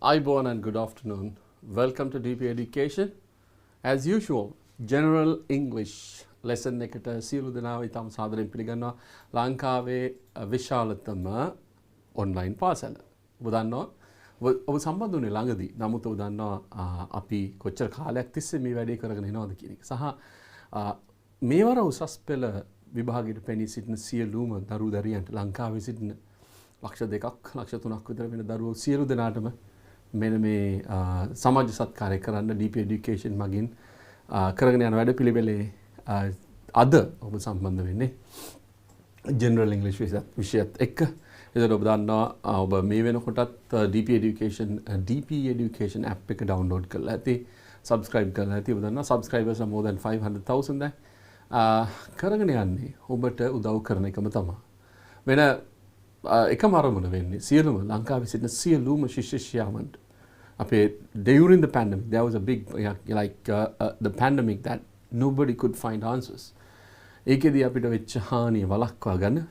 Iborn and good afternoon. Welcome to DP Education. As usual, General English lesson එකට සියලු දෙනාව ඉතාම සාදරයෙන් පිළිගන්නවා. ලංකාවේ විශාලතම ඔන්ලයින් පාසල. ඔබ දන්නවා ඔබ සම්බන්ධ වුණේ ළඟදී. නමුත් ඔබ දන්නවා අපි කොච්චර කාලයක් තිස්සේ මේ වැඩේ කරගෙන එනවද කියන එක. සහ මේවර උසස් පෙළ විභාගයට පෙනී සිටින සියලුම දරු දැරියන්ට ලංකාවේ සිටින ලක්ෂ 2ක් ලක්ෂ 3ක් විතර වෙන දරුවෝ සියලු දෙනාටම මෙන්න මේ සමාජ සත්කාරය කරන්න DP Education මගින් කරගෙන යන වැඩ පිළිවෙලේ අද ඔබ සම්බන්ධ වෙන්නේ General English විෂයත් එක්ක. එතකොට ඔබ දන්නවා ඔබ මේ වෙනකොටත් DP Education app එක download කරලා ඇති, subscribe කරලා ඇති. ඔබ දන්නවා subscribers are more than 500,000 දැන්. කරගෙන යන්නේ ඔබට උදව් කරන එකම තමයි. වෙන එකම අරමුණ වෙන්නේ සියලුම ලංකාවේ සිටින සියලුම ශිෂ්‍යයන්ට අපේ during the pandemic there was a big the pandemic that nobody could find answers. ඒකෙදී අපිට වෙච්ච හානිය වළක්වා ගන්න,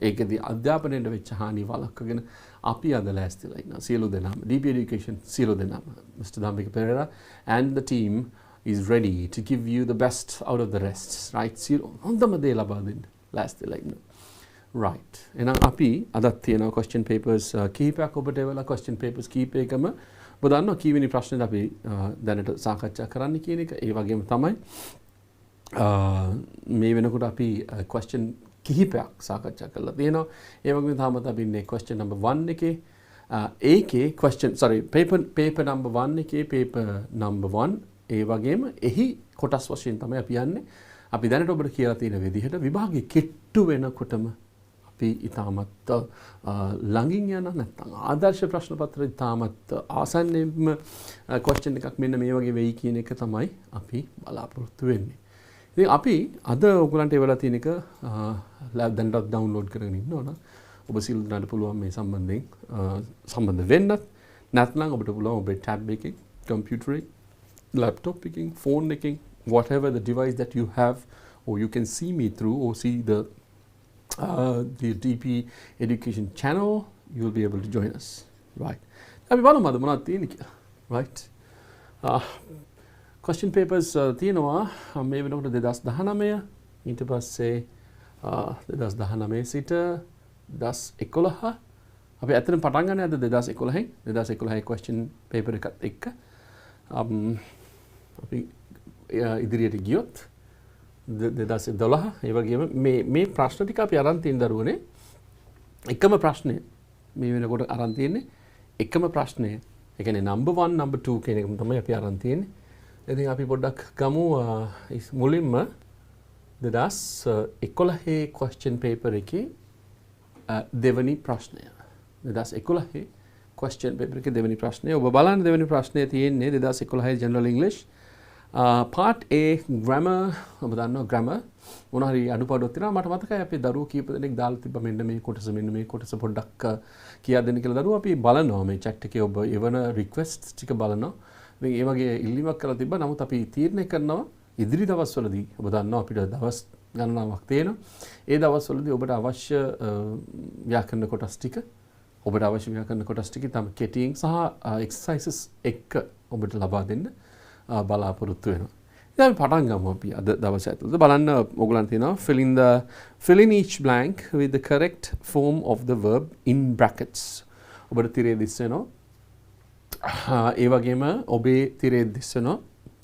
ඒකෙදී අධ්‍යාපනයට වෙච්ච හානිය වළක්වාගෙන අපි අද ලෑස්තිලා ඉන්නවා සියලු දෙනාම DP Education සියලු දෙනාම Mr. Dambika Pereira and the team is ready to give you the best out of the rest, right? සියලු හොඳම දේ ලබා දෙන්න ලෑස්තිලා ඉන්නවා. Right. එහෙනම් අපි අදත් තියෙනවා question papers කීපයක් ඔබට එවලා question papers කීපයකම ඔබ දන්නවා කීවෙනි ප්‍රශ්නේද අපි දැනට සාකච්ඡා කරන්න කියන එක. ඒ වගේම තමයි මේ වෙනකොට අපි question කිහිපයක් සාකච්ඡා කරලා තියෙනවා. ඒ වගේම තාමත් අපි ඉන්නේ question number 1 එකේ. ඒකේ paper number 1 එකේ paper number 1 ඒ වගේම එහි කොටස් වශයෙන් තමයි අපි යන්නේ. අපි දැනට ඔබට කියලා තියෙන විදිහට විභාගයේ කිට්ටු වෙනකොටම අපි ඉතාමත් ළඟින් යන නැත්නම් ආදර්ශ ප්‍රශ්න පත්‍ර ඉතාමත් ආසන්නයෙන්ම question එකක් මෙන්න මේ වගේ වෙයි කියන එක තමයි අපි බලාපොරොත්තු වෙන්නේ. ඉතින් අපි අද ඔයගලන්ට එවලා තියෙන එක දැන්වත් download කරගෙන ඉන්නවනම් ඔබ සියලු දෙනාට පුළුවන් මේ සම්බන්ධයෙන් සම්බන්ධ වෙන්නත්. නැත්නම් ඔබට පුළුවන් ඔබේ tab එකකින්, computer එකකින්, laptop එකකින්, phone එකකින්, whatever the device that you have, or you can see me through or see the DP Education channel, you will be able to join us, right? අපි බලමු අද මොනවද තියෙන්නේ කියලා, right? Question papers තියෙනවා මේ වෙනකොට 2019 ඊට පස්සේ 2019 සිට 2011 අපි ඇත්තටම පටන් ගන්න අද 2011 question paper එකත් එක්ක අපි ඉදිරියට ගියොත් 2012 ඒ වගේම මේ ප්‍රශ්න ටික අපි අරන් තියෙන දරුවනේ එකම ප්‍රශ්නය මේ වෙනකොට අරන් තියෙන්නේ එකම ප්‍රශ්නය. ඒ කියන්නේ number 1 number 2 කියන එක තමයි අපි අරන් තියෙන්නේ. ඉතින් අපි පොඩ්ඩක් ගමු මුලින්ම 2011 question paper එකේ දෙවනි ප්‍රශ්නය. 2011 question paper එකේ දෙවනි ප්‍රශ්නය. ඔබ බලන්න දෙවනි ප්‍රශ්නය තියෙන්නේ 2011 General English part A grammar. ඔබ දන්නවා grammar මොන හරි අඩුපාඩුවක් තියෙනවා. මට මතකයි අපි දරුවෝ කීප දෙනෙක් දාලා තිබ්බා මෙන්න මේ කොටස පොඩ්ඩක් කියා දෙන්න කියලා. දරුවෝ අපි බලනවා මේ chat එකේ ඔබ එවන requests ටික බලනවා. ඉතින් ඒ වගේ ඉල්ලීමක් කරලා තිබ්බා. නමුත් අපි තීරණය කරනවා ඉදිරි දවස්වලදී ඔබ දන්නවා අපිට දවස් ගණනාවක් තියෙනවා. ඒ දවස්වලදී ඔබට අවශ්‍ය ව්‍යාකරණ කොටස් ටික තම කෙටියෙන් සහ exercises එක්ක ඔබට ලබා දෙන්න බලාපොරොත්තු වෙනවා. ඉතින් අපි පටන් ගමු අපි අද දවස් ඇතුළත. බලන්න ඔයගලන් තියෙනවා fill in each blank with the correct form of the verb in brackets. ඔබට තිරේ දිස් වෙනවා. ඒ වගේම ඔබේ තිරේ දිස් වෙනවා.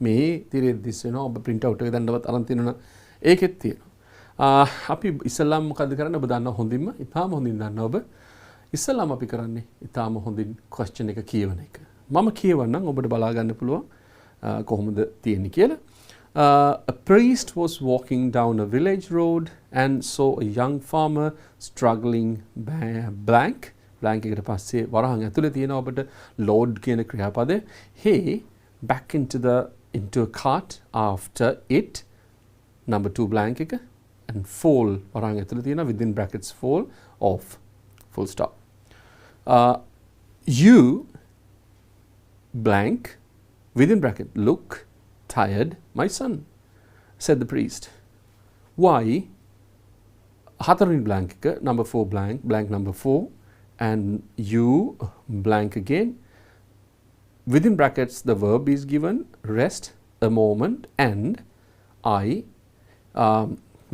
මේ තිරේ දිස් වෙනවා. ඔබ print out එක දැන්නවත් අරන් තියෙනවා. ඒකෙත් තියෙනවා. අපි ඉස්සල්ලාම මොකද කරන්නේ? ඔබ දන්නවා හොඳින්ම, ඉතාලම හොඳින් දන්නවා ඔබ. ඉස්සල්ලාම අපි කරන්නේ ඉතාලම හොඳින් question එක කියවන එක. මම කියවන්නම් ඔබට බලා ගන්න පුළුවන් කොහොමද තියෙන්නේ කියලා. A priest was walking down a village road and saw a young farmer struggling blank එකට පස්සේ වරහන් ඇතුලේ තියෙන ඔබට load කියන ක්‍රියාපදය. He back into a cart after it number 2 blank එක and fall වරහන් ඇතුලේ තියෙන within brackets fall off full stop. You blank within bracket look tired, my son, said the priest. Why? Hatarin blank number 4 blank number 4 and you blank again within brackets the verb is given, rest, a moment, and I.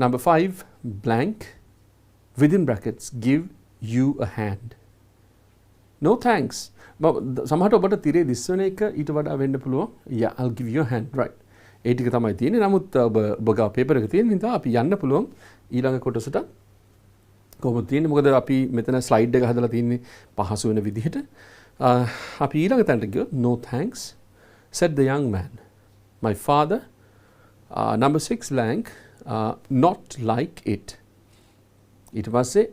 Number 5 blank, within brackets give you a hand. No thanks. සමහරට ඔබට තිරේ දිස්වන එක ඊට වඩා වෙන්න පුළුවන්. Yeah, I'll give you a hand. Right. ඒ ටික තමයි තියෙන්නේ. නමුත් ඔබ ගාව පේපර් එක තියෙන නිසා අපි යන්න පුළුවන් ඊළඟ කොටසට. කොහොමද තියෙන්නේ? මොකද අපි මෙතන ස්ලයිඩ් එක හදලා තින්නේ පහසු වෙන විදිහට. අපි ඊළඟ තැනට ගියොත් no thanks said the young man. My father. Number 6 blank, not like it. ඊට පස්සේ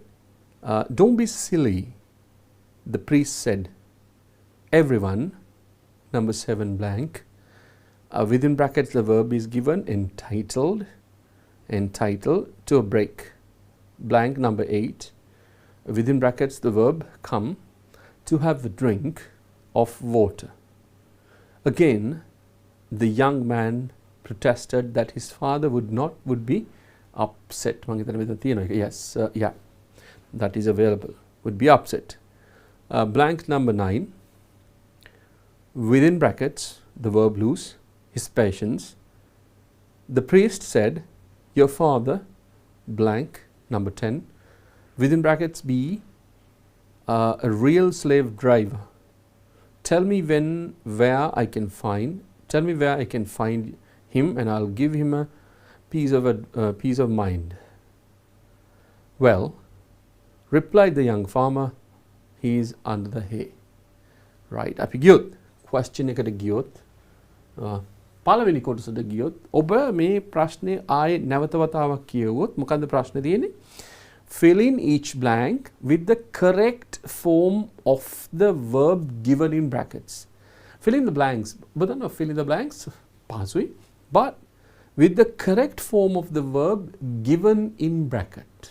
don't be silly, the priest said. Everyone. Number 7 blank, within brackets the verb is given, entitled to a break. Blank. Number 8, within brackets the verb come, to have a drink of water. Again the young man protested that his father would be upset. Yes, yeah, that is available. Would be upset. Blank. Number 9, within brackets the verb lose his patience. The priest said, your father blank. Number 10, within brackets be a real slave driver. Tell me where I can find him, and I'll give him a piece of mind. Well, replied the young farmer, he is under the hay. Right. අපි ගියොත් question එකට ගියොත් පළවෙනි කොටසට ගියොත් ඔබ මේ ප්‍රශ්නේ ආයේ නැවත වතාවක් කියවුවොත් මොකද්ද ප්‍රශ්නේ තියෙන්නේ? Fill in each blank with the correct form of the verb given in brackets. Fill in the blanks. But then fill in the blanks පහසුයි. But with the correct form of the verb given in bracket.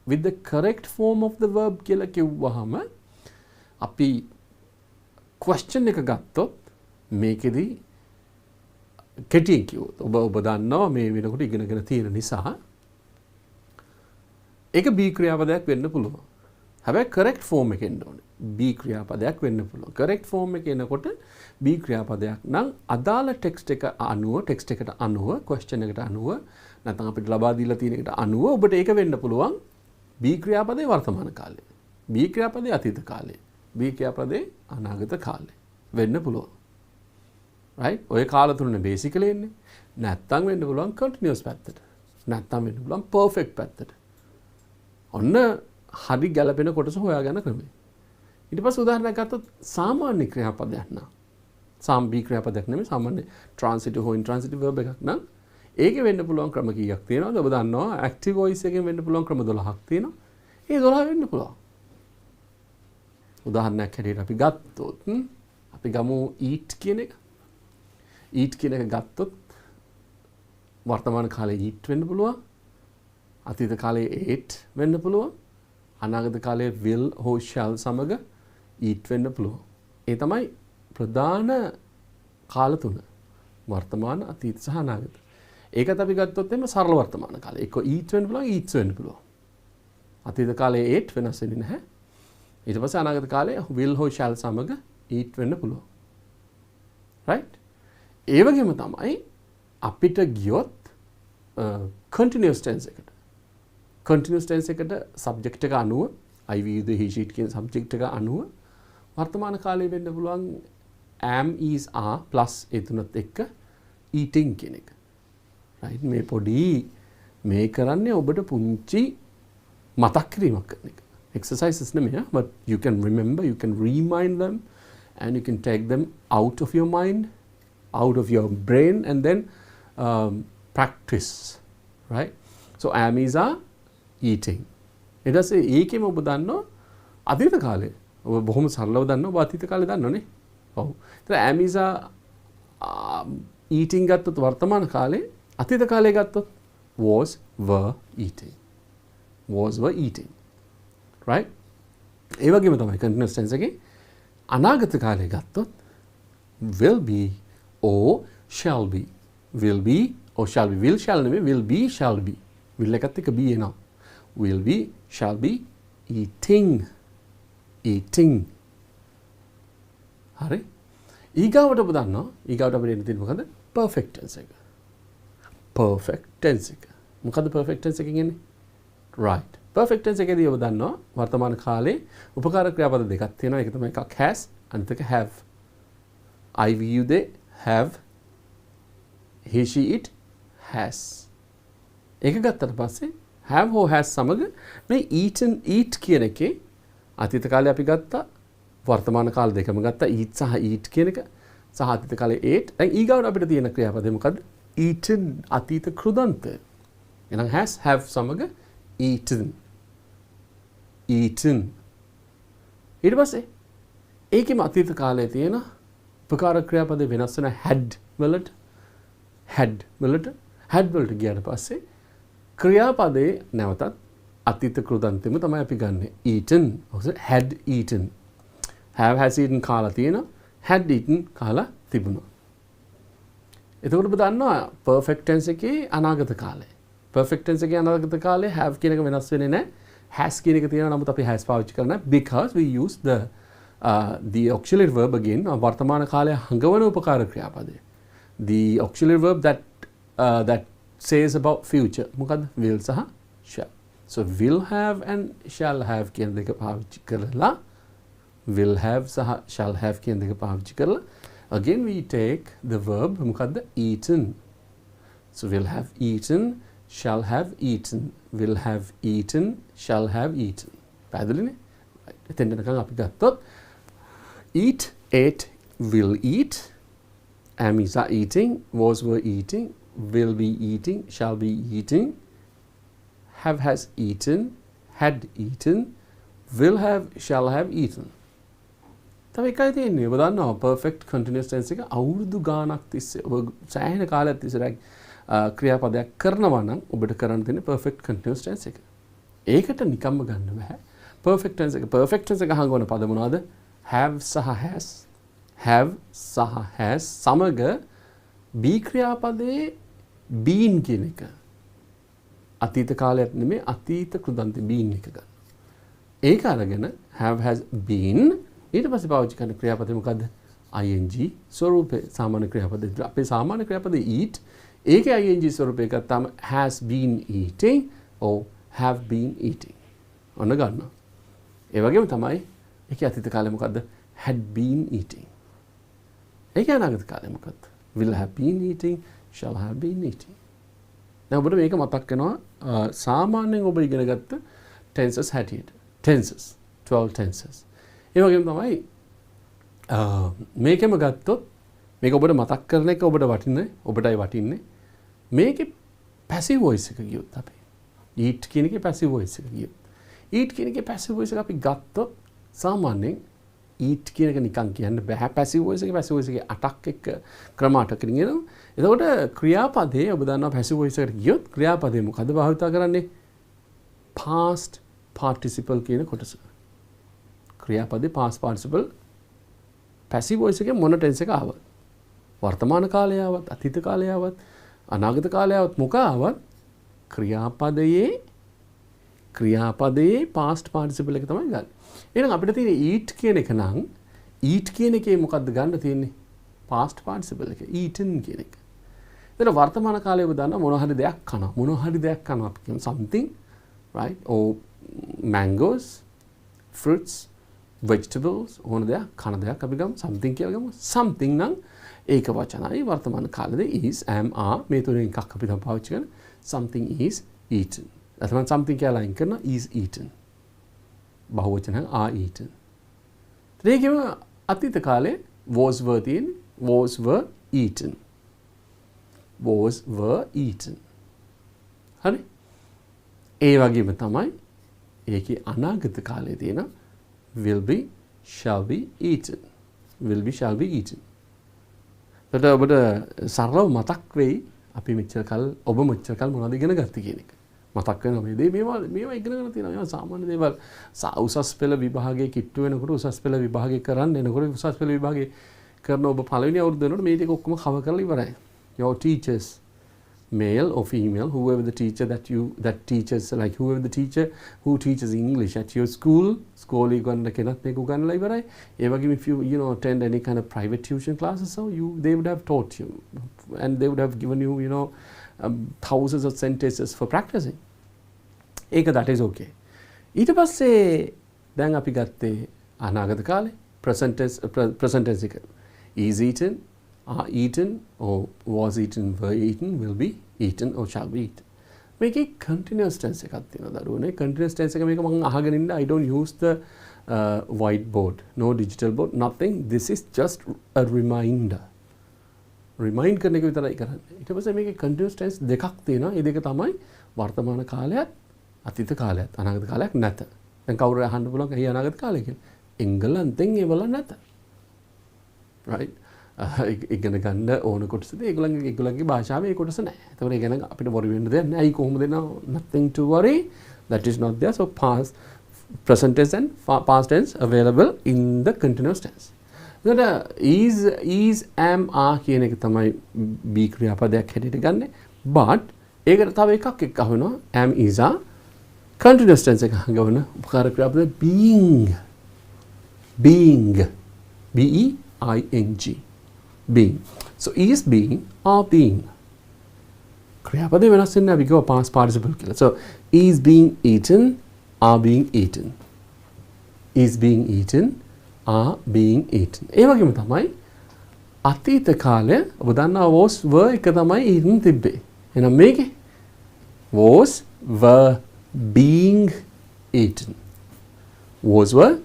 With the correct form of the verb කියලා කිව්වහම අපි question එක ගත්තොත් මේකෙදි කෙටියෙන් කිව්වොත් ඔබ දන්නවා මේ වෙනකොට ඉගෙනගෙන තියෙන නිසා ඒක B ක්‍රියාපදයක් වෙන්න පුළුවන්. හැබැයි correct form එකෙන් ඕනේ. B ක්‍රියාපදයක් වෙන්න පුළුවන්. correct form එක එනකොට B ක්‍රියාපදයක් නම් අදාළ text එකට අනුව question එකට අනුව නැත්නම් අපිට ලබා දීලා තියෙන එකට අනුව ඔබට ඒක වෙන්න පුළුවන් B ක්‍රියාපදේ වර්තමාන කාලේ. B ක්‍රියාපදේ අතීත කාලේ. B ක්‍රියාපදේ අනාගත කාලේ වෙන්න පුළුවන්. right? ඔය කාල තුනේ basically එන්නේ. නැත්නම් වෙන්න පුළුවන් continuous පැත්තට. නැත්නම් වෙන්න පුළුවන් perfect පැත්තට. ඔන්න හරි ගැලපෙන කොටස හොයාගන්න ක්‍රමය. ඊට පස්සේ උදාහරණයක් ගත්තොත් සාමාන්‍ය ක්‍රියාපදයක් නම් B ක්‍රියාපදයක් නෙමෙයි සාමාන්‍ය transitive හෝ intransitive verb එකක් නම් ඒකේ වෙන්න පුළුවන් ක්‍රම කීයක් තියෙනවද? ඔබ දන්නවා active voice එකෙන් වෙන්න පුළුවන් ක්‍රම 12ක් තියෙනවා. ඒ 12 වෙන්න පුළුවන්. උදාහරණයක් හැටියට අපි ගත්තොත් අපි ගමු eat කියන එක. eat කියන එක ගත්තොත් වර්තමාන කාලේ eat වෙන්න පුළුවන්. අතීත කාලේ ate වෙන්න පුළුවන්. අනාගත කාලේ will හෝ shall සමග eat වෙන්න පුළුවන්. ඒ තමයි ප්‍රධාන කාල තුන. වර්තමාන, අතීත සහ අනාගත. ඒකත් අපි ගත්තොත් එimhe සරල වර්තමාන කාලේ. එක්ක eat වෙන්න පුළුවන්, eats වෙන්න පුළුවන්. අතීත කාලේ ate වෙනස් වෙන්නේ නැහැ. ඊට පස්සේ අනාගත කාලේ will හෝ shall සමග eat වෙන්න පුළුවන්. right? ඒ වගේම තමයි අපිට ගියොත් continuous tense එකට. continuous tense එකට subject එක අනුව I we the he she කියන subject එක අනුව වර්තමාන කාලේ වෙන්න පුළුවන් am is are plus ඒ තුනත් එක්ක eating කියන එක. right? මේ පොඩි මේ කරන්නේ ඔබට පුංචි මතක් කිරීමක් කරන එක. exercises නෙමෙයි, but you can remember, you can remind them, and you can take them out of your mind, out of your brain, and then practice. right? So am is are eating. ඊට පස්සේ ඒකෙම ඔබ දන්නවා අතීත කාලේ. ඔබ බොහොම සරලව දන්නවා ඔබ අතීත කාලේ දන්නවනේ. ඔව්. ඒතර am is are eating ගත්තොත් වර්තමාන කාලේ, අතීත කාලේ ගත්තොත් was were eating. was were eating. right? ඒ වගේම තමයි continuous tense එකේ අනාගත කාලේ ගත්තොත් will be or shall be. will be or shall be. will shall නෙමෙයි, will be shall be. will එකත් එක්ක be එනවා. will be shall be eating. eating. හරි? ඊගාවට ඔබ දන්නවා ඊගාවට අපිට එන්න තියෙන්නේ මොකද්ද? perfect tense එක. perfect tense එක. මොකද්ද perfect tense එකකින් එන්නේ? right. perfect tense එකේදී ඔබ දන්නවා වර්තමාන කාලේ උපකාර ක්‍රියාපද දෙකක් තියෙනවා. ඒක තමයි එකක් has අනිත් එක have. I, you, they have. he, she, it has. ඒක ගත්තට පස්සේ have හෝ has සමග මේ eaten eat කියන එකේ අතීත කාලේ අපි ගත්තා වර්තමාන කාල දෙකම ගත්තා eat සහ eat කියන එක සහ අතීත කාලේ ate. දැන් ඊගාවට අපිට තියෙන ක්‍රියාපදේ මොකද්ද? eaten අතීත කෘදන්තය. එහෙනම් has have සමග eaten. eaten. ඊට පස්සේ ඒකෙම අතීත කාලේ තියෙන උපකාර ක්‍රියාපදේ වෙනස් වෙන had වලට ගියාට පස්සේ ක්‍රියාපදේ නැවතත් අතීත කෘදන්තෙම තමයි අපි ගන්නෙ. eaten. had eaten. have has eaten කාලා තියෙනවා. had eaten කාලා තිබුණා. එතකොට ඔබ දන්නවා perfect tense එකේ අනාගත කාලය. perfect tense එකේ අනාගත කාලේ have කියන එක වෙනස් වෙන්නේ නැහැ. has කියන එක තියෙනවා නමුත් අපි has පාවිච්චි කරන්නේ because we use the auxiliary verb again වර්තමාන කාලයේ හඟවන උපකාර ක්‍රියාපදය. The auxiliary verb that says about future මොකද්ද? will සහ shall. So will have and shall have කියන දෙක පාවිච්චි කරලා will have සහ shall have කියන දෙක පාවිච්චි කරලා again we take the verb මොකද්ද? eaten. So will have eaten, shall have eaten. Will have eaten, shall have eaten. පැහැදිලිනේ? එතෙන් යනකම් අපි ගත්තොත් eat, ate, will eat, am is are eating, was were eating, will be eating, shall be eating, have has eaten, had eaten, will have, shall have eaten. තව එකයි තියෙන්නේ. ඔබ දන්නවා perfect continuous tense එක අවුරුදු ගාණක් තිස්සේ ඔබ සෑහෙන කාලයක් තිස්සේ ක්‍රියාපදයක් කරනවා නම් ඔබට කරන්න තියෙන්නේ perfect continuous tense එක. ඒකට නිකම්ම ගන්න බෑ. perfect tense එක හංගවන පද මොනවාද? have සහ has. have සහ has සමග be ක්‍රියාපදයේ been කියන එක. අතීත කාලයක් නෙමෙයි අතීත කෘදන්ත been එක ගන්න. ඒක අරගෙන have has been ඊට පස්සේ පාවිච්චි කරන ක්‍රියාපදේ මොකද්ද? ing ස්වරූපේ සාමාන්‍ය ක්‍රියාපදේ. අපේ සාමාන්‍ය ක්‍රියාපදේ eat ඒකේ ing ස්වරූපේ ගත්තාම has been eating or have been eating. ඔන්න ගන්නවා. ඒ වගේම තමයි ඒකේ අතීත කාලේ මොකද්ද? had been eating. ඒකේ අනාගත කාලේ මොකද්ද? will have been eating, shall have been eating. දැන් ඔබට මේක මතක් වෙනවා සාමාන්‍යයෙන් ඔබ ඉගෙන ගත්ත tenses හැටියට. tenses 12 tenses. ඒ වගේම තමයි මේකෙම ගත්තොත් මේක ඔබට මතක් කරන එක ඔබටයි වටින්නේ. මේකේ passive voice එක ගියොත් අපි eat කියන එකේ passive voice එක ගියොත් eat කියන එකේ passive voice එක අපි ගත්තොත් සාමාන්‍යයෙන් eat කියන එක නිකන් කියන්න බෑ. passive voice එකේ 8ක් එක්ක ක්‍රම 8කින් එනවා. එතකොට ක්‍රියාපදේ ඔබ දන්නවා passive voice එකට ගියොත් ක්‍රියාපදේ මොකද භාවිතා කරන්නේ? past participle කියන කොටස. ක්‍රියාපදේ past participle passive voice එකේ මොන tense එක ආවත් වර්තමාන කාලය ආවත් අතීත කාලය ආවත් අනාගත කාලය ආවත් මොක ආවත් ක්‍රියාපදයේ past participle එක තමයි ගන්න. එහෙනම් අපිට තියෙන eat කියන එක නම් eat කියන එකේ මොකද්ද ගන්න තියෙන්නේ? past participle එක eaten කියන එක. එතන වර්තමාන කාලයේ ඔබ දන්නා මොන හරි දෙයක් කනවා අපි කියමු something right or mangoes, fruits, vegetables ඕන දෙයක් කන දෙයක් අපි ගමු something කියලා ගමු. something නම් ඒක වචනයි වර්තමාන කාලේ is, am, are මේ තුනෙන් එකක් අපි තමයි පාවිච්චි කරන්නේ. something is eaten. එතන something කියලා අයින් කරනවා is eaten. බහුවචන are eaten. ඒකෙම අතීත කාලේ was were තියෙන්නේ was were eaten. හරි? ඒ වගේම තමයි ඒකේ අනාගත කාලේ තියෙන will be, shall be eaten. එතකොට ඔබට සරලව මතක් වෙයි අපි මෙච්චර කල් මොනවද ඉගෙන ගත්තේ කියන එක. මතක් වෙනවා මේ දේ මේවා ඉගෙනගෙන තියෙනවා. මේවා සාමාන්‍ය දේවල්. උසස් පෙළ විභාගයේ කිට්ටු වෙනකොට උසස් පෙළ විභාගය කරන්න එනකොට උසස් පෙළ විභාගය කරන ඔබ පළවෙනි අවුරුද්ද වෙනකොට මේ ටික ඔක්කොම කවර් කරලා ඉවරයි. Your teachers male or female, whoever the teacher that teaches, like whoever the teacher who teaches English at your school, skole ගන්න කෙනත් මේක උගන්වලා ඉවරයි. ඒ වගේම if you attend any kind of private tuition classes, so they would have taught you and they would have given you thousands of sentences for practicing. ඒක that is okay. ඊට පස්සේ දැන් අපි ගත්තේ අනාගත කාලේ present tense එක. Is eaten, are eaten, or was eaten, were eaten, will be eaten, or shall be eaten. මේකේ continuous tense එකක් තියෙනවා දරුවනේ. continuous tense එක මේක මම අහගෙන ඉන්න. I don't use the whiteboard, no digital board, nothing. This is just a reminder. remind කරන එක විතරයි කරන්නේ. ඊට පස්සේ මේකේ continuous tense දෙකක් තියෙනවා. ඒ දෙක තමයි වර්තමාන කාලයත් අතීත කාලයත් අනාගත කාලයක් නැත. දැන් කවුරු අහන්න පුළුවන් ඇයි අනාගත කාලය කියලා? එංගලන්තෙන් ඒවල නැත. right? ඉගෙන ගන්න ඕන කොටසදී ඒගොල්ලන්ගේ භාෂාවේ ඒ කොටස නැහැ. ඒතකොට ඒ ගැන අපිට worry වෙන්න දෙයක් නැහැ. කොහොමද nothing to worry. That is not there. So past, present tense and past tense available in the continuous tense. එතකොට is am are කියන එක තමයි be ක්‍රියාපදයක් හැටියට ගන්නෙ. But ඒකට තව එකක් එක්ක අහනවා am is are continuous tense එක ගවන උපකාර ක්‍රියාපද being B E I N G being. So is being are being. ක්‍රියාපදේ වෙනස් වෙන්නේ අපි කියව past participle කියලා. So is being eaten, are being eaten. Is being eaten, are being eaten. ඒ වගේම තමයි අතීත කාලය ඔබ දන්නවා was were එක තමයි eaten තිබ්බේ. එහෙනම් මේකේ was were being eaten. Was were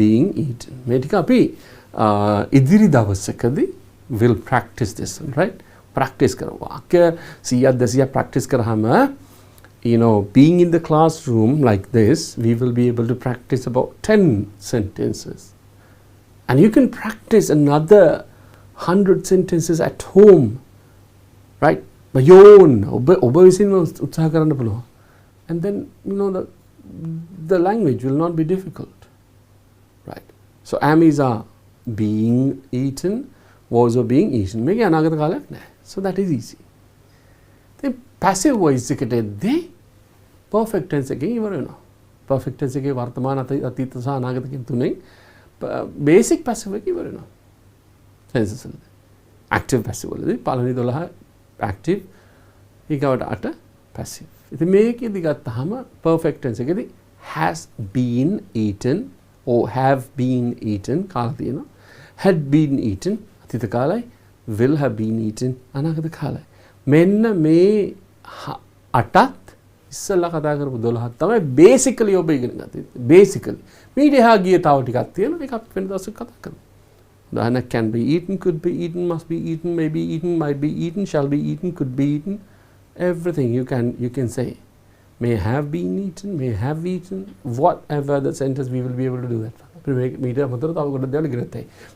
being eaten. මේ ටික අපි ඉදිරි දවසකදී will practice this one, right? Practice කරමු. වාක්‍ය 100ක් 200ක් practice කරාම being in the classroom like this, we will be able to practice about 10 sentences. And you can practice another 100 sentences at home, right? By your own. ඔබ විසින්ම උත්සාහ කරන්න පුළුවන්. And then the language will not be difficult, right? So am is are being eaten, was or being eaten. මේක අනාගත කාලයක් නෑ. So that is easy. The passive voice එකට එද්දී perfect tense එකේ ඉවර වෙනවා. perfect tense එකේ වර්තමාන අතීත සහ අනාගත කියන තුනෙන් basic passive එක ඉවර වෙනවා. tenses වලදී. active passive වලදී පළවෙනි 12 active ඊගවට 8 passive. ඉතින් මේකෙදි ගත්තාම perfect tense එකේදී has been eaten or have been eaten කාලා තියෙනවා. had been eaten අතීත කාලයි, will have been eaten අනාගත කාලයි. මෙන්න මේ 8ත් ඉස්සෙල්ලා කතා කරපු 12ක් තමයි basically ඔබ ඉගෙන ගත්තේ. basically මීට එහා ගිය තව ටිකක් තියෙනවා. ඒක අපි වෙන දවසක කතා කරමු. උදාහරණයක් can be eaten, could be eaten, must be eaten, may be eaten, might be eaten, shall be eaten, could be eaten. Everything you can say. May have been eaten, may have eaten, whatever the sentence, we will be able to do that.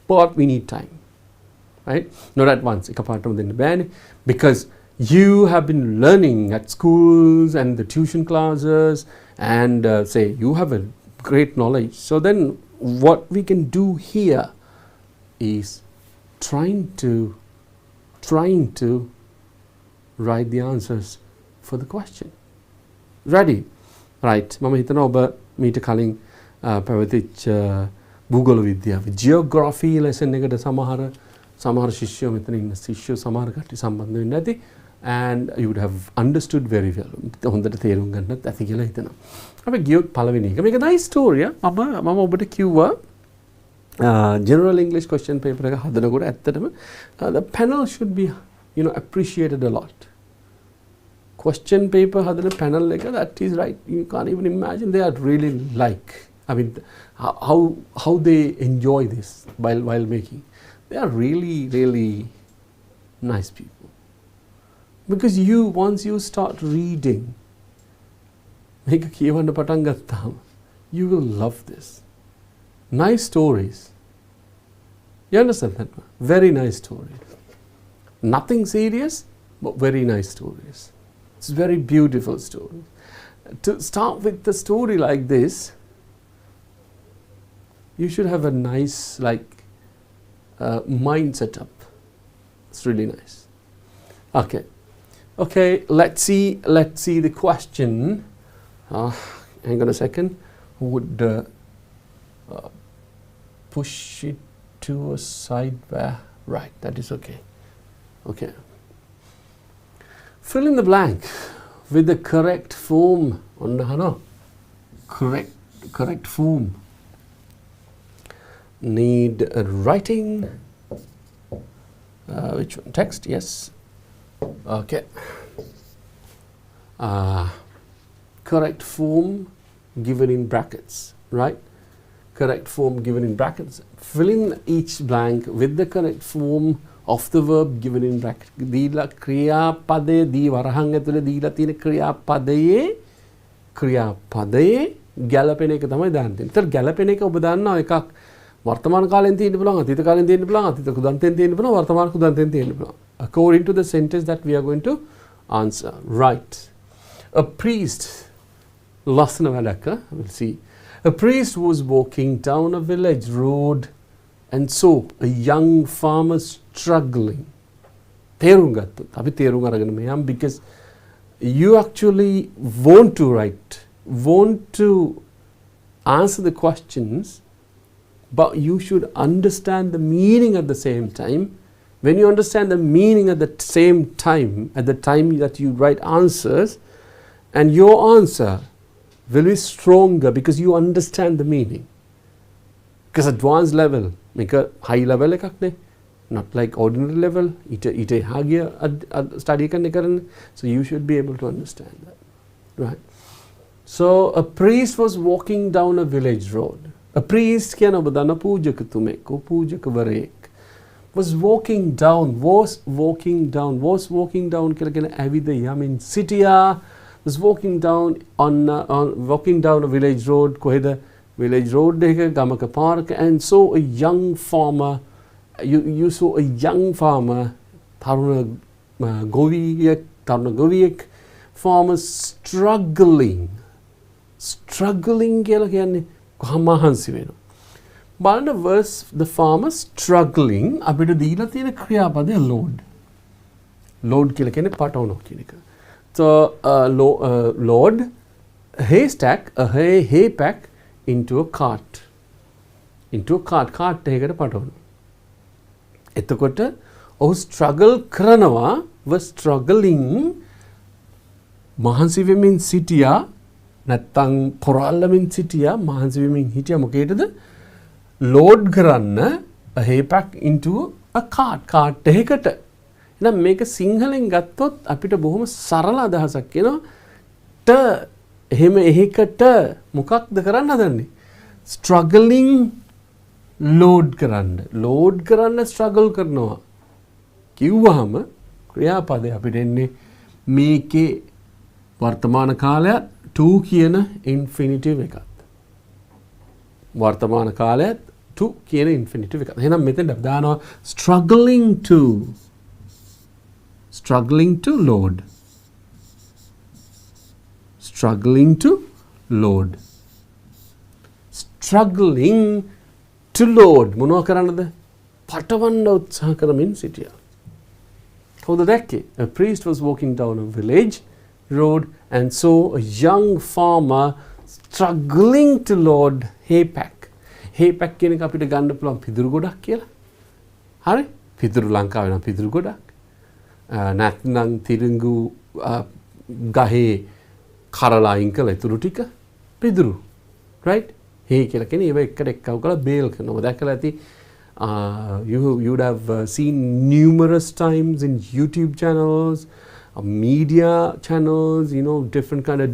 But we need time, right? Not at once, because you have been learning at schools and the tuition classes and say you have a great knowledge. So then what we can do here is trying to write the answers for the question. Ready? Right. මම හිතනවා ඔබ මීට කලින් පැවතිච්ච භූගෝල විද්‍යාව geography lesson එකට සමහර ශිෂ්‍යයෝ මෙතන ඉන්න ශිෂ්‍යයෝ සමහර කට්ටිය සම්බන්ධ වෙන්නේ නැති and you would have understood very well. හොඳට තේරුම් ගන්නත් ඇති කියලා හිතනවා. අපි ගියොත් පළවෙනි එක. මේක nice story. මම ඔබට කිව්වා general English question paper එක හදනකොට ඇත්තටම the panel should be appreciated a lot. Question paper hadana panel like that is right. You can't even imagine. They are really how they enjoy this while making. They are really nice people. Because once you start reading, make a කියවන්න පටන් ගත්තාම, you will love this. Nice stories. You understand that? Very nice stories. Nothing serious, but very nice stories. It's very beautiful story. To start with the story like this, you should have a nice mind setup. It's really nice. Okay. Okay, let's see the question. Hang on a second. Who would push it to a side where? Right, that is okay. Okay. Fill in the blank with the correct form. Correct form. Need writing. Which one? Text, yes. Okay. Correct form given in brackets, right? Correct form given in brackets. Fill in each blank with the correct form of the verb given in brackets. දීලා ක්‍රියාපදයේ දී වරහන් ඇතුලේ දීලා තියෙන ක්‍රියාපදයේ ගැලපෙන එක තමයි දාන්න තියෙන්නේ. ඒතර ගැලපෙන එක ඔබ දන්නවා එකක් වර්තමාන කාලෙන් තියෙන්න පුළුවන්, අතීත කාලෙන් තියෙන්න පුළුවන්, අතීත කුදන්තෙන් තියෙන්න පුළුවන්, වර්තමාන කුදන්තෙන් තියෙන්න පුළුවන්. According to the sentence that we are going to answer. Right. A priest, ලස්සන වැඩක්, we'll see. A priest was walking down a village road and saw a young farmer struggling. තේරුම් ගත්තොත් අපි තේරුම් අරගෙන මෙයන් because you actually want to answer the questions, but you should understand the meaning at the same time. When you understand the meaning at the same time, at the time that you write answers, and your answer will be stronger because you understand the meaning. Because advanced level, make a high level එකක් නේ, not like ordinary level. ඊට හාගිය study කරන්න. So you should be able to understand that, right? So a priest was walking down a village road. A priest කියන ඔබ දන්න පූජකතුමෙක්, පූජකවරයෙක්. was walking down කියලා කියන ඇවිද යමින් සිටියා. was walking down a village road. කොහෙද village road එක ගමක පාරක, and saw a young farmer. You saw a young farmer, තරුණ ගොවියෙක් farmer struggling කියලා කියන්නේ මහන්සි වෙනවා. බලන්න verse, the farmer struggling, අපිට දීලා තියෙන ක්‍රියාපදය load කියලා කියන්නේ පටවනවා කියන එක. So load hay pack into a cart එකකට පටවනවා. එතකොට ඔහු struggle කරනවා, was struggling, මහන්සි වෙමින් සිටියා, නැත්තම් පොරාලමින් සිටියා, මහන්සි වෙමින් හිටියා මොකේද? load කරන්න a hay pack into a cart එකකට. එහෙනම් මේක සිංහලෙන් ගත්තොත් අපිට බොහොම සරල අදහසක් එනවා. එහෙම එහෙකට මොකක්ද කරන්න හදන්නේ? struggling load කරන්න struggle කරනවා කිව්වහම ක්‍රියාපදේ අපිට එන්නේ මේකේ වර්තමාන කාලයත් to කියන infinitive එකත්. වර්තමාන කාලයත් to කියන infinitive එකත්. එහෙනම් මෙතෙන් අපි දානවා struggling to load. Struggling to load මොනවා කරන්නද? පටවන්න උත්සාහ කරමින් සිටියා. කවුද දැක්කේ? A priest was walking down a village road and saw a young farmer struggling to load hay pack. hay pack කියන එක අපිට ගන්න පුළුවන් පිදුරු ගොඩක් කියලා. හරි? පිදුරු ලංකාවේ නම් පිදුරු ගොඩක්. නැත්නම් තිරිඟු ගහේ කරලා අයින් කළ ඉතුරු ටික පිදුරු. right? hay කියලා කියන්නේ ඒව එකට එක්කව කරලා බේල් කරනවා. දැකලා ඇති. You would have seen numerous times in YouTube channels, media channels, different kind of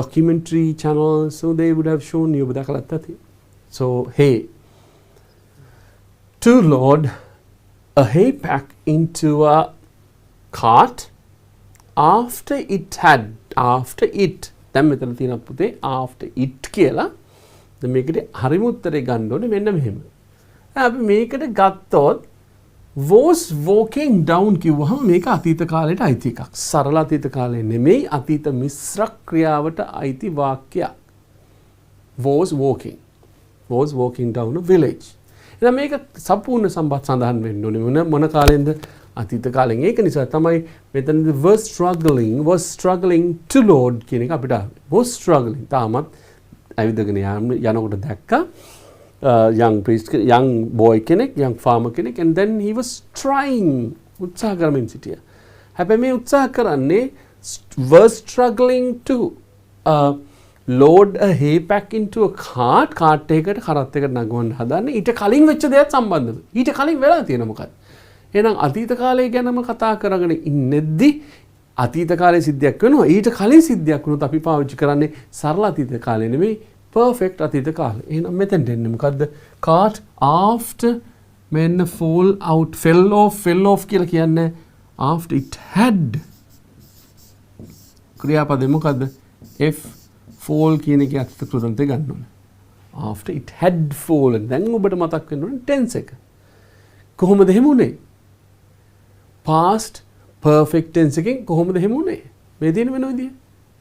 documentary channels. So they would have shown you. So hay, to load a hay pack into a cart after it දැන් මෙතන තියෙන පුතේ after it කියලා. දැන් මේකට හරිම උත්තරේ ගන්න ඕනේ මෙන්න මෙහෙම. අපි මේකට ගත්තොත් was walking down කිව්වහම මේක අතීත කාලයට අයිති එකක්. සරල අතීත කාලේ නෙමෙයි, අතීත මිශ්‍ර ක්‍රියාවට අයිති වාක්‍යයක්. was walking down a village. එහෙනම් මේක සම්පූර්ණ සම්බන්ධ සඳහන් වෙන්න ඕනේ. මොන කාලෙන්ද? අතීත කාලෙන් ඒක නිසා තමයි මෙතනදී was struggling to Lord කියන එක අපිට ආවේ. was struggling තාමත් ඇවිදගෙන යනකොට දැක්කා young boy කෙනෙක් young farmer කෙනෙක් and then he was trying උත්සාහ කරමින් සිටියා. හැබැයි මේ උත්සාහ කරන්නේ was struggling to load a hay pack into a cart එකකට කරත් එකට නගවන්න හදන්නේ ඊට කලින් වෙච්ච දෙයක් සම්බන්ධව. ඊට කලින් වෙලා තියෙන මොකක්ද? එහෙනම් අතීත කාලය ගැනම කතා කරගෙන ඉන්නේද්දි අතීත කාලයේ සිද්ධියක් වෙනවා. ඊට කලින් සිද්ධියක් වුණොත් අපි පාවිච්චි කරන්නේ සරල අතීත කාලය නෙමෙයි perfect අතීත කාලය. එහෙනම් මෙතෙන් දෙන්නේ මොකද්ද? cart after when fell off කියලා කියන්නේ after it had ක්‍රියාපදේ මොකද්ද? F fall කියන එකේ අර්ථ කෘතන්තය ගන්න ඕනේ. after it had fallen. දැන් ඔබට මතක් වෙන්න ඕනේ tense එක. කොහොමද එහෙම උනේ? past perfect tense එකෙන් කොහොමද එහෙම උනේ? මේ තියෙන වෙන විදිය.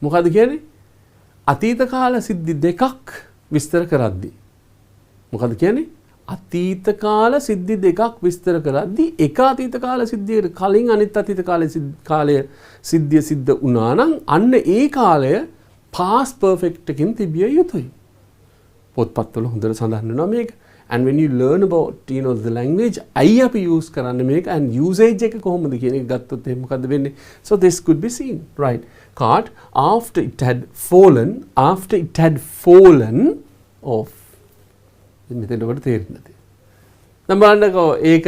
මොකද්ද කියන්නේ? අතීත කාල සිද්ධි දෙකක් විස්තර කරද්දී. මොකද්ද කියන්නේ? අතීත කාල සිද්ධි දෙකක් විස්තර කරද්දී එක අතීත කාල සිද්ධියකට කලින් අනිත් අතීත කාලය සිද්ධිය සිද්ධ වුණා නම් අන්න ඒ කාලය past perfect එකකින් තිබිය යුතුයි. පොත්පත්වල හොඳට සඳහන් වෙනවා මේක. And when you learn about the language අයි අපි use කරන්නේ මේක and usage එක කොහොමද කියන එක ගත්තොත් එහෙනම් මොකද්ද වෙන්නේ? So this could be seen, right? Cart after it had fallen off. මෙතන ඔබට තේරෙන්නේ නැති. දැන් බලන්නකෝ ඒක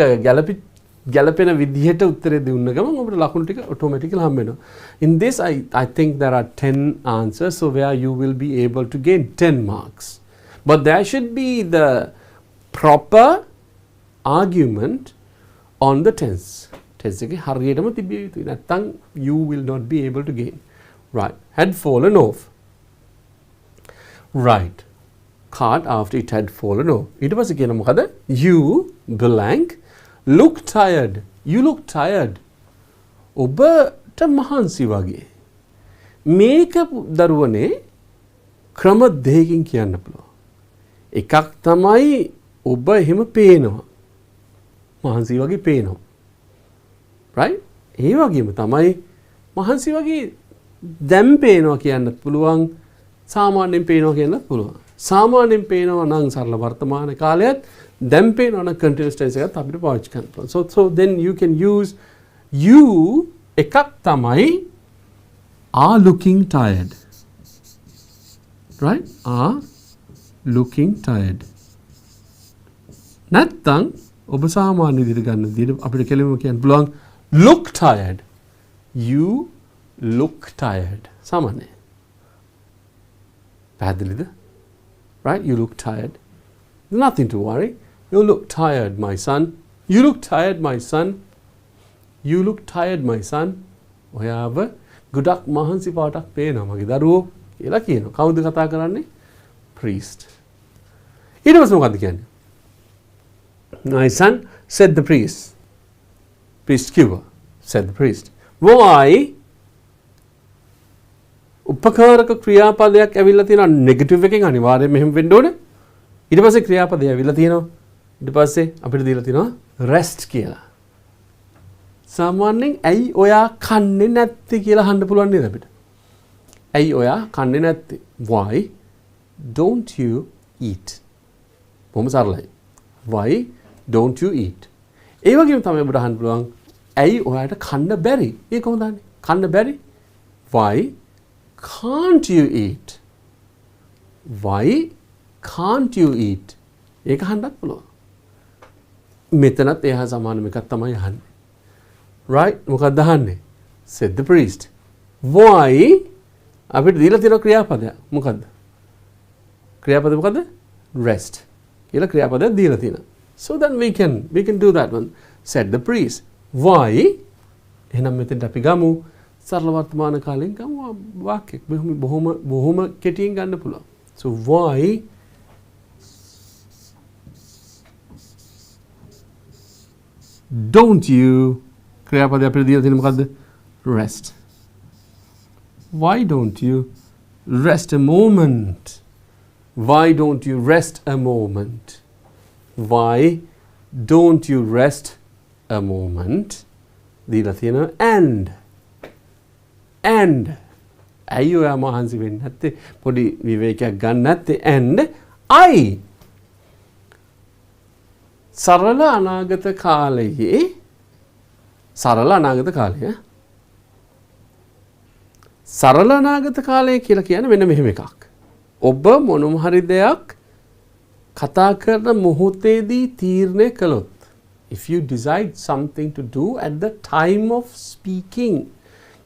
ගැළපෙන විදිහට උත්තරේ දුන්න ගමන් ඔබට ලකුණු ටික automatically හම්බ වෙනවා. In this I think there are 10 answers so where you will be able to gain 10 marks. But there should be the proper argument on the tense. Tense එකේ හරියටම තිබිය යුතුයි. නැත්නම් you will not be able to gain. Right. Had fallen off. Right. Cart after it had fallen off. ඊට පස්සේ කියන මොකද? You blank look tired. You look tired. ඔබට මහන්සි වගේ. මේක දරුවනේ ක්‍රම දෙකකින් කියන්න පුළුවන්. එකක් තමයි ඔබ එහෙම පේනවා. මහන්සි වගේ පේනවා. right? ඒ වගේම තමයි මහන්සි වගේ දැන් පේනවා කියන්නත් පුළුවන්. සාමාන්‍යයෙන් පේනවා කියන්නත් පුළුවන්. සාමාන්‍යයෙන් පේනවා නම් සරල වර්තමාන කාලයත් දැන් පේනවා නම් continuous tense එකත් අපිට පාවිච්චි කරන්න පුළුවන්. So then you can use you එකක් තමයි are looking tired. Right? Are looking tired. නැත්තම් ඔබ සාමාන්‍ය විදිහට ගන්න විදිහට අපිට කෙලින්ම කියන්න පුළුවන් look tired. You look tired. සාමාන්‍ය. පැහැදිලිද? Right? You look tired. Nothing to worry. You look tired, my son. You look tired, my son. You look tired, my son. ඔයාව ගොඩක් මහන්සි පාටක් පේනවා මගේ දරුවෝ කියලා කියනවා. කවුද කතා කරන්නේ? priest. ඊට පස්සේ මොකද්ද කියන්නේ? My son, said the priest. Priest කිව්වා. said the priest. Why? උපකාරක ක්‍රියාපදයක් ඇවිල්ලා තියෙනවා නෙගටිව් එකෙන් අනිවාර්යයෙන් මෙහෙම වෙන්න ඕනේ. ඊට පස්සේ ක්‍රියාපදය ඇවිල්ලා තියෙනවා. ඊට පස්සේ අපිට දීලා තියෙනවා rest කියලා. සාමාන්‍යයෙන් ඇයි ඔයා කන්නේ නැත්තේ කියලා අහන්න පුළුවන් නේද අපිට? ඇයි ඔයා කන්නේ නැත්තේ? Why don't you eat? බොහොම සරලයි. Why don't you eat? ඒ වගේම තමයි අපිට අහන්න පුළුවන් ඇයි ඔයාට කන්න බැරි? ඒක කොහොමද අහන්නේ? කන්න බැරි? Why can't you eat? Why can't you eat? ඒක අහන්නත් පුළුවන්. මෙතනත් එහා සමානම එකක් තමයි අහන්නේ. Right? මොකක්ද අහන්නේ? said the priest. Why? අපිට දීලා තියෙන ක්‍රියාපදයක්. මොකද්ද? ක්‍රියාපද මොකද්ද? rest. කියලා ක්‍රියාපදයක් දීලා තියෙනවා. So then we can do that one. said the priest. Why? එහෙනම් මෙතෙන්ට අපි ගමු සරල වර්තමාන කාලෙන් ගමු වාක්‍යයක්. බොහොම කෙටියෙන් ගන්න පුළුවන්. So why don't you ක්‍රියාපදය අපිට දීලා තියෙන මොකද්ද? rest. Why don't you rest a moment? Why don't you rest a moment? Why don't you rest a moment? දීලා තියෙනවා and ඇයි ඔයා මහන්සි වෙන්නේ නැත්තේ පොඩි විවේකයක් ගන්න නැත්තේ and I සරල අනාගත කාලයේ සරල අනාගත කාලය සරල අනාගත කාලය කියලා කියන්නේ මෙන්න මෙහෙම එකක්. ඔබ මොනම හරි දෙයක් කතා කරන මොහොතේදී තීරණය කළොත් if you decide something to do at the time of speaking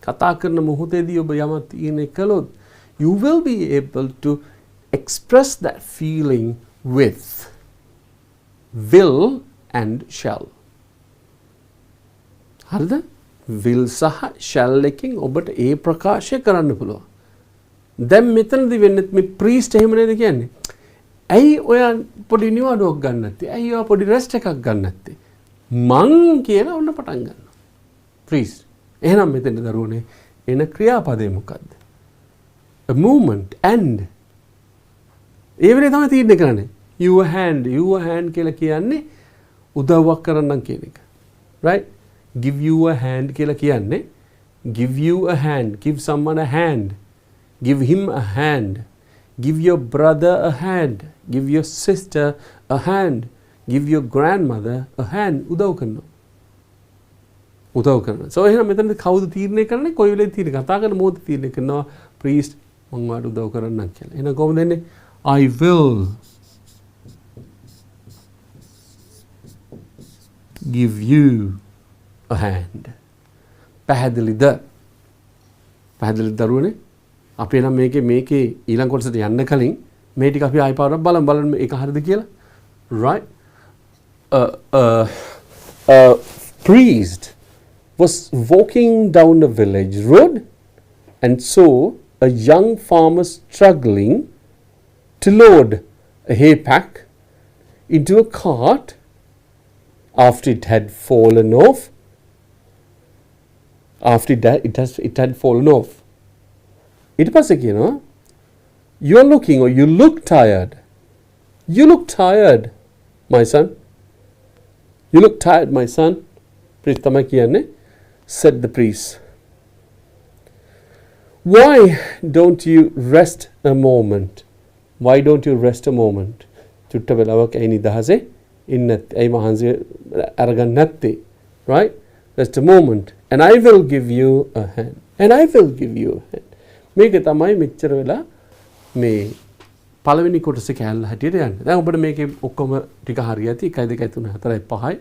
කතා කරන මොහොතේදී ඔබ යමක් තීරණය කළොත් you will be able to express that feeling with will and shall. හරිද? will සහ shall එකෙන් ඔබට ඒ ප්‍රකාශය කරන්න පුළුවන්. දැන් මෙතනදී වෙන්නේ මේ priest එහෙම නේද කියන්නේ? ඇයි ඔයා පොඩි නිවාඩුවක් ගන්න නැත්තේ? ඇයි ඔයා පොඩි rest එකක් ගන්න නැත්තේ? මං කියලා ඔන්න පටන් ගන්නවා. priest. එහෙනම් මෙතන දරුවනේ එන ක්‍රියාපදේ මොකද්ද? a movement and ඒ වෙලේ තමයි තීරණය කරන්නේ. your hand කියලා කියන්නේ උදව්වක් කරන්නම් කියන එක. right? give you a hand කියලා කියන්නේ give you a hand, give someone a hand, give him a hand, give your brother a hand, give your sister a hand, give your grandmother a hand. උදව් කරනවා. So එහෙනම් මෙතනදී කවුද තීරණය කරන්නේ? කොයි වෙලේ තීරණය කතා කරන මොහොත තීරණය කරනවා priest මම වාට උදව් කරන්නම් කියලා. එහෙනම් කොහොමද එන්නේ? I will give you a hand. පැහැදිලිද? පැහැදිලිද දරුවනේ? අපි නම් මේකේ ඊළඟ කොටසට යන්න කලින් මේ ටික අපි ආයෙ පාරක් බලමු මේක හරිද කියලා. Right? Priest was walking down a village road and saw a young farmer struggling to load a hay pack into a cart after it had fallen off. After that, it had fallen off. ඊට පස්සේ කියනවා you're looking or you look tired. You look tired, my son. You look tired, my son. Priest තමයි කියන්නේ. Said the priest. Why don't you rest a moment? Why don't you rest a moment? චුට්ට වෙලාවක් ඇයි නිදහසේ ඉන්නේ? ඇයි මහන්සිය අරගන්න නැත්තේ? Right? Rest a moment. And I will give you a hand. And I will give you a hand. මේක තමයි මෙච්චර වෙලා මේ පළවෙනි කොටසේ කැලල හැටියට යන්නේ. දැන් ඔබට මේකේ ඔක්කොම ටික හරියටි 1 2 3 4 5යි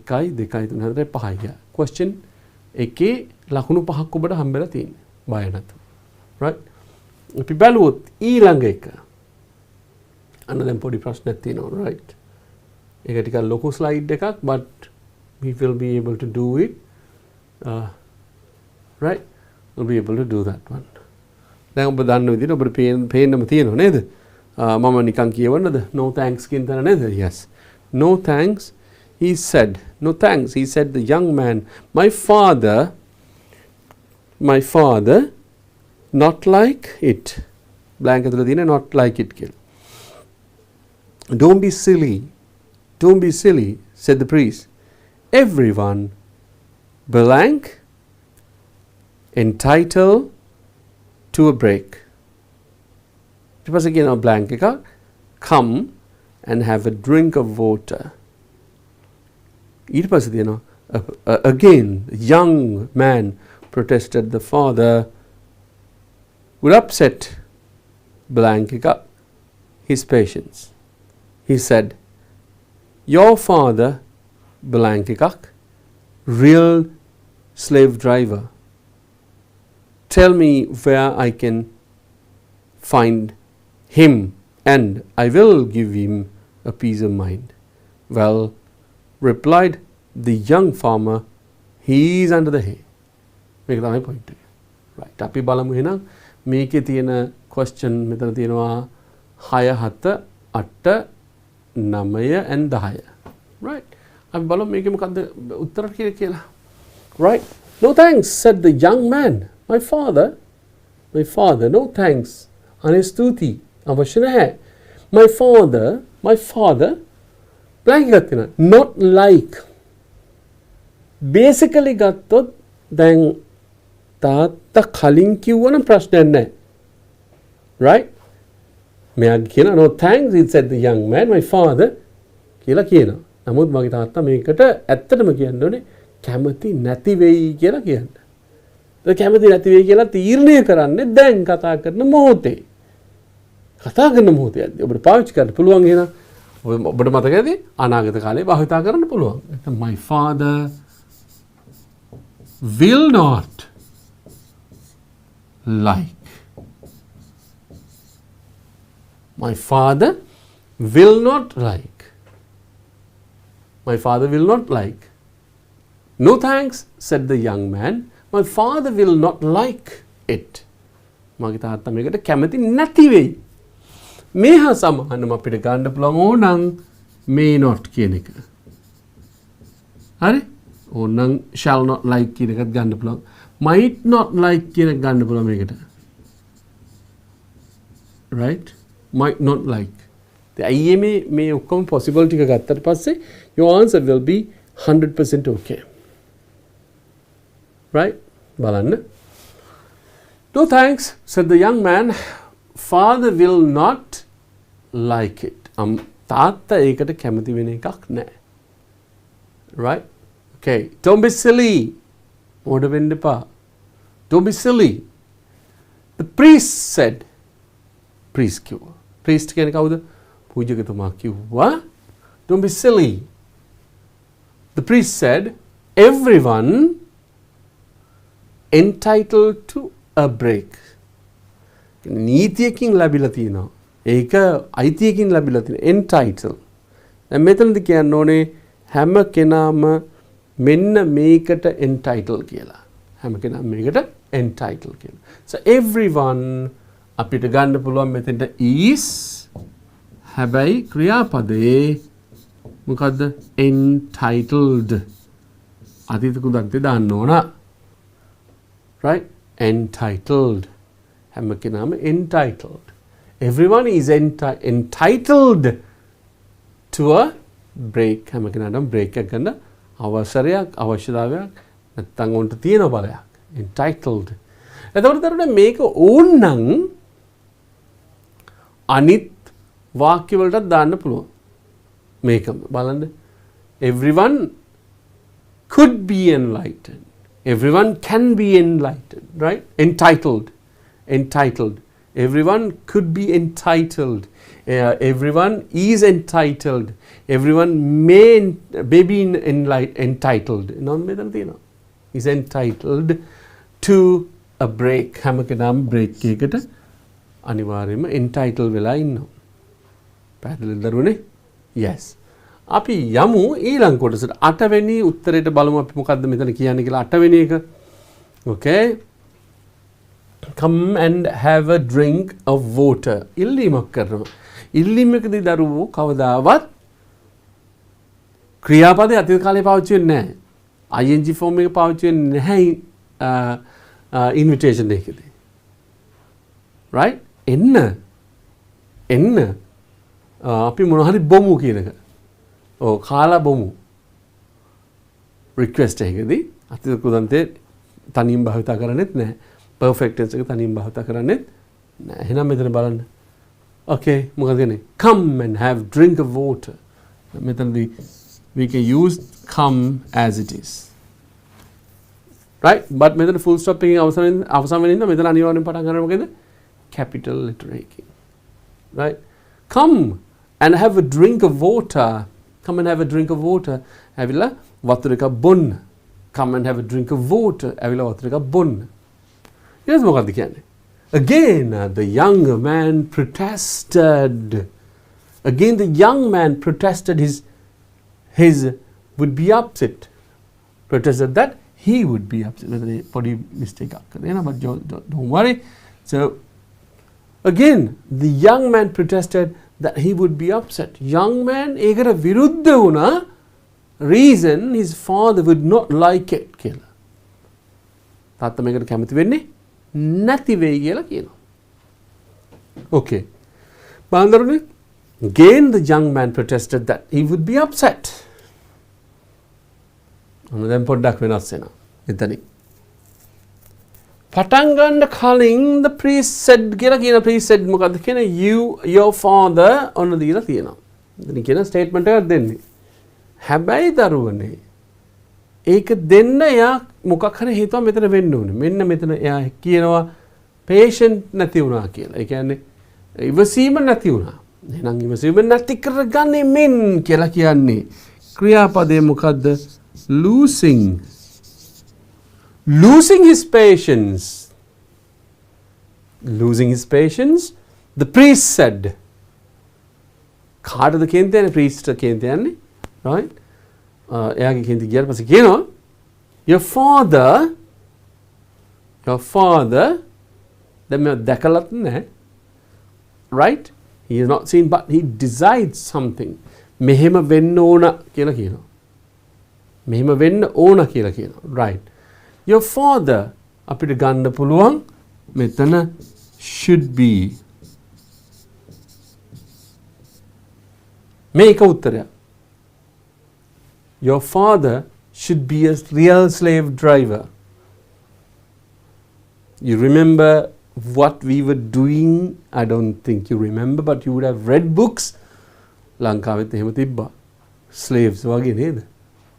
1 2 3 4 5යි කියලා. Question එකේ ලකුණු 5ක් ඔබට හම්බෙලා තියෙනවා. බය නැතුව. Right? අපි බලුවොත් ඊළඟ එක. අන්න දැන් පොඩි ප්‍රශ්නයක් තියෙනවා. Right? ඒක ටිකක් ලොකු slide එකක් but we will be able to do it. Right? We'll be able to do that one. දැන් ඔබ දන්න විදිහට ඔබට පේන්නම තියෙනව නේද? මම නිකන් කියවන්නද? No thanks කියන තැන නේද? Yes. No thanks. He said, no thanks. He said, the young man, my father, not like it. Blank ඇතුළේ තියෙන not like it කියලා. Don't be silly. Don't be silly, said the priest. Everyone blank entitled to a break. ඊට පස්සේ කියනවා blank එක come and have a drink of water. ඊට පස්සේ තියෙනවා again the young man protested. The father would upset blank එක his patience. He said, your father blank එකක් real slave driver. Tell me where I can find him and I will give him a peace of mind. Well, replied the young farmer, he is under the hay. මේක තමයි point එක. Right. අපි බලමු එහෙනම් මේකේ තියෙන question මෙතන තියෙනවා 6 7 8 9 and 10. Right. අපි බලමු මේකේ මොකද්ද උත්තර කියලා. Right. No thanks, said the young man. My father, no thanks. Anestuti, අවශ්‍ය නැහැ. My father, blank එකක් තියෙනවා. Not like. basically ගත්තොත් දැන් තාත්තා කලින් කිව්වනම් ප්‍රශ්නයක් නැහැ. Right? මෙයා කියනවා no thanks it said the young man my father කියලා කියනවා. නමුත් මගේ තාත්තා මේකට ඇත්තටම කියන්න ඕනේ කැමති නැති වෙයි කියලා කියන්න. ඒ කැමති නැති වෙයි කියලා තීරණය කරන්නේ දැන් කතා කරන මොහොතේ. කතා කරන මොහොතේදී ඔබට පාවිච්චි කරන්න පුළුවන් එහෙනම් ඔබට මතකද අනාගත කාලේ භාවිතා කරන්න පුළුවන්. My father will not like. My father will not like. My father will not like. No thanks, said the young man. My father will not like it. මගේ තාත්තා මේකට කැමති නැති වෙයි. මේ හා සමානව අපිට ගන්න පුළුවන් ඕනනම් may not කියන එක. හරි? ඕනනම් shall not like කියන එකත් ගන්න පුළුවන්. might not like කියන එක ගන්න පුළුවන් මේකට. Right? Might not like. ඇයි මේ ඔක්කොම possible ටික ගත්තට පස්සේ your answer will be 100% okay. Right? බලන්න. No thanks, said the young man. Father will not like it. තාත්තා ඒකට කැමති වෙන එකක් නැහැ. Right? Okay. Don't be silly. මොඩ වෙන්න එපා. Don't be silly. The priest said. Priest කිව්වා. Priest කියන්නේ කවුද? පූජකතුමා කිව්වා. Don't be silly. The priest said, everyone entitled to a break. නීතියකින් ලැබිලා තියෙනවා. ඒක අයිතියකින් ලැබිලා තියෙනවා. entitled. දැන් මෙතනදී කියන්න ඕනේ හැම කෙනාම මෙන්න මේකට entitled කියලා. හැම කෙනාම මේකට entitled කියලා. So everyone අපිට ගන්න පුළුවන් මෙතෙන්ට is හැබැයි ක්‍රියාපදේ මොකද්ද? entitled. අතීත කුදන්තේ දාන්න ඕන. Right? Entitled. හැම කෙනාම entitled. Everyone is entitled to a break. හැම කෙනාටම break එකක් ගන්න අවශ්‍යතාවයක් නැත්තම් උන්ට තියෙන බලයක්. Entitled. එතකොට දරුවනේ මේක ඕනනම් අනිත් වාක්‍ය වලට දාන්න පුළුවන්. මේකම බලන්න. Everyone could be enlightened. Everyone can be enlightened, right? Entitled. Entitled. Everyone could be entitled. Everyone is entitled. Everyone may be entitled. Non මෙතන තියෙනවා. Is entitled to a break. හැම කෙනාම break එකකට අනිවාර්යයෙන්ම entitled වෙලා ඉන්නවා. පැහැදිලිද දරුවනේ? Yes. අපි යමු ඊළඟ කොටසට 8 වෙනි උත්තරයට බලමු අපි මොකද්ද මෙතන කියන්නේ කියලා 8 වෙනි එක. Okay. Come and have a drink of water. ඉල්ලීමක් කරනවා. ඉල්ලීමකදී දරුවෝ කවදාවත් ක්‍රියාපදයේ අතීත කාලේ පාවිච්චි වෙන්නේ නැහැ. ing form එක පාවිච්චි වෙන්නේ නැහැ invitation එකේදී. Right? එන්න අපි මොන හරි බොමු කියන එක. ඔව් කාලා බොමු. request එකේදී අතීත කුදන්තේ තනියෙන් භාවිත කරන්නේත් නැහැ. perfect tense එක තනියෙන් භාවිත කරන්නේත් නැහැ. එහෙනම් මෙතන බලන්න. Okay, මොකද කියන්නේ? Come and have drink of water. මෙතනදී we can use come as it is. Right? But මෙතන full stop එකකින් අවසන් වෙනින්ද මෙතන අනිවාර්යෙන් පටන් ගන්න මොකද? Capital letter එකකින්. Right? Come and have a drink of water. Come and have a drink of water. ඇවිල්ලා වතුර එකක් බොන්න. Come and have a drink of water. ඇවිල්ලා වතුර එකක් බොන්න. ඊට මොකක්ද කියන්නේ? Again the young man protested. Again the young man protested his would be upset. Protested that he would be upset. Body mistake but don't worry. So again the young man protested that he would be upset. Young man ඒකට විරුද්ධ වුණා. Reason his father would not like it කියලා. තාත්තා මේකට කැමති වෙන්නේ නැති වෙයි කියලා කියනවා. Okay. බාන්දරුනේ again the young man protested that he would be upset. ඔන්න දැන් පොඩ්ඩක් වෙනස් වෙනවා. එතනින්. පටන් ගන්න කලින් the priest said කියලා කියන priest said මොකද්ද කියන you your father ඔන්න දීලා තියෙනවා. ඉතින් කියන ස්ටේට්මන්ට් එකක් දෙන්නේ. හැබැයි දරුවනේ ඒක දෙන්න එයා මොකක් හරි හේතුවක් මෙතන වෙන්න ඕනේ. මෙන්න මෙතන එයා කියනවා patient නැති වුණා කියලා. ඒ කියන්නේ ඉවසීම නැති වුණා. එහෙනම් ඉවසීම නැති කරගන්නේ මෙන් කියලා කියන්නේ ක්‍රියාපදේ මොකද්ද? losing his patience. Losing his patience, the priest said. කාටද කියන්නේ? priest කියන්නේ, right? එයාගේ කේන්ති ගියාට පස්සේ කියනවා your father දැන් මම දැකලත් නැහැ, right? He is not seen but he decides something. මෙහෙම වෙන්න ඕන කියලා කියනවා. මෙහෙම වෙන්න ඕන කියලා කියනවා, right? Your father අපිට ගන්න පුළුවන් මෙතන should be. මේක උත්තරය. Your father should be a real slave driver. You remember what we were doing? I don't think you remember, but you would have read books. ලංකාවෙත් එහෙම තිබ්බා. Slaves වගේ නේද?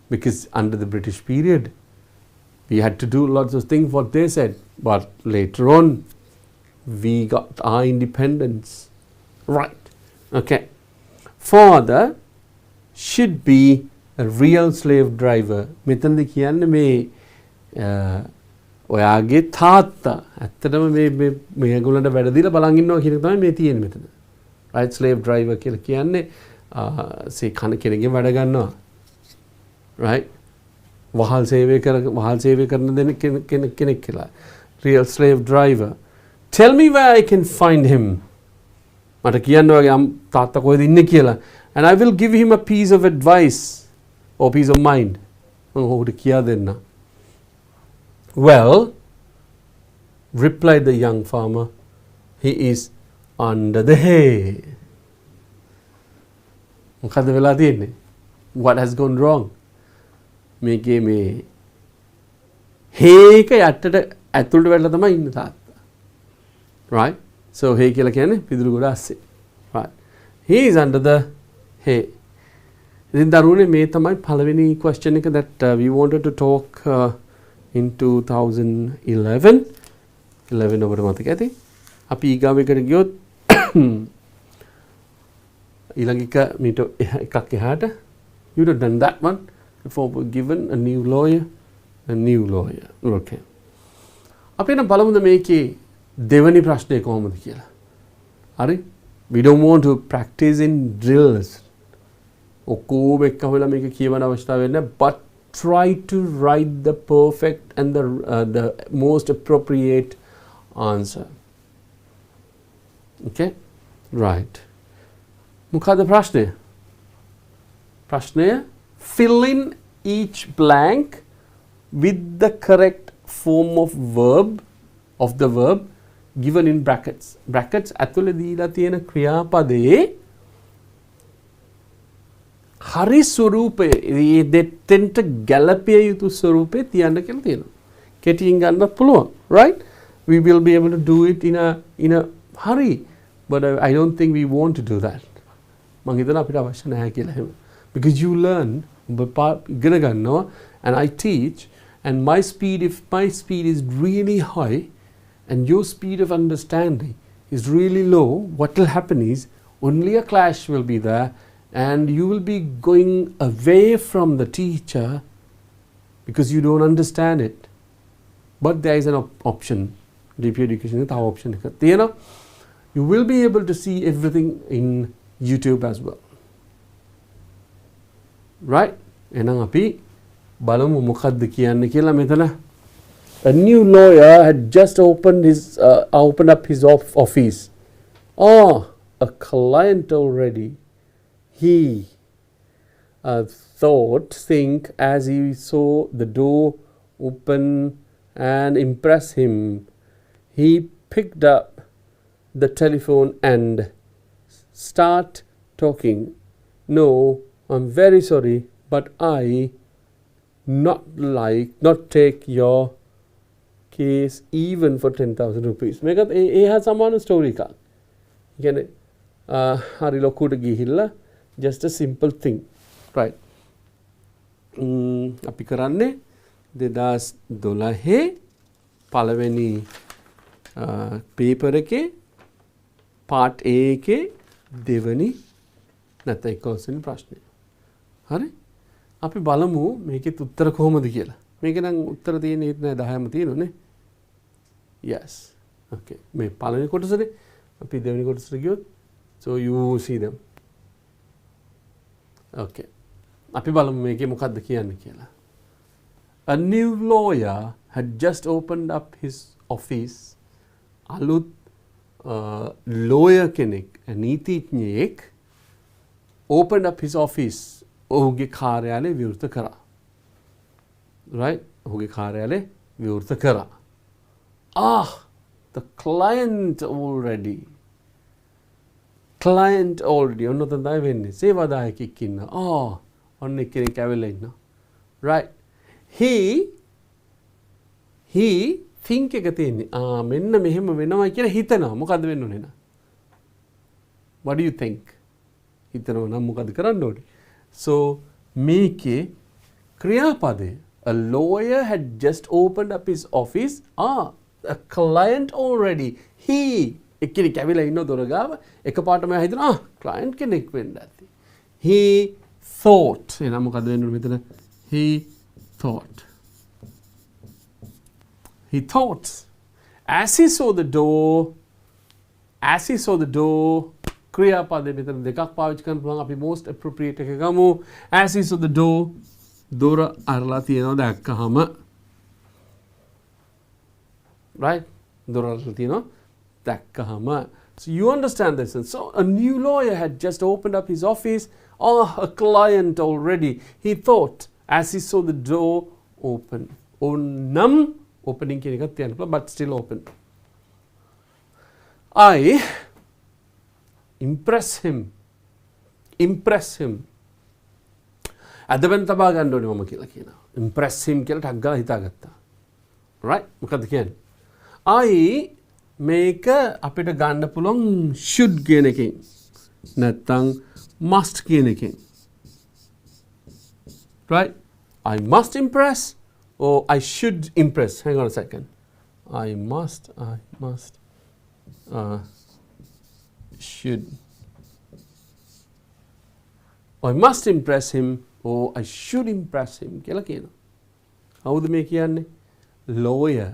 Because under the British period, we had to do lots of things what they said. But later on, we got our independence. Right. Okay. Father should be a real slave driver. මෙතනදී කියන්නේ මේ ඔයාගේ තාත්තා ඇත්තටම මේගොල්ලන්ට වැඩ දීලා බලන් ඉන්නවා කියන එක තමයි මේ තියෙන්නේ මෙතන. Right, slave driver කියලා කියන්නේ සේ කන කෙනෙක්ගෙන් වැඩ ගන්නවා. Right? වහල් සේවය කරන කෙනෙක් කියලා. Real slave driver. Tell me where I can find him. මට කියන්න වගේ තාත්තා කොහෙද ඉන්නේ කියලා. And I will give him a piece of advice or piece of mind. මම ඔහුට කියා දෙන්න. Well, replied the young farmer, he is under the hay. මොකද වෙලා තියෙන්නේ? What has gone wrong? මේකේ මේ හේක යටට ඇතුළට වැටලා තමයි ඉන්න තාත්තා. Right? So hay කියලා කියන්නේ පිදුරු ගොඩ අස්සේ. Right. He is under the hay. ඉතින් දරුවනේ මේ තමයි පළවෙනි question එක that we wanted to talk in 2011. 11 ඔබට මතක ඇති. අපි ඊගාව එකට ගියොත් ඊළඟ එක මීට එකක් එහාට you would have done that one before we given a new lawyer. Okay. අපි නම් බලමුද මේකේ දෙවනි ප්‍රශ්නය කොහොමද කියලා. හරි? We don't want to practice in drills. ඔක්කොම එක්ක වෙලා මේක කියවන අවස්ථාවක් වෙන්නේ, but try to write the perfect and the most appropriate answer. Okay? Right. මොකද ප්‍රශ්නය? Fill in each blank with the correct form of the verb given in brackets. Brackets ඇතුලේ දීලා තියෙන ක්‍රියාපදයේ හරි ස්වරූපය ඒ දෙතෙන්ට ගැළපිය යුතු ස්වරූපේ තියන්න කියලා තියෙනවා. කෙටියෙන් ගන්න පුළුවන්, right? We will be able to do it in a hurry, but I don't think we want to do that. මං හිතනවා අපිට අවශ්‍ය නැහැ කියලා එහෙම. Because you learn ඉගෙන ගන්නවා and I teach, and if my speed is really high and your speed of understanding is really low, what will happen is only a clash will be there and you will be going away from the teacher because you don't understand it. But there is an option. DP education is our option. You will be able to see everything in YouTube as well. Right? එහෙනම් අපි බලමු මොකද්ද කියන්නේ කියලා මෙතන. A new lawyer had just opened up his office. Oh, a client already. He think as he saw the door open and impress him. He picked up the telephone and start talking. No, I'm very sorry, but I not take your case even for 10,000 rupees. මේකත් ඒ හා සමාන story එකක්. කියන්නේ හරි ලොකුට ගිහිල්ලා just a simple thing. Right. අපි කරන්නේ 2012 පළවෙනි පේපර් එකේ part A එකේ දෙවෙනි නැත්නම් 11 වෙනි ප්‍රශ්නය. හරි? අපි බලමු මේකෙත් උත්තර කොහොමද කියලා. මේක නම් උත්තර තියෙන්නේ නෑ 10ම තියෙනනේ. Yes. Okay. මේ පළවෙනි කොටසනේ අපි දෙවෙනි කොටසට ගියොත් so you see them. Okay. අපි බලමු මේකේ මොකද්ද කියන්නේ කියලා. A new lawyer had just opened up his office. අලුත් lawyer කෙනෙක් නීතිඥයෙක් opened up his office. ඔහුගේ කාර්යාලය විවෘත කරා. Right? ඔහුගේ කාර්යාලය විවෘත කරා. The client already. ඔන්න තමයි වෙන්නේ. සේවාදායකෙක් ඉන්නවා. ඔන්න කෙනෙක් ඇවිල්ලා ඉන්නවා. Right? He think එක තියෙන්නේ. මෙන්න මෙහෙම වෙනවා කියලා හිතනවා. මොකද්ද වෙන්න ඕනේ නා? What do you think? හිතනවා නම් මොකද්ද කරන්න ඕනේ? So මේකේ ක්‍රියාපදය a lawyer had just opened up his office. A client already. He එක්කෙනෙක් ඇවිල්ලා ඉන්න දොර ගාව එකපාරටම හිතනවා client කෙනෙක් වෙන්න ඇති. He thought. එහෙනම් මොකද්ද වෙන්න ඕනේ මෙතන? He thought. He thought. As he saw the door, ක්‍රියාපදේ මෙතන දෙකක් පාවිච්චි කරන්න පුළුවන්. අපි most appropriate එක ගමු. As he saw the door, දොර අරලා තියෙනවා දැක්කහම. Right? දොර අරලා තියෙනවා දැක්කහම. So you understand this. And so a new lawyer had just opened up his office. A client already. He thought as he saw the door open. Opening කියන එකත් තියන්න පුළුවන් but still open. I impress him. අදබෙන් තබා ගන්න ඕනේ මම කියලා කියනවා. Impress him කියලා ටක් ගාලා හිතාගත්තා. Right? මොකද්ද කියන්නේ? I මේක අපිට ගන්න පුළුවන් should කියන එකෙන්. නැත්නම් must කියන එකෙන්. Right? I must impress or I should impress. Hang on a second. I should. I must impress him or I should impress him. කියලා කියනවා. කවුද මේ කියන්නේ? Lawyer.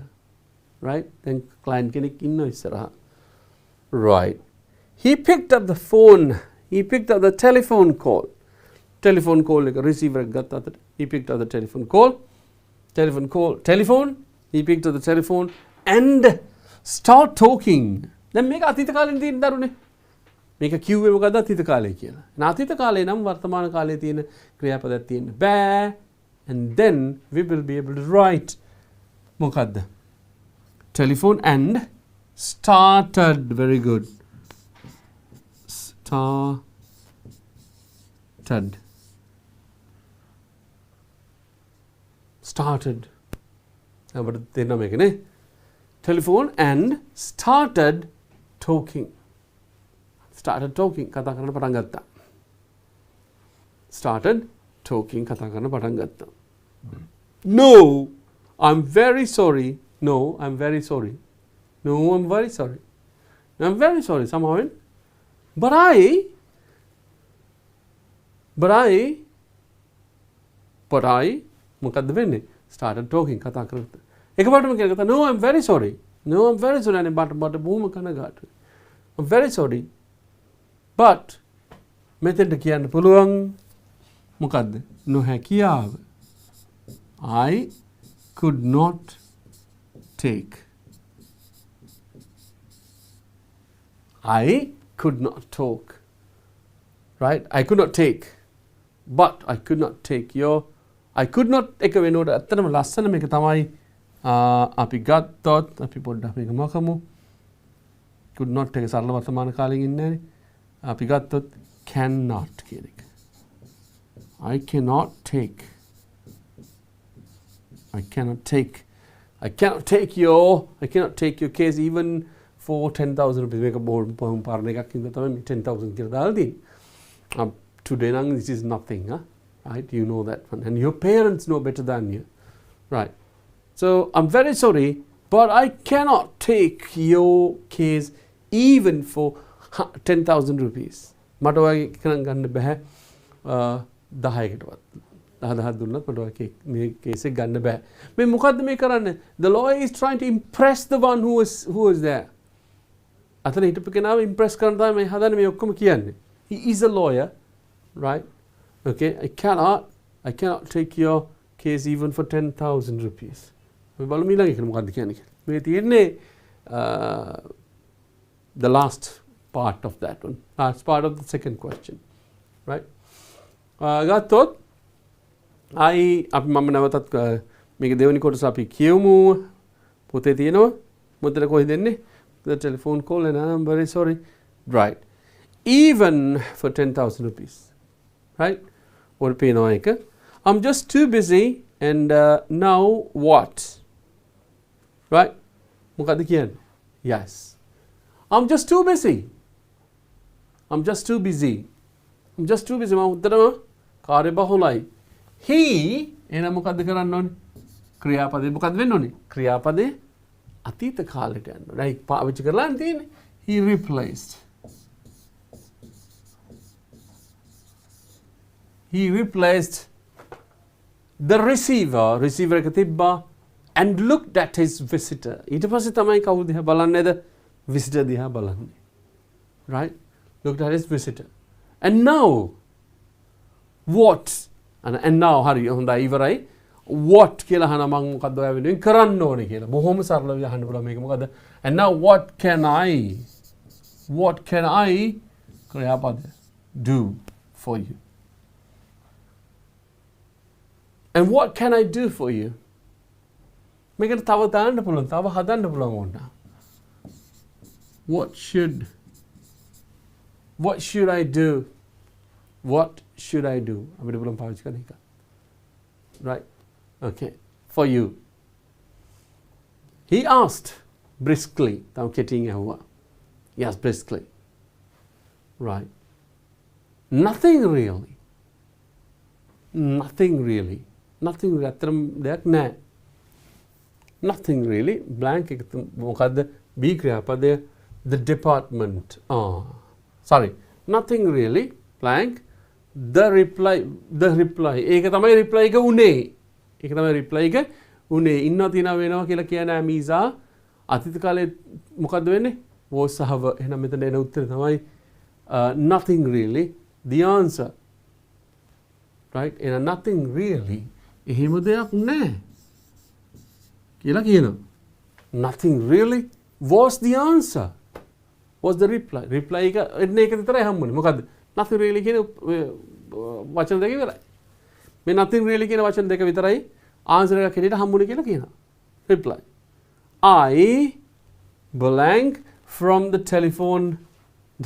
Right? Then client කෙනෙක් ඉන්නවා ඉස්සරහා. Right. He picked up the phone. He picked up the telephone call. Telephone call එක receiver එක ගත්ත අතට. He picked up the telephone call. Telephone. He picked up the telephone and start talking. දැන් මේක අතීත කාලෙන් තියෙන දරුනේ. මේක කිව්වේ මොකද්ද අතීත කාලේ කියලා. අතීත කාලේ නම් වර්තමාන කාලේ තියෙන ක්‍රියාපදයක් තියෙන්න බෑ. And then we will be able to write මොකද්ද? Telephone and started. Very good. Started. අපිට තේරෙනවා මේකනේ. Telephone and started talking. කතා කරන්න පටන් ගත්තා. Started talking කතා කරන්න පටන් ගත්තා. No, I'm very sorry. No, I'm very sorry. Somehow. But I මොකද්ද වෙන්නේ? Started talking කතා කරද්දී. එකපාරටම කියනවා no, I'm very sorry. අනේ බට බොහොම කනගාටුයි. I'm very sorry. But මෙතෙන්ට කියන්න පුළුවන් මොකද්ද? නොහැකියාව. I could not take. I could not talk. Right? I could not take. But I could not take your. I could not එක වෙනකොට ඇත්තටම ලස්සන මේක තමයි අපි ගත්තොත් අපි පොඩ්ඩක් මේක මකමු. could not එක සරල වර්තමාන කාලෙකින් ඉන්නේ නේ. අපි ගත්තොත් cannot කියන එක. I cannot take. I cannot take your case even for 10,000 rupees. මේක බොහොම පරණ එකක් හින්දා තමයි මේ 10,000 කියලා දාලා තියෙන්නේ. Today now this is nothing, huh? Right? You know that one, and your parents know better than you, right? So I'm very sorry, but I cannot take your case even for 10,000 rupees. මට ඔයගේ ගන්න බෑ 10කටවත්. 10,000 දුන්නත් මට ඔයගේ මේ case එක ගන්න බෑ. මේ මොකද්ද මේ කරන්නේ? The lawyer is trying to impress the one who was there. අතන හිටපු කෙනාව impress කරන්න තමයි මේ හදන්නේ මේ ඔක්කොම කියන්නේ. He is a lawyer, right? Okay, I cannot take your case even for 10,000 rupees. මේ බලමු ඊළඟ එක මොකද්ද කියන්නේ කියලා. මේ තියෙන්නේ the last part of that one. Last part of the second question, right? ගත්තොත් අපි මම නැවතත් මේක දෙවෙනි කොටස අපි කියමු. පොතේ තියෙනවා. මුදල කොහෙද දෙන්නේ? The telephone call, and I'm very sorry. Right. Even for 10,000 rupees. Right? Or pay no එක. I'm just too busy, and now what? Right? මොකද කියන්නේ? Yes. I'm just too busy. I'm just too busy. I'm just too busy. මම උත්තරම කාර්යබහුලයි. He එන මොකද්ද කරන්න ඕනේ? ක්‍රියාපදේ මොකද්ද වෙන්න ඕනේ? ක්‍රියාපදේ අතීත කාලයට යන්න ඕනේ. right? පාවිච්චි කරලා තියෙන්නේ. He replaced. He replaced the receiver. Receiver එක තිබ්බා and looked at his visitor. ඊට පස්සේ තමයි කවුද දිහා බලන්නේද? Visitor දිහා බලන්නේ. Right? Looked at his visitor. And now what? And now හරි හොඳයි ඉවරයි. What කියලා අහන මම මොකද්ද ඔයා වෙනුවෙන් කරන්න ඕනේ කියලා. බොහොම සරලව අහන්න පුළුවන් මේක මොකද? And now what can I ක්‍රියාපද do for you? And what can I do for you? මේකට තව දාන්න පුළුවන්. තව හදන්න පුළුවන් ඕන. What should I do? What should I do? අපිට පුළුවන් පාවිච්චි කරන්න එක. Right? Okay. For you. He asked briskly. තව කෙටියෙන් ඇහුවා. Yes, briskly. Right. Nothing really. අතරම දෙයක් නැහැ. Nothing really. Blank එක මොකද්ද? B ක්‍රියාපදය the department. Sorry. Nothing really. Blank. The reply. ඒක තමයි reply එක උනේ. ඉන්නවා තියනවා වෙනවා කියලා කියන මීසා අතීත කාලේ මොකද්ද වෙන්නේ? was සහ එහෙනම් මෙතන එන උත්තරේ තමයි nothing really the answer. Right? එන nothing really එහෙම දෙයක් නැහැ කියලා කියනවා. Nothing really was the answer. Was the reply. reply එක එන්නේ ඒක විතරයි හම්බුනේ. මොකද්ද? nothing really කියන වචන දෙක විතරයි. මේ nothing really කියන වචන දෙක විතරයි answer එක කෙනෙක්ට හම්බුනේ කියලා කියනවා. reply. I blank from the telephone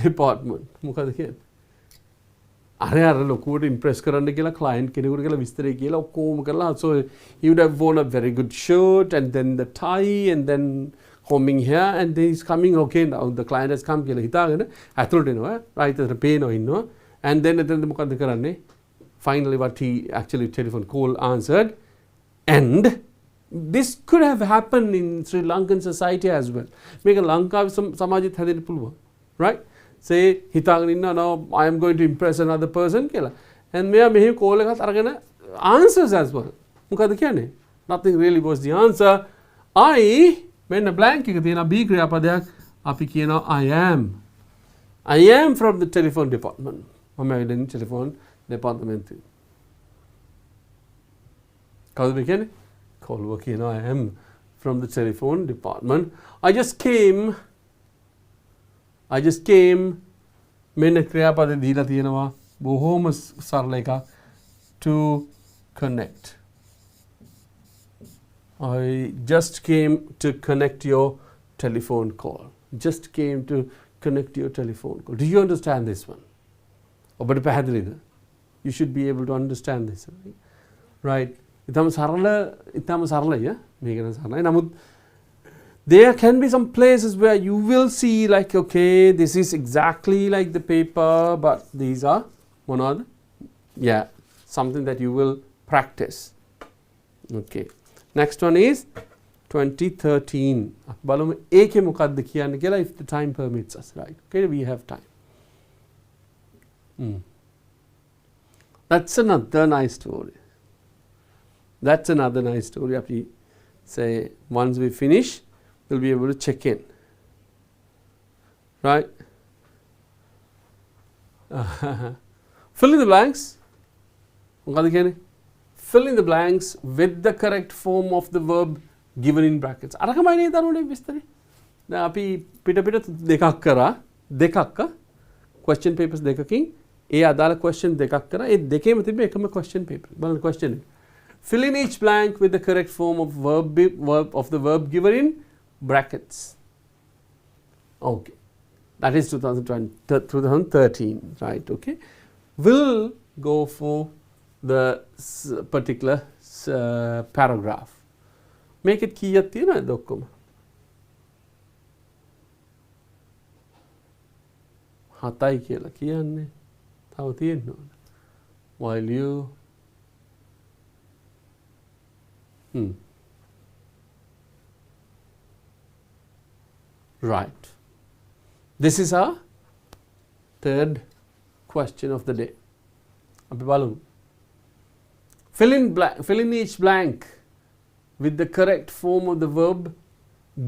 department. මොකද කියන්නේ? අර ලොකුවට impress කරන්න කියලා client කෙනෙකුට කියලා විස්තරය කියලා ඔක්කොම කරලා so he would have worn a very good shirt and then the tie and then combing here and then he's coming okay now the client has come කියලා හිතාගෙන ඇතුළට එනවා right එතන පේනවා ඉන්නවා and then එතනද මොකද කරන්නේ finally what he actually telephone call answered and this could have happened in Sri Lankan society as well මේක ලංකාවේ සමාජෙත් හැදෙන්න පුළුවන් right say හිතාගෙන ඉන්නවා now I am going to impress another person කියලා and මෙයා මෙහෙම call එකත් අරගෙන answers as well මොකද කියන්නේ nothing really was the answer I මෙන්න blank එක තියෙනවා B ක්‍රියාපදයක් අපි කියනවා I am from the telephone department මම ඇවිල්ලා telephone department කවුද මේ කියන්නේ කවුරුව කියනවා I am from the telephone department I just came මෙන්න ක්‍රියාපද දීලා තියෙනවා බොහොම සරල එකක් to connect I just came to connect your telephone call. Just came to connect your telephone call. Do you understand this one? You should be able to understand this. Right? ඉතාලම සරලයි මේකන සරලයි. නමුත් there can be some places where you will see like, okay, this is exactly like the paper, but these are monad. Yeah, something that you will practice. Okay. Next one is 2013. බලමු ඒකේ මොකක්ද කියන්නේ කියලා if the time permits us, right? Okay, we have time. That's another nice story. That's another nice story. Api say once we finish, we'll be able to check in. Right? Fill in the blanks. මොකද කියන්නේ? Fill in the blanks with the correct form of the verb given in brackets. අරකමයි නේද අරුනේ විස්තරේ. දැන් අපි පිට දෙකක් කරා. දෙකක් question papers දෙකකින් ඒ අදාළ question දෙකක් කරා. ඒ දෙකේම තිබ්බ එකම question paper. බලන්න question එක. Fill in each blank with the correct form of the verb given in brackets. Okay. That is 2013, right? Okay. We'll go for the particular paragraph. Make it key at the document. Hatai කියලා කියන්නේ තව තියෙනවා. While you Right. This is our third question of the day. අපි බලමු. Fill in each blank with the correct form of the verb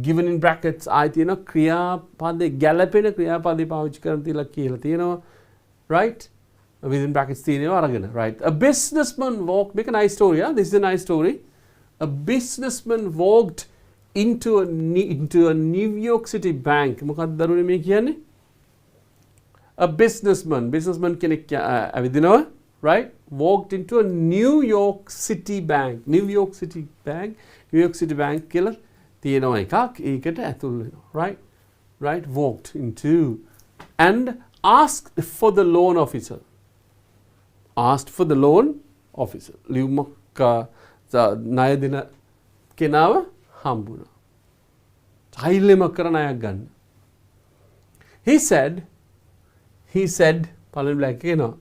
given in brackets. ආයි තියෙනවා ක්‍රියාපදේ ගැළපෙන ක්‍රියාපදේ පාවිච්චි කරන් තියලා කියලා තියෙනවා. Right? Within brackets තියෙනවා අරගෙන. Right. A businessman walked. Make a nice story. This is a nice story. A businessman walked into a New York City bank. මොකක්ද දරුවනේ මේ කියන්නේ? A businessman කෙනෙක් ඇවිදිනවා. Right? Walked into a New York City bank. New York City bank කියලා තියෙනවා එකක්. ඒකට ඇතුල් වෙනවා. Right? Right? Walked into and asked for the loan officer. Asked for the loan officer. ලියුමක් ණය දෙන කෙනාව හම්බුණා. ඡයිලෙම කරන අයක් ගන්න. He said පළවෙනි blank කියනවා.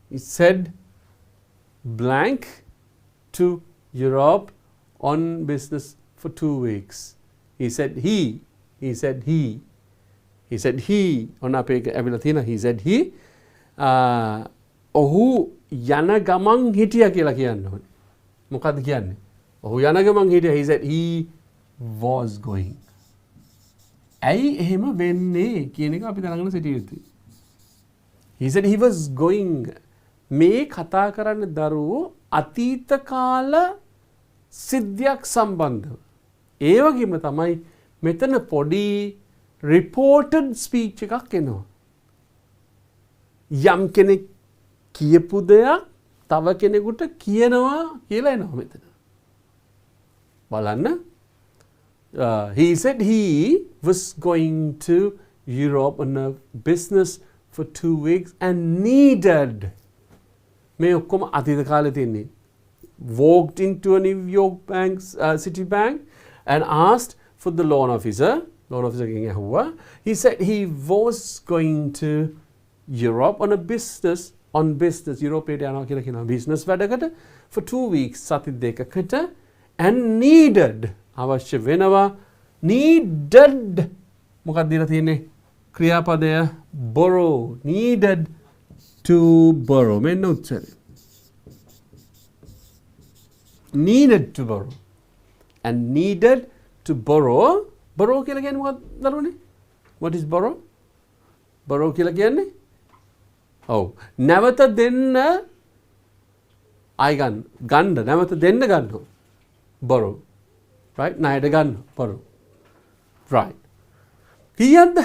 He said blank to Europe on business for 2 weeks. He said he on අපේ ඇවිල්ලා තියෙනවා. He said he ඔහු යන ගමන් හිටියා කියලා කියන්න ඕනේ. මොකද්ද කියන්නේ? ඔහු යන ගමන් හිටියා. He said he was going. ඇයි එහෙම වෙන්නේ කියන එක අපි දැනගෙන සිටිය යුතුයි. He said he was going. මේ කතා කරන්න දරුවෝ අතීත කාල සිද්ධියක් සම්බන්ධව. ඒ වගේම තමයි මෙතන පොඩි reported speech එකක් එනවා. යම් කෙනෙක් කියපු දෙයක් තව කෙනෙකුට කියනවා කියලා එනවා මෙතන. බලන්න. He said he was going to Europe on a business for 2 weeks and needed. මේ ඔක්කොම අතීත කාලේ තියෙන්නේ. Walked into a New York City bank and asked for the loan officer. Loan officer ගෙන් ඇහුවා. He said he was going to Europe on business. යුරෝපයට යනවා කියලා කියනවා. business වැඩකට for 2 weeks සති දෙකකට and needed අවශ්‍ය වෙනවා. needed මොකක්ද දීලා තියෙන්නේ? ක්‍රියාපදය borrow. needed to borrow. මෙන්න උත්තරේ. needed to borrow and needed to borrow. borrow කියලා කියන්නේ මොකක්ද දරුවනේ? what is borrow? borrow කියලා කියන්නේ නැවත දෙන්න ගන්න නැවත දෙන්න ගන්නවා. borrow. right? ණයට ගන්න borrow. right. කීයක්ද?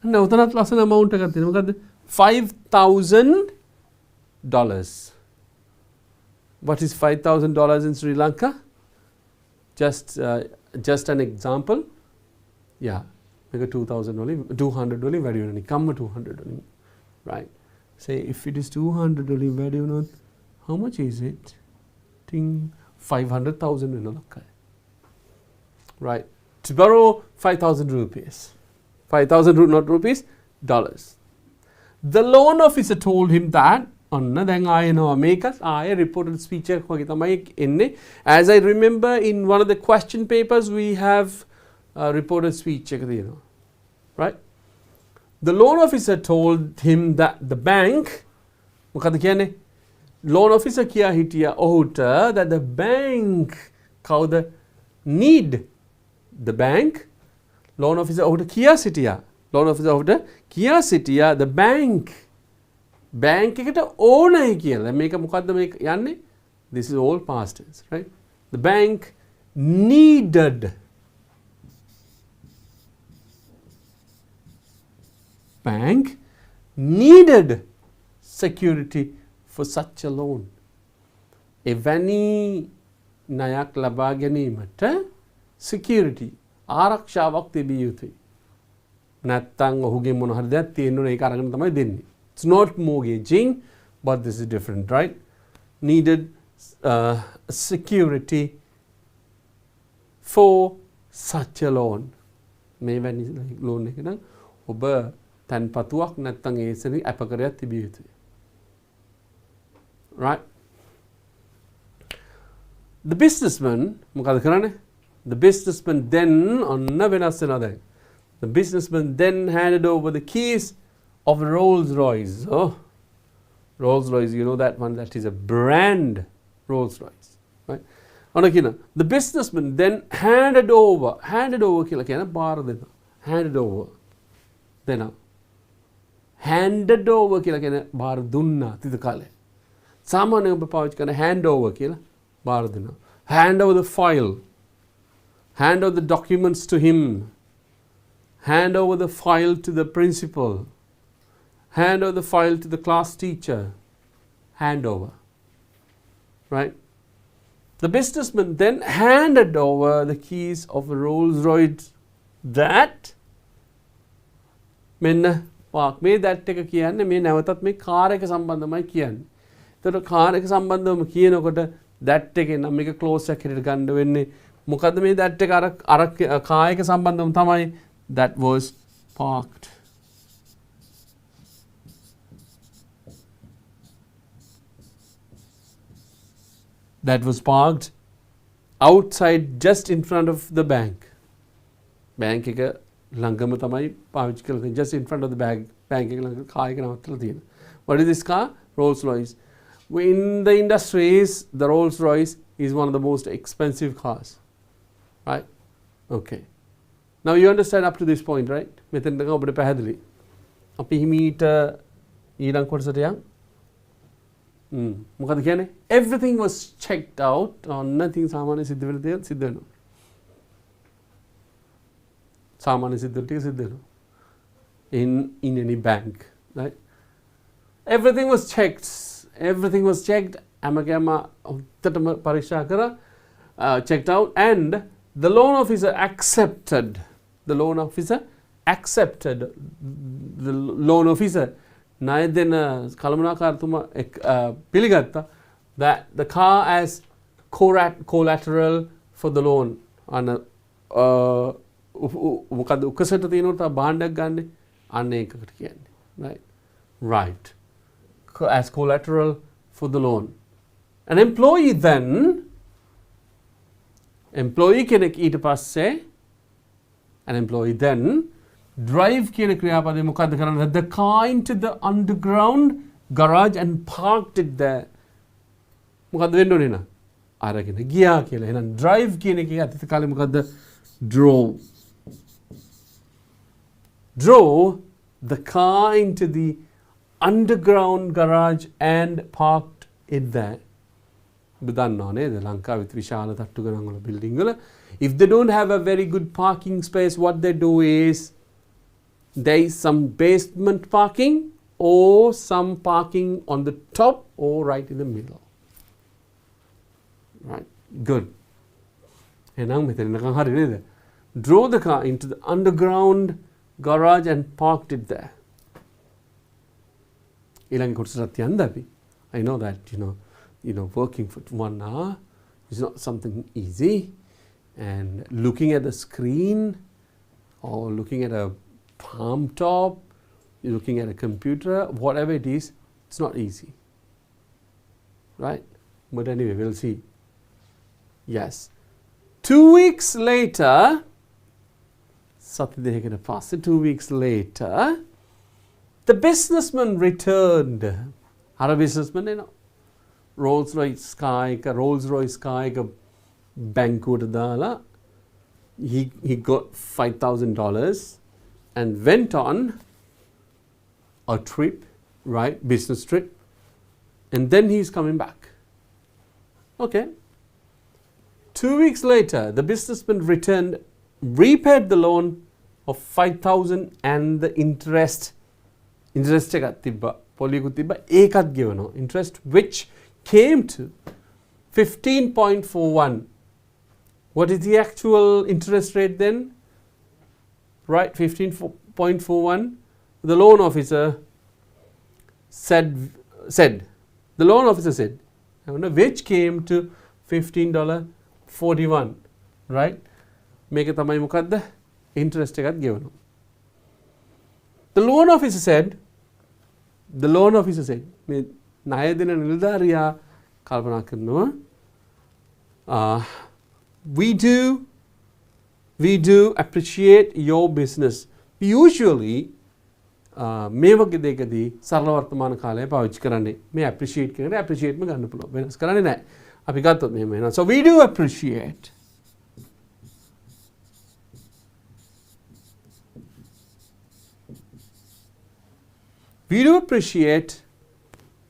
උතනත් ලස්සන amount එකක් තියෙනවා. මොකද්ද? $5,000. What is $5,000 in Sri Lanka? Just an example. Yeah. Make 2,000 only, 200 only value only. Come 200 only. Right. Say if it is 200 only value not, how much is it? Ting 500,000 වෙන ලොක්කයි. Right. To borrow 5,000 rupees. 5,000 not rupees, dollars. The loan officer told him that ඔන්න දැන් ආයෙ නෝ මේකත් ආයෙ reported speech එකක් වගේ තමයි එන්නේ. As I remember in one of the question papers we have reported speech එක තියෙනවා. Right? The loan officer told him that the bank මොකද කියන්නේ? Loan officer කියා හිටියා ඔහුට that the bank කවුද need the bank loan officer ඔහුට කියා සිටියා. Loan officer ඔහුට කියා සිටියා the bank bank එකට ඕනයි කියලා. මේක මොකද්ද මේක යන්නේ? This is all past tense, right? The bank needed bank needed security for such a loan. එවැනි ණයක් ලබා ගැනීමට security ආරක්ෂාවක් තිබිය යුතුයි. නැත්තම් ඔහුගේ මොන හරි දෙයක් තියෙන්න ඕනේ ඒක අරගෙන තමයි දෙන්නේ. It's not mortgaging, but this is different, right? Needed security for such a loan. මේ වැනි loan එක නම් ඔබ තන්පතුවක් නැත්තම් ඒ සෙනි අපකරයක් තිබිය යුතුයි. Right? The businessman මොකද කරන්නේ? The businessman then ඔන්න වෙනස් වෙනවා දැන්. The businessman then handed over the keys of a Rolls Royce. Oh, Rolls Royce, you know that one, that is a brand, Rolls Royce, right? The businessman then handed over කියලා කියන බාර දෙනවා. Handed over. දෙනවා. Handed over කියලා කියන බාර දුන්නා තිත කාලේ. සාමාන්‍යයෙන් ඔබ පාවිච්චි කරන hand over කියලා බාර දෙනවා. Hand over the file. Hand over the documents to him. Hand over the file to the principal. Hand over the file to the class teacher. Hand over. Right? The businessman then handed over the keys of a Rolls Royce that මෙන්න වාක් මේ that එක කියන්නේ මේ නැවතත් මේ car එක සම්බන්ධමයි කියන්නේ. ඒතකොට කාර් එක සම්බන්ධවම කියනකොට that එකේ නම් මේක close එකක් හැටියට ගන්න වෙන්නේ. මොකද්ද මේ that එක අර කාර් එක සම්බන්ධවම තමයි that was parked. That was parked outside just in front of the bank. Bank එක ළඟම තමයි පාවිච්චි කරලා තියෙන්නේ. Just in front of the bank එක ළඟ car එක නවත්තලා තියෙනවා. What is this car? Rolls Royce. In the industries, the Rolls Royce is one of the most expensive cars. Right? Okay. Now you understand up to this point, right? මෙතෙන් නම් ඔබට පැහැදිලි. අපි හිමීට ඊළඟ කොටසට යමු. මොකද කියන්නේ? Everything was checked out. Nothing සාමාන්‍ය සිද්ධ වෙන දේ සිද්ධ වෙනවා. සාමාන්‍ය සිද්ධ ටික සිද්ධ වෙනවා. In any bank, right? Everything was checked. Everything was checked. හැමකම උත්තටම පරීක්ෂා කරා. Checked out and the loan officer accepted. The loan officer accepted. The loan officer ණය දෙන කළමනාකාරතුමා පිළිගත්තා that the car as collateral for the loan. අන්න මොකද උකසට තියෙනවට බාණ්ඩයක් ගන්න අන්න ඒකකට කියන්නේ. Right. As collateral for the loan. An employee කෙනෙක් ඊට පස්සේ an employee then drive කියන ක්‍රියාපදේ මොකද්ද කරන්නේ? The car into the underground garage and parked it there. මොකද්ද වෙන්න ඕනේ නා? අරගෙන ගියා කියලා. එහෙනම් drive කියන එකේ අතීත කාලේ මොකද්ද? Drove the car into the underground garage and parked it there. දන්නවා නේද? ලංකාවේ විශාල තට්ටු ගණන් වල බිල්ඩින් වල if they don't have a very good parking space, what they do is there is some basement parking or some parking on the top or right in the middle. Right, good. එහෙනම් මෙතන නිකන් හරි නේද? Drove the car into the underground garage and parked it there. ඊළඟ කොටසට යන්න අපි. I know that you know working for 1 hour It's not something easy. And looking at the screen or looking at a palm top, looking at a computer, whatever it is, it's not easy. Right? But anyway, we'll see. Yes. 2 weeks later, සති දෙකකට පස්සේ 2 weeks later, the businessman returned. අර businessman එනවා. Rolls Royce car එක බැංකුවට දාලා he got $5,000 and went on a trip, right, business trip, and then he's coming back. Okay. 2 weeks later, the businessman returned, repaid the loan of $5,000 and the interest එකක් තිබ්බා, පොලියකුත් තිබ්බා, ඒකත් ගෙවනවා. Interest which came to 15.41. What is the actual interest rate then? Right, 15.41. The loan officer said, the loan officer said, which came to $15.41. Right? මේක තමයි මොකද්ද? Interest එකත් ගෙවනවා. The loan officer said, මේ ණය දෙන නිලධාරියා කල්පනා කරනවා, we do appreciate your business. Usually මේ වගේ දෙයකදී සරල වර්තමාන කාලය පාවිච්චි කරන්නේ. මේ appreciate කරන්නේ appreciate ම ගන්න පුළුවන්. වෙනස් කරන්නේ නැහැ. අපි ගත්තොත් මෙහෙම වෙනවා. So we do appreciate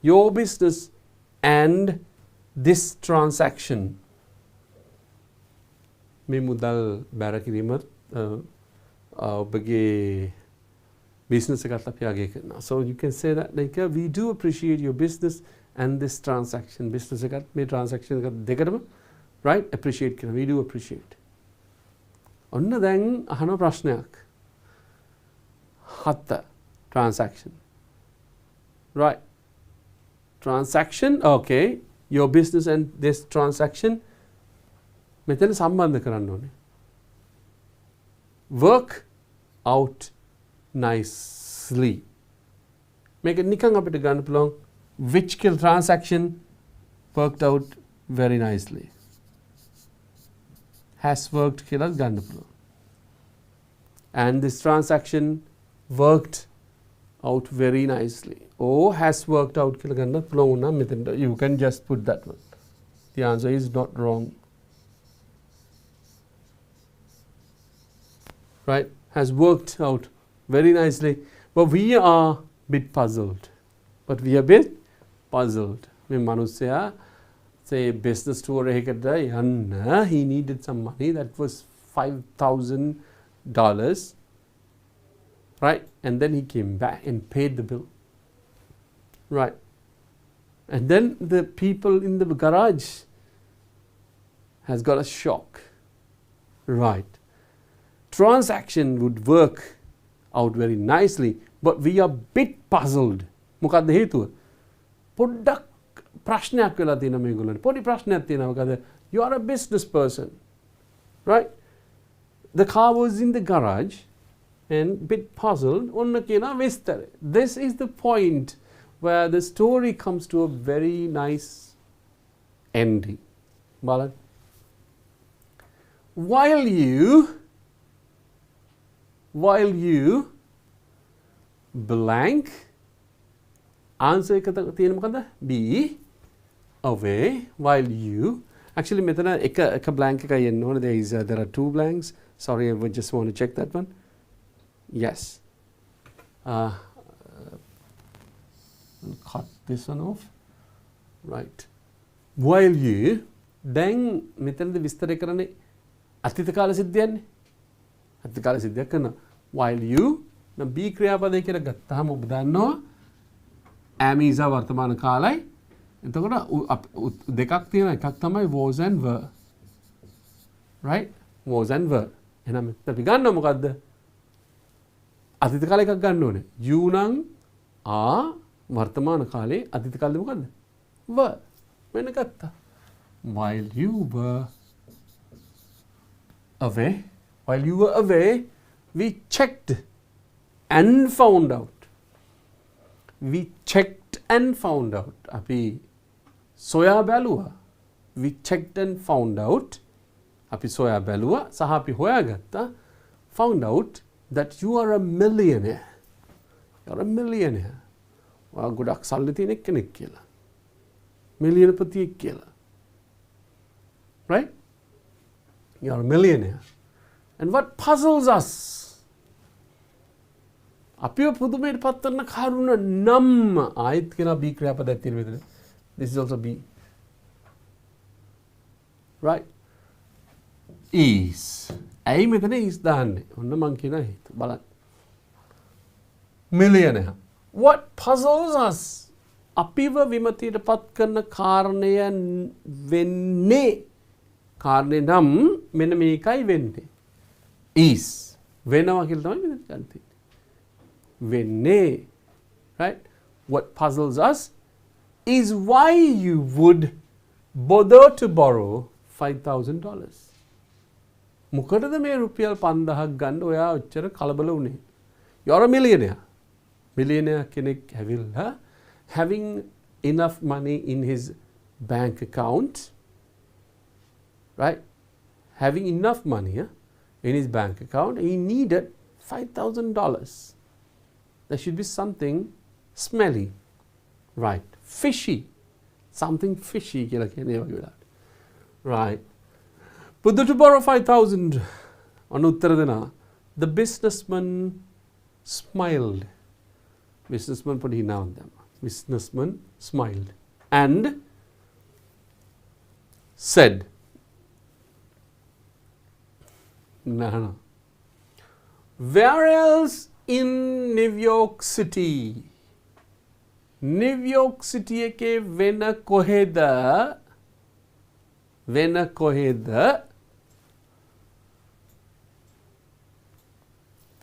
your business and this transaction. මේ මුදල් බැර කිරීමත් ඔබගේ business එකත් අපි අගය කරනවා. So you can say that like we do appreciate your business and this transaction. Business එකත් මේ transaction එකත් දෙකටම right appreciate කරනවා. We do appreciate. ඔන්න දැන් අහන ප්‍රශ්නයක්. 7 transaction. Right. Transaction, okay. Your business and this transaction. මෙතන සම්බන්ධ කරන්න ඕනේ. Work out nicely. මේක නිකන් අපිට ගන්න පුළුවන් which transaction worked out very nicely. Has worked කියලා ගන්න පුළුවන්. And this transaction worked out very nicely. Or has worked out කියලා ගන්න පුළුවන් වුණා මෙතනට. You can just put that one. The answer is not wrong. Right? Has worked out very nicely. But we are a bit puzzled. මේ මිනිස්සයා say business tour එකකට යන්න he needed some money that was $5,000. Right? And then he came back and paid the bill. Right? And then the people in the garage has got a shock. Right? Transaction would work out very nicely, but we are bit puzzled. මොකක්ද හේතුව? පොඩ්ඩක් ප්‍රශ්නයක් වෙලා තියෙනවා මේගොල්ලන්ට. පොඩි ප්‍රශ්නයක් තියෙනවා. මොකද you are a business person. Right? The car was in the garage and bit puzzled. ඔන්න කියන විස්තරය. This is the point where the story comes to a very nice ending. බලන්න. While you blank answer එක තියෙන මොකද්ද? Be away while you actually මෙතන එක blank එකයි එන්න ඕනේ. There are 2 blanks. Sorry, I just want to check that one. Yes. I'll cut this one off. Right. While you දැන් මෙතනද විස්තර කරන්නේ අතීත කාල සිද්ධියන්නේ. අතීත කාල සිද්ධියක් කරනවා. While you නම් be ක්‍රියාපදේ කියලා ගත්තාම ඔබ දන්නවා am is වර්තමාන කාලයි. එතකොට දෙකක් තියෙනවා. එකක් තමයි was and were. Right? Was and were. එහෙනම් අපි ගන්නවා මොකද්ද? අතීත කාලේ එකක් ගන්න ඕනේ. you නම් are වර්තමාන කාලේ අතීත කාලේ මොකද්ද? were. වෙන ගත්තා. while you were away, we checked and found out. We checked and found out. අපි සොයා බැලුවා. We checked and found out. අපි සොයා බැලුවා සහ අපි හොයාගත්තා. Found out that you are a millionaire. You're a millionaire. ඔයා ගොඩක් සල්ලි තියෙන කෙනෙක් කියලා. මිලියනපතියෙක් කියලා. Right? You're a millionaire. And what puzzles us? අපිව පුදුමයට පත්වන කරුණ නම් ආයත් කියන B ක්‍රියාපදයක් තියෙන මෙතන. This is also B. Right? Is. ඇයි මෙතන is දාන්නේ? ඔන්න මං කියන හේතුව බලන්න. Millionaire. What puzzles us? අපිව විමතියට පත් කරන කාරණය වෙන්නේ කාරණේ නම් මෙන්න මේකයි වෙන්නේ. Is. වෙනවා කියලා තමයි මෙතන ගන්න තියෙන්නේ. වෙන්නේ. Right? What puzzles us is why you would bother to borrow $5,000. මොකටද මේ රුපියල් 5000ක් ගන්න ඔයා ඔච්චර කලබල වුණේ? You're a millionaire. Millionaire කෙනෙක් ඇවිල්ලා having enough money in his bank account, right? Having enough money in his bank account, he needed $5,000. There should be something smelly, right? Fishy. Something fishy කියලා කියන්නේ වගේ වෙලාවට. Right. But to borrow 5,000 on උත්තර දෙනවා. The businessman smiled. Businessman පොඩි හිනාවක් දැම්මා. Businessman smiled and said, no. Where else in New York City? New York City එකේ වෙන කොහෙද?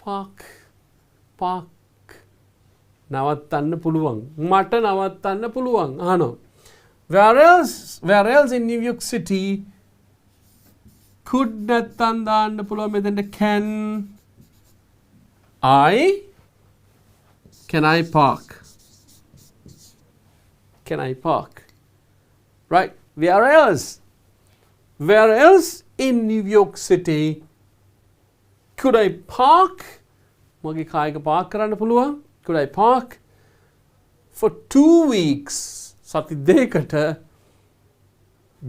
park නවත්තන්න පුළුවන්. මට නවත්තන්න පුළුවන්. අහනවා. Where else in New York City could නැත්තම් දාන්න පුළුවන් මෙතෙන්ට can I park? Can I park? Right? Where else in New York City could I park? මගේ කායක පාක් කරන්න පුළුවන්. Could I park for 2 weeks? සති දෙකකට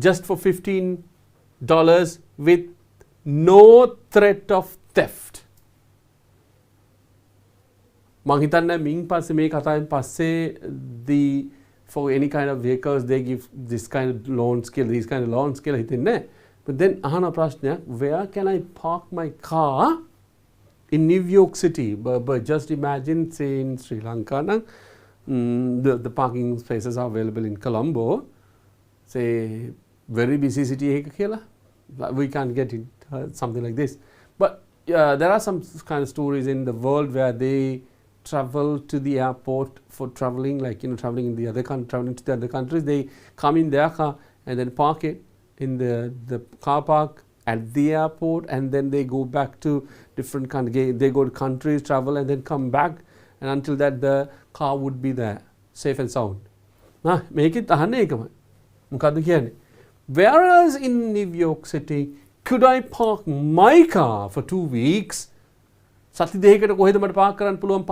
just for $15 with no threat of theft. මං හිතන්නේ මින් පස්සේ මේ කතාවෙන් පස්සේ for any kind of vehicles they give this kind of loans කියලා these kind of loans කියලා හිතන්නේ. But then අහන ප්‍රශ්නයක්, where can I park my car in New York City? But just imagine, say in Sri Lanka, the parking spaces are available in Colombo. Say very busy city ekak කියලා. We can't get it, something like this. But there are some kind of stories in the world where they travel to the airport for traveling, like traveling in the other traveling to the other countries. They come in their car and then park it in the car park at the airport, and then they go back to different countries. They go to countries, travel, and then come back, and until that the car would be there, safe and sound. මේකෙත් අහන්නේ ඒකමයි. මොකද්ද කියන්නේ? Where else in New York City could I park my car for 2 weeks? සති දෙකකට කොහෙද මට Park කරන්න පුළුවන්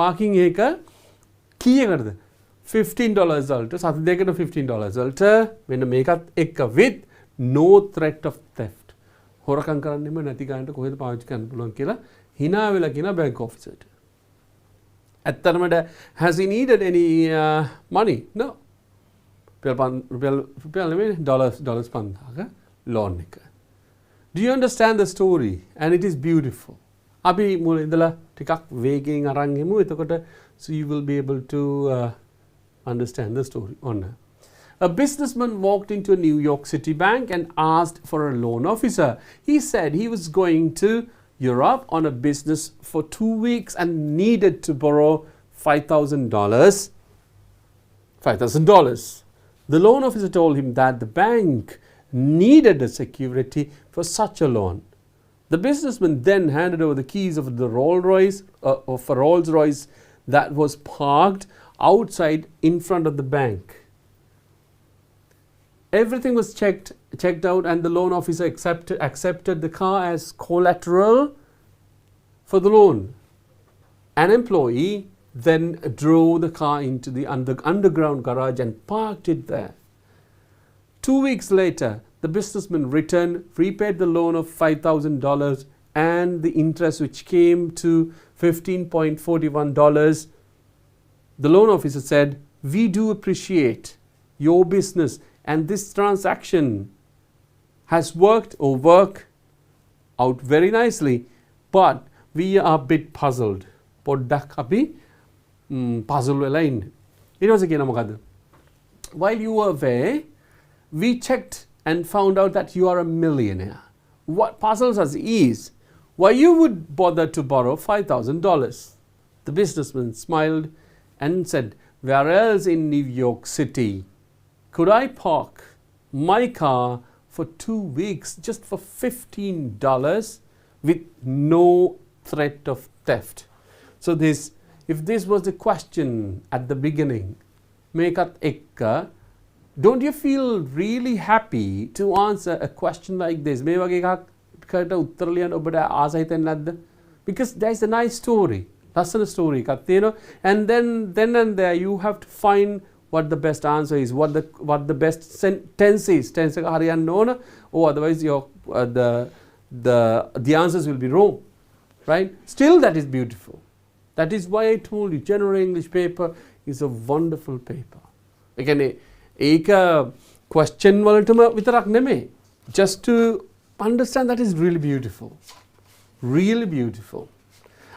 පාකින් එක කීයකටද? $15 වලට සති දෙකකට $15 වලට මෙන්න මේකත් එක්ක with no threat of theft. හොරකම් කරන්නෙම නැති ගන්නට කොහෙද පාවිච්චි කරන්න පුළුවන් කියලා hina වෙලා කියන බැංක් ඔෆිසර්ට. ඇත්තටම has he needed any money? No. රුපියල් නෙමෙයි dollars 5000ක loan එක. Do you understand the story? And it is beautiful. අපි මුල ඉඳලා ටිකක් වේගයෙන් අරන් යමු. එතකොට so you will be able to understand the story. A businessman walked into a New York City bank and asked for a loan officer. He said he was going to Europe on a business for 2 weeks and needed to borrow $5,000. The loan officer told him that the bank needed a security for such a loan. The businessman then handed over the keys of the Rolls-Royce that was parked outside in front of the bank. Everything was checked out, and the loan officer accepted the car as collateral for the loan. An employee then drove the car into the underground garage and parked it there. 2 weeks later, the businessman returned, repaid the loan of $5,000 and the interest, which came to $15.41. The loan officer said, "We do appreciate your business, and this transaction has worked out very nicely, but we are a bit puzzled." පොඩ්ඩක් අපි puzzle වෙලා ඉන්නේ. ඊට පස්සේ කියනවා මොකද්ද? While you were away, we checked and found out that you are a millionaire. What puzzles us is why you would bother to borrow $5,000. The businessman smiled and said, "Where else in New York City could I park my car for 2 weeks just for $15 with no threat of theft?" So if this was the question at the beginning, මේකත් එක්ක, don't you feel really happy to answer a question like this? මේ වගේ එකකට උත්තර ලියන්න ඔබට ආස හිතෙන්නේ නැද්ද? Because there is a nice story. ලස්සන story එකක් තියෙනවා. And then and there you have to find what the best answer is, what the best tense is. Tense එක හරියන්න ඕන, or otherwise the answers will be wrong. Right? Still, that is beautiful. That is why I told you, General English paper is a wonderful paper. Again, ඒක question වලටම විතරක් නෙමෙයි. Just to understand, that is really beautiful. Really beautiful.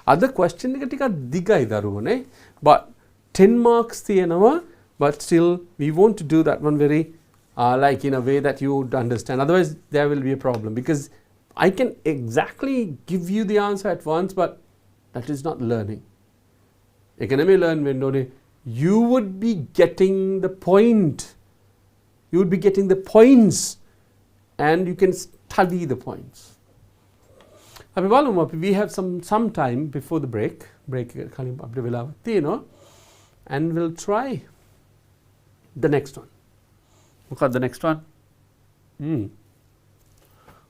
Other question එක ටිකක් දිගයි දරුවනේ. But 10 marks තියෙනවා, but still we want to do that one very like in a way that you would understand. Otherwise there will be a problem, because I can exactly give you the answer at once, but that is not learning. Economy learn when you would be getting the point. You would be getting the points, and you can study the points. We have some time before the break. And we'll try the next one. Look at the next one.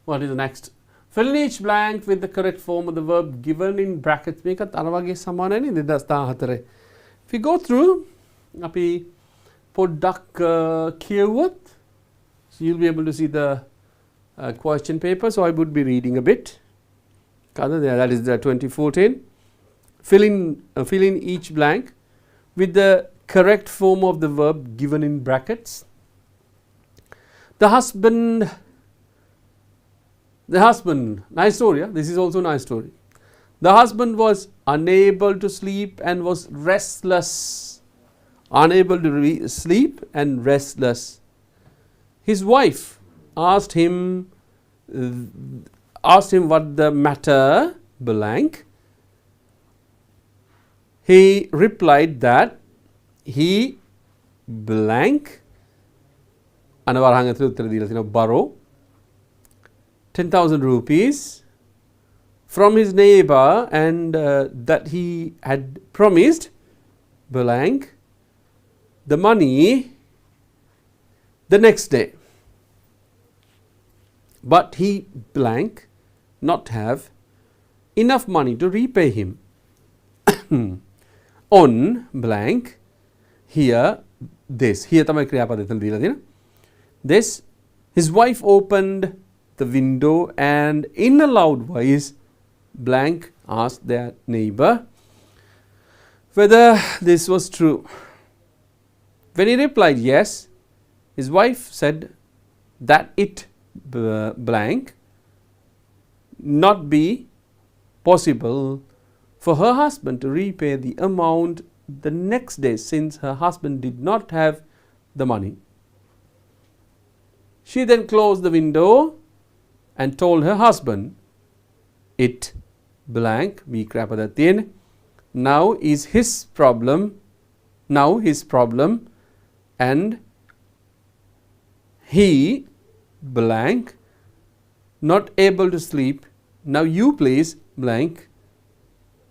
What is the next? Fill in each blank with the correct form of the verb given in brackets. මේකත් අර වගේ සමානයි නේද 2014. If we go through, අපි පොඩ්ඩක් කියවුවොත්, so you'll be able to see the question paper. So I would be reading a bit. That is the 2014. Fill in each blank with the correct form of the verb given in brackets. The husband, nice story. Yeah? This is also a nice story. The husband was unable to sleep and was restless. Unable to sleep and restless. His wife asked him what the matter blank. He replied that he blank borrow 10,000 rupees from his neighbor, and that he had promised blank the money the next day, but he blank not have enough money to repay him. On blank here this තමයි ක්‍රියාපද එතන දීලා තියෙන. This, his wife opened the window and in a loud voice blank asked their neighbor whether this was true. When he replied yes, his wife said that it blank not be possible for her husband to repay the amount the next day, since her husband did not have the money. She then closed the window and told her husband it blank now is his problem and he blank not able to sleep. Now you please blank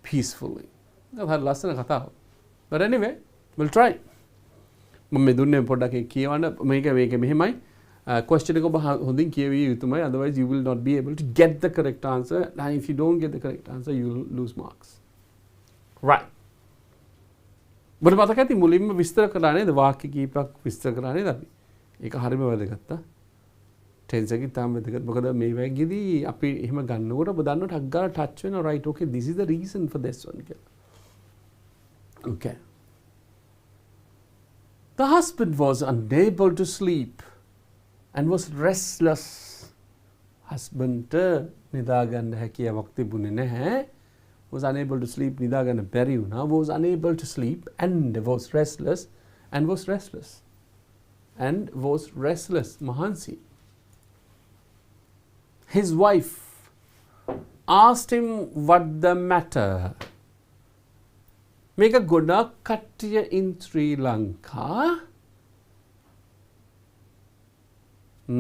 peacefully. That's හරි ලස්සන කතාව. But anyway, we'll try. මම මේ දුන්නේ පොඩ්ඩක් කියවන්න මේක මෙහෙමයි. Question එක ඔබ හොඳින් කියවිය යුතුමයි. Otherwise you will not be able to get the correct answer. And if you don't get the correct answer, you will lose marks. Right. ඔබට මතක ඇති මුලින්ම විස්තර කළා නේද? වාක්‍ය කීපයක් විස්තර කළා නේද අපි? ඒක හරියම වැදගත්. ටෙන්ස් එකේ තාම වැදගත්. මොකද මේ වගේදී අපි එහෙම ගන්නකොට ඔබ දන්නවා ටක් ගාලා ටච් වෙනවා. right, okay, this is the reason for this one කියලා. Okay. The husband was unable to sleep and was restless. Husband නිදාගන්න හැකියාවක් තිබුණේ නැහැ. Was unable to sleep, නිදාගන්න බැරි වුණා. Was unable to sleep and was restless and was restless. And was restless. මහන්සි. His wife asked him what the matter. මේක ගොඩක් කට්ටිය in Sri Lanka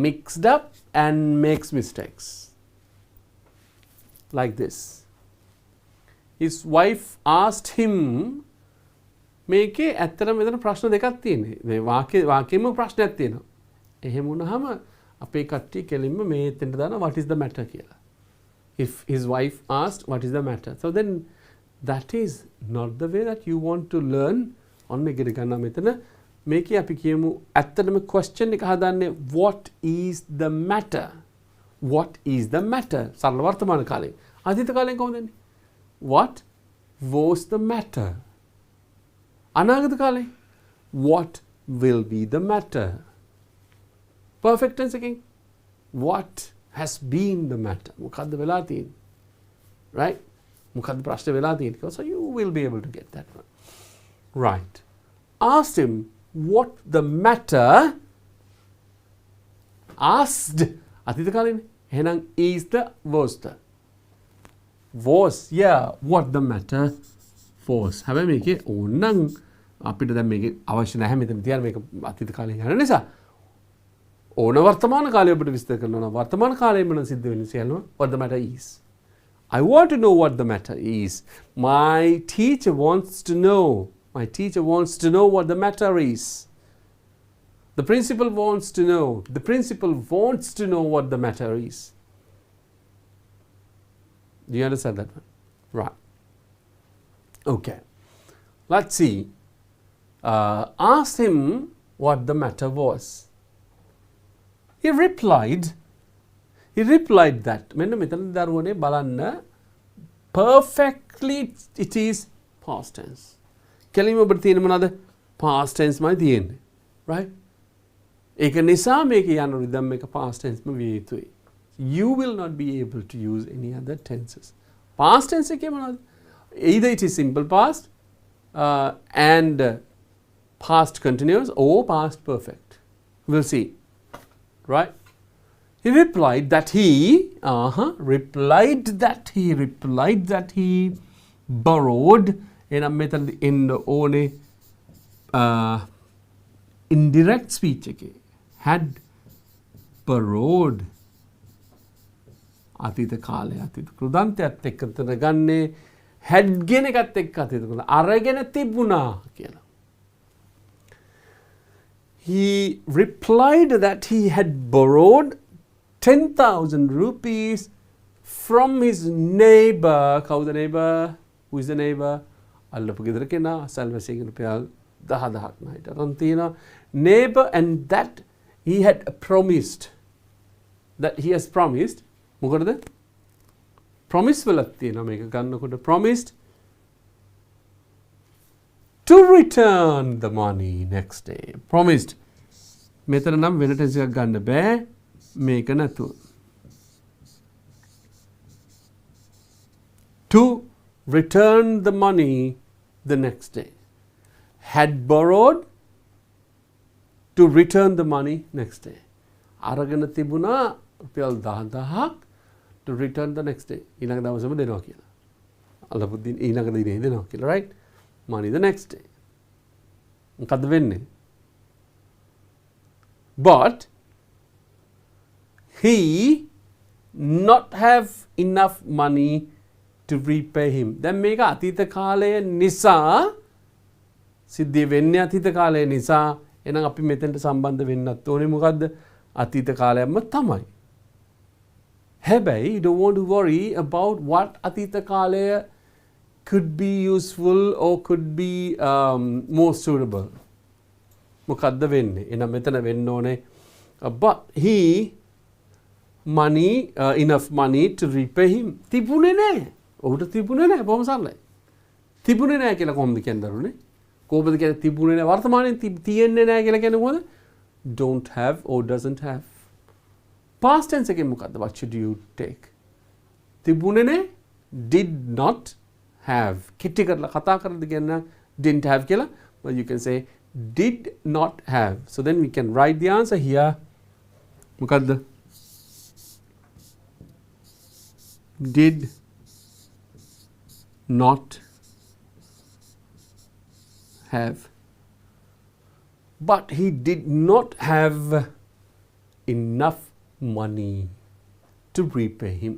mixed up and makes mistakes. Like this. His wife asked him මේකේ ඇත්තටම මෙතන ප්‍රශ්න දෙකක් තියෙනවා. මේ වාක්‍යෙම ප්‍රශ්නයක් තියෙනවා. එහෙම වුණාම අපේ කට්ටිය කෙලින්ම මේ එතෙන්ට දානවා what is the matter කියලා. If his wife asked what is the matter. So then that is not the way that you want to learn. ඔන්න එකට ගන්නවා මෙතන මේකේ අපි කියමු ඇත්තටම question එක හදන්නේ what is the matter. What is the matter? සරල වර්තමාන කාලේ. අතීත කාලෙන් කොහොමද වෙන්නේ? What was the matter? අනාගත කාලේ what will be the matter? Perfect tense again. What has been the matter? මොකද්ද වෙලා තියෙන්නේ? Right? මොකද්ද ප්‍රශ්නේ වෙලා තියෙන්නේ? So you will be able to get that one. Right. Asked him what the matter. Asked. අතීත කාලේනේ. එහෙනම් is the was the. Was, yeah, what the matter was. හැබැයි මේකේ ඕනනම් අපිට දැන් මේකේ අවශ්‍ය නැහැ මෙතන තියන්න මේක අතීත කාලේ යන නිසා ඕන වර්තමාන කාලය ඔබට විස්තර කරනවා නම් වර්තමාන කාලයෙම නම් සිද්ධ වෙන්නේ සියල්ලම what the matter is. I want to know what the matter is. My teacher wants to know. My teacher wants to know what the matter is. The principal wants to know. The principal wants to know what the matter is. Do you understand that one? Right. Okay. Let's see. Asked him what the matter was. He replied that මෙන්න මෙතන දරුවනේ බලන්න perfectly it is past tense. කෙලින්ම ඔබට තියෙන මොනවාද? past tense මයි තියෙන්නේ. Right? ඒක නිසා මේක යන rhythm එක past tense ම විය යුතුයි. You will not be able to use any other tenses. Past tense එකේ මොනවද? Either it is simple past and past continuous or past perfect. We'll see. Right? He replied that he borrowed එනම් මෙතන in the ඕනේ indirect speech එකේ had borrowed අතීත කාලය අතීත කෘදාන්තයත් එක්ක තන ගන්නේ had ගෙන එකත් එක්ක අතීත කෘදාන්ත අරගෙන තිබුණා කියලා. He replied that he had borrowed 10,000 rupees from his neighbor. Kawuda neighbor? Who is the neighbor? අල්ලපු ගෙදර කෙනා සල්වසේගෙන රුපියල් 10,000ක් ණයට අරන් තියෙනවා. Neighbor, and that he had promised. That he has promised. මොකටද? promise වලක් තියෙනවා මේක ගන්නකොට promised to return the money next day. Promised. මෙතන නම් වෙන ටෙන්ස් එකක් ගන්න බෑ මේක නැතුව. To return the money the next day. Had borrowed to return the money next day. අරගෙන තිබුණා රුපියල් 10,000ක් to return the next day. ඊළඟ දවසම දෙනවා කියලා. අල්ලපු දින ඊළඟ දිනේ දෙනවා කියලා, right? Money the next day. මොකද්ද වෙන්නේ? But he not have enough money to repay him. දැන් මේක අතීත කාලය නිසා සිද්ධිය වෙන්නේ අතීත කාලය නිසා එහෙනම් අපි මෙතෙන්ට සම්බන්ධ වෙන්නත් ඕනේ මොකද්ද? අතීත කාලයක්ම තමයි. හැබැයි you don't want to worry about what අතීත කාලය could be useful or could be more suitable. මොකද්ද වෙන්නේ? එහෙනම් මෙතන වෙන්න ඕනේ but he money enough money to repay him. තිබුණේ නැහැ. ඔහුට තිබුණේ නැහැ. බොහොම සරලයි. තිබුණේ නැහැ කියලා කොහොමද කියන්න දරුනේ? කොහොමද කියන්නේ තිබුණේ නැහැ? වර්තමානයේ තියෙන්නේ නැහැ කියලා කියන්නේ මොකද? Don't have or doesn't have. Past tense එකෙන් මොකද්ද? What should you take? තිබුණේ නැහැ. Did not have. කෙටි කරලා කතා කරද්දී කියන්න didn't have කියලා. But you can say did not have. So then we can write the answer here. මොකද්ද? Did not have. But he did not have enough money to repay him.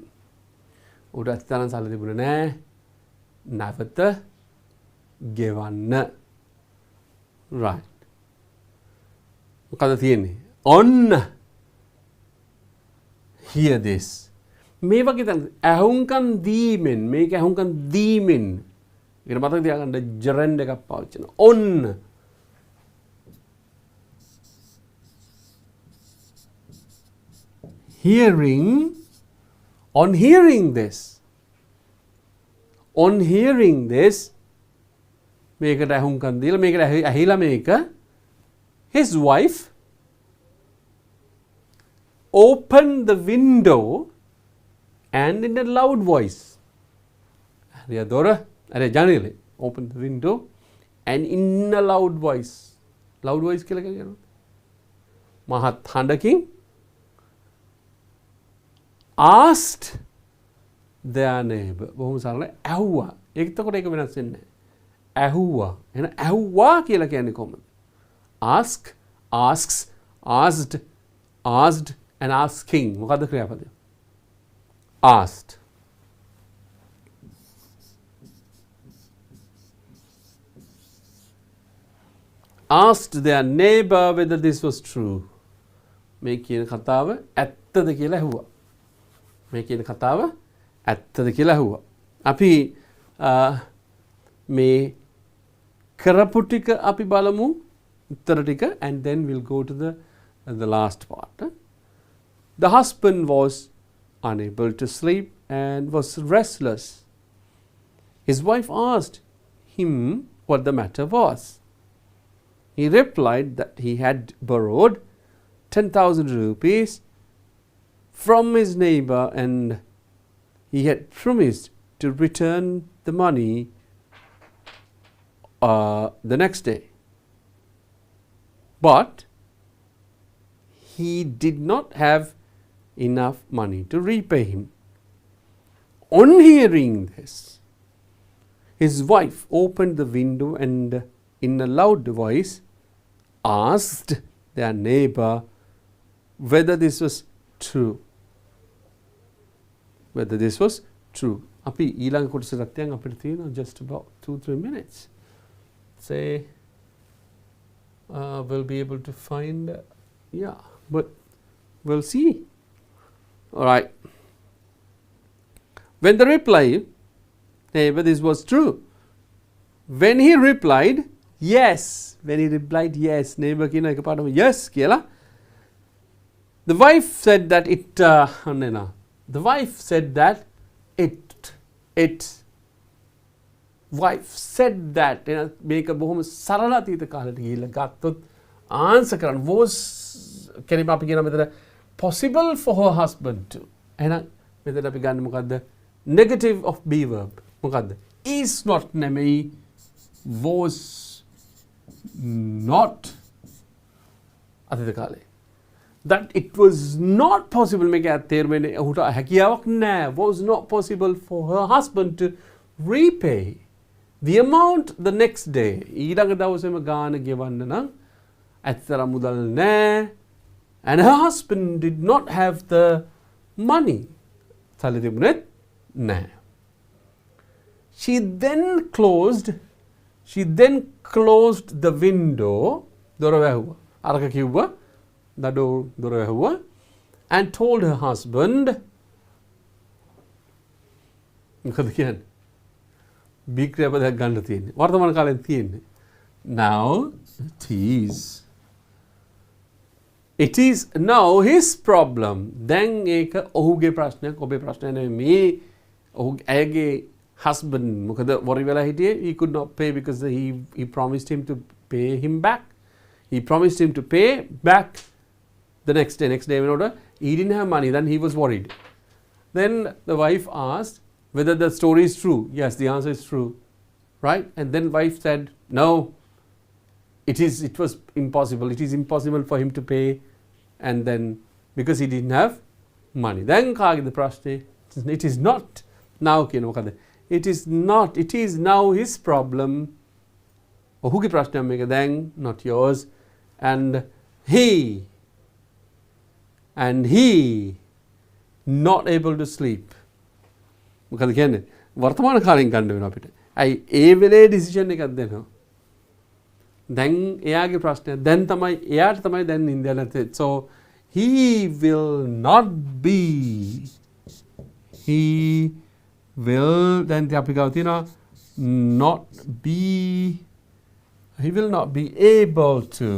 උඩත් තරම් සල්ලි තිබුණේ නැහැ. නැවත ගෙවන්න. Right. මොකද තියෙන්නේ? On hear this. මේ වගේ දැන් ඇහුම්කන් දීමෙන් මේක ඇහුම්කන් දීමෙන් ඊට මතක තියාගන්න ජෙරෙන්ඩ් එකක් පාවිච්චි කරනවා. On hearing this මේකට ඇහුම්කන් දීලා මේකට ඇහිලා මේක his wife opened the window and in a loud voice. Janile opened the window and in a loud voice. Loud voice කියලා කියනවා. මහත් හඬකින් asked their neighbor. බොහොම සරලයි. ඇහුවා. ඒකතකොට ඒක වෙනස් වෙන්නේ නැහැ. ඇහුවා. එහෙනම් ඇහුවා කියලා කියන්නේ කොහොමද? Ask, asks, asked, asked and asking. මොකද්ද ක්‍රියාපදය? Asked. Asked their neighbor whether this was true. මේ කියන කතාව ඇත්තද කියලා ඇහුවා. මේ කියන කතාව ඇත්තද කියලා ඇහුවා. අපි මේ කරපු ටික අපි බලමු උත්තර ටික and then we'll go to the last part. The husband was unable to sleep and was restless. His wife asked him what the matter was. He replied that he had borrowed 10,000 rupees from his neighbor and he had promised to return the money the next day. But he did not have enough money to repay him. On hearing this, his wife opened the window and in a loud voice asked their neighbor whether this was true. Whether this was true. අපි ඊළඟ කොටසට යන් අපිට තියෙනවා just about 2-3 minutes. Say we'll be able to find but we'll see. All right. When the reply, neighbor, this was true. When he replied yes, neighbor කියන එකපාරටම yes කියලා. The wife said that the wife said that wife said that මේක බොහොම සරල අතීත කාලෙට ගිහිල්ලා ගත්තොත් answer කරන්න was කෙනෙක් අපි කියන මෙතන possible for her husband to. එහෙනම් මෙතන අපි ගන්න මොකද්ද? Negative of be verb. මොකද්ද? Is not නෙමෙයි was not අතීත කාලේ. That it was not possible මේක තේරුමනේ ඔහුට හැකියාවක් නැහැ. Was not possible for her husband to repay the amount the next day. ඊළඟ දවසේම ගාන ගෙවන්න නම් ඇත්තටම මුදල් නැහැ. And her husband did not have the money. සල්ලි තිබුණෙත් නැහැ. She then closed the window. දොර වැහුවා. අරක කිව්වා දොර වැහුවා. And told her husband, මොකද කියන්නේ? බී ක්‍රියාපදයක් ගන්න තියෙන්නේ. වර්තමාන කාලෙන් තියෙන්නේ. Now it is now his problem. දැන් ඒක ඔහුගේ ප්‍රශ්නයක්, ඔබේ ප්‍රශ්නයක් නෙවෙයි. මේ ඔහු ඇයගේ husband මොකද worry වෙලා හිටියේ? He could not pay because he promised him to pay him back. He promised him to pay back the next day in order. He didn't have money, then he was worried. Then the wife asked whether the story is true. Yes, the answer is true. Right? And then wife said, no, it was impossible. It is impossible for him to pay, and then because he didn't have money. Then කාගෙද ප්‍රශ්නේ? It is not now කියන මොකද? It is now his problem. ඔහුගේ ප්‍රශ්නයක් මේක දැන්, not yours. And he not able to sleep. මොකද කියන්නේ? වර්තමාන කාලෙන් ගන්න වෙනවා අපිට. අයි ඒ වෙලේ ඩිසිෂන් එකක් දෙනවා. දැන් එයාගේ ප්‍රශ්නය දැන් තමයි එයාට තමයි දැන් නින්ද නැත්තේ. So he will not be දැන් අපි ගාව තියෙනවා he will not be able to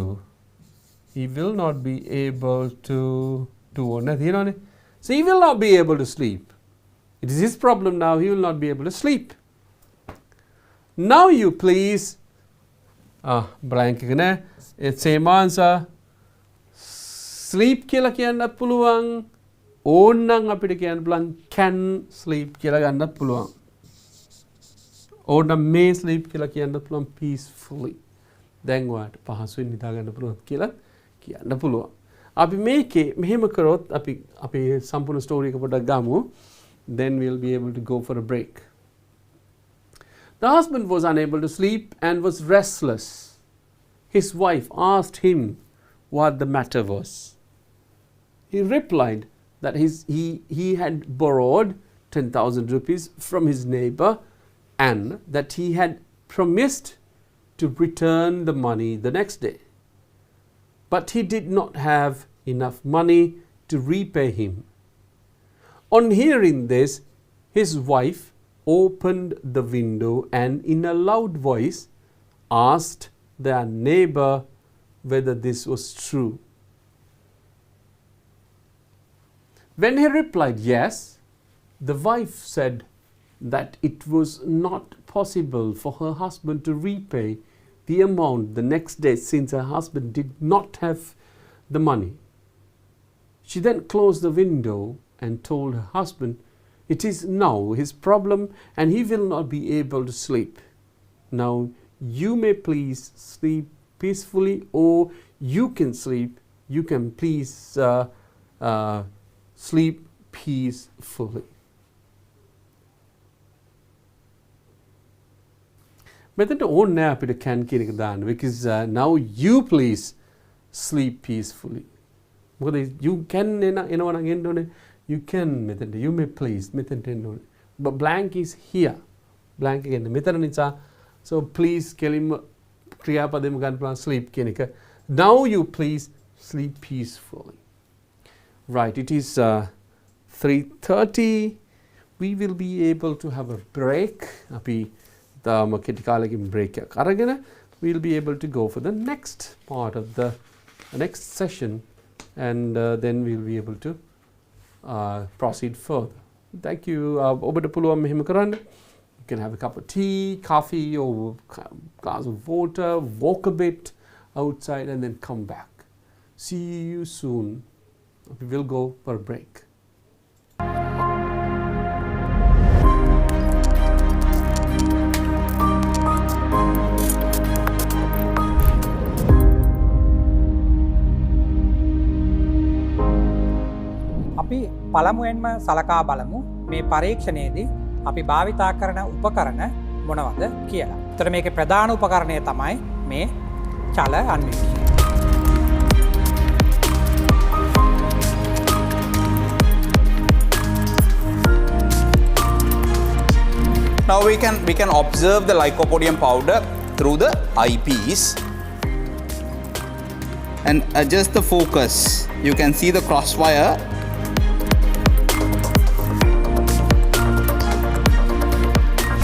do ඕනේ තියෙනවානේ. So he will not be able to sleep. It is his problem now. He will not be able to sleep. Now you please blank එක නෑ. It's same answer. Sleep කියලා කියන්නත් පුළුවන්. ඕන්නම් අපිට කියන්න පුළුවන් can sleep කියලා ගන්නත් පුළුවන්. ඕන්නම් may sleep කියලා කියන්නත් පුළුවන් peacefully. දැන් ඔයාලට පහසුවෙන් නිදා ගන්න පුළුවන් කියලා කියන්න පුළුවන්. අපි මේකේ මෙහෙම කරොත් අපි සම්පූර්ණ ස්ටෝරි එක පොඩ්ඩක් ගමු. Then we'll be able to go for a break. The husband was unable to sleep and was restless. His wife asked him what the matter was. He replied that he had borrowed 10,000 rupees from his neighbor and that he had promised to return the money the next day. But he did not have enough money to repay him. On hearing this, his wife opened the window and in a loud voice asked their neighbor whether this was true. When he replied yes, the wife said that it was not possible for her husband to repay the amount the next day since her husband did not have the money. She then closed the window and told her husband it is now his problem and he will not be able to sleep. Now you may please sleep peacefully, or you can please sleep peacefully. මෙතනට ඕනේ නැහැ අපිට can කියන එක දාන්න, because now you please sleep peacefully. මොකද you can එනවා නම් එන්න ඕනේ. You can මෙතනට you may please මෙතනට එන්න ඕනේ. But blank is here. Blank කියන්නේ මෙතන නිසා. So please කෙලින්ම ක්‍රියාපදෙම ගන්න පුළුවන් sleep කියන එක. Now you please sleep peacefully. Right, it is 3:30. We will be able to have a break. අපි තාම කෙටි කාලෙකින් break එකක් අරගෙන we'll be able to go for the next part of the next session, and then we'll be able to proceed further. Thank you. ඔබට පුළුවන් මෙහෙම කරන්න. You can have a cup of tea, coffee, or a glass of water, walk a bit outside and then come back. See you soon. We will go for a break. අපි පළමුවෙන්ම සලකා බලමු මේ පරීක්ෂණයේදී අපි භාවිතා කරන උපකරණ මොනවද කියලා. ඒතර මේකේ ප්‍රධාන උපකරණය තමයි මේ චල අන්වීක්ෂණය. we can observe the lycopodium powder through the eyepiece and adjust the focus. You can see the crosswire.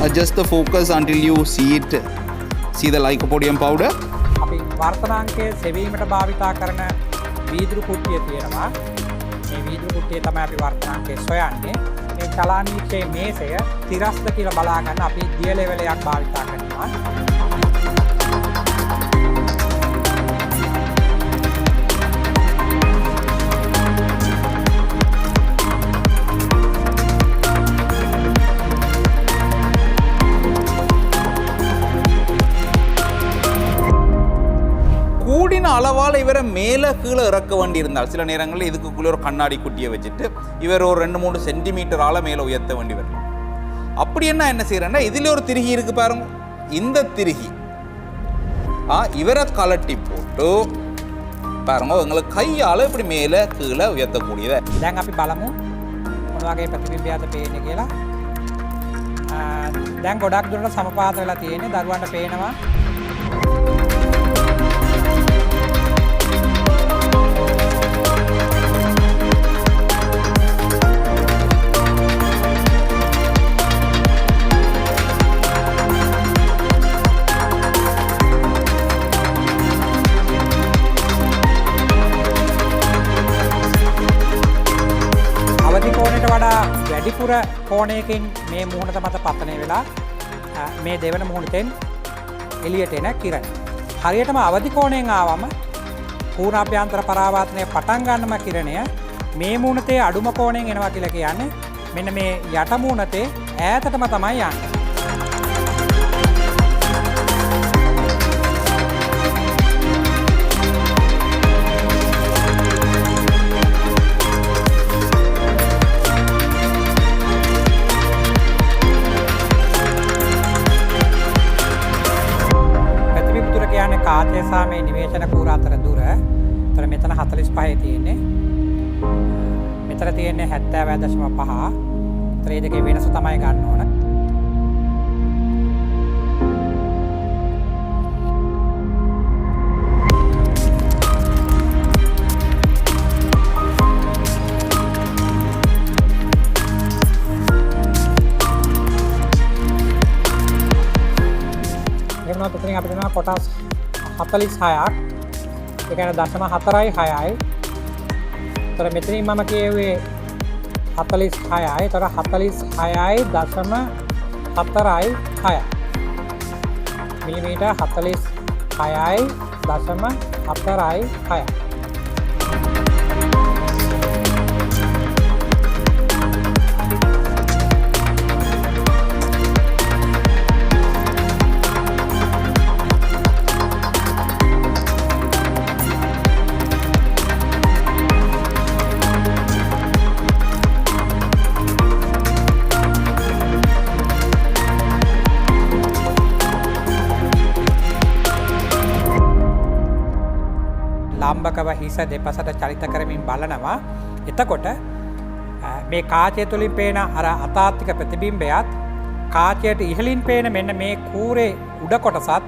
Adjust the focus until you see the lycopodium powder. අපි වර්තමානයේ සෙවීමට භාවිතා කරන වීදුරු කුට්ටිය තියෙනවා. මේ වීදුරු කුට්ටිය තමයි අපි වර්තමානයේ සොයන්නේ. මේ චලානීක්ෂයේ මේසය තිරස්ද කියලා බලා ගන්න අපි දිය ලෙවල් එකක් භාවිතා කරනවා. கூடின அளவால் இவரை மேலே கீழே இறக்க வேண்டி இருந்தால் சில நேரங்களில் இதுக்குள்ளே ஒரு கண்ணாடி குட்டியை வச்சுட்டு இவர் ஒரு 2-3 சென்டிமீட்டரால் மேலே உயர்த்த வேண்டி வரலாம். அப்படி என்ன செய்யறேன்னா இதில் ஒரு திருகி இருக்கு பாருங்க. இந்த திருகி இவரை கலட்டி போட்டு பாருங்க உங்களுக்கு கையால் இப்படி மேலே கீழே உயர்த்தக்கூடியதை. දැන් අපි බලමු මොන වගේ ප්‍රතිබිම්බයක්ද පේන්නේ කියලා. දැන් ගොඩක් දුරට සමපාත වෙලා තියෙන්නේ. දරුවන්ට පේනවා. වැඩිපුර කෝණයකින් මේ මුහුණට මත පතනය වෙලා මේ දෙවන මුහුණතෙන් එළියට එන කිරණ. හරියටම අවදි කෝණයෙන් ආවම පූර්ණාභ්‍යන්තර පරාවර්තනය පටන් ගන්නම කිරණය මේ මුහුණතේ අඩුම කෝණයෙන් එනවා කියලා කියන්නේ මෙන්න මේ යට මුහුණතේ ඈතටම තමයි යන්නේ. කාචය සහ මේ නිවේශන කූර අතර දුර. ඒතර මෙතන 45 තියෙන්නේ. මෙතන තියෙන්නේ 70.5. ඒතර මේ දෙකේ වෙනස තමයි ගන්න ඕන. එනවා පිටින් අපිට යනවා කොටස් 46ක්. ඒ කියන්නේ 0.46යි. ඒතර මෙතනින් මම කියුවේ 46යි. ඒතර 46යි 0.46යි. මිලිමීටර් 46යි 0.46යි. ලම්බකව හිස දෙපසට චලිත කරමින් බලනවා. එතකොට මේ කාචය තුළින් පේන අර අතාත්තික ප්‍රතිබිම්බයත් කාචයට ඉහළින් පේන මෙන්න මේ කූරේ උඩ කොටසත්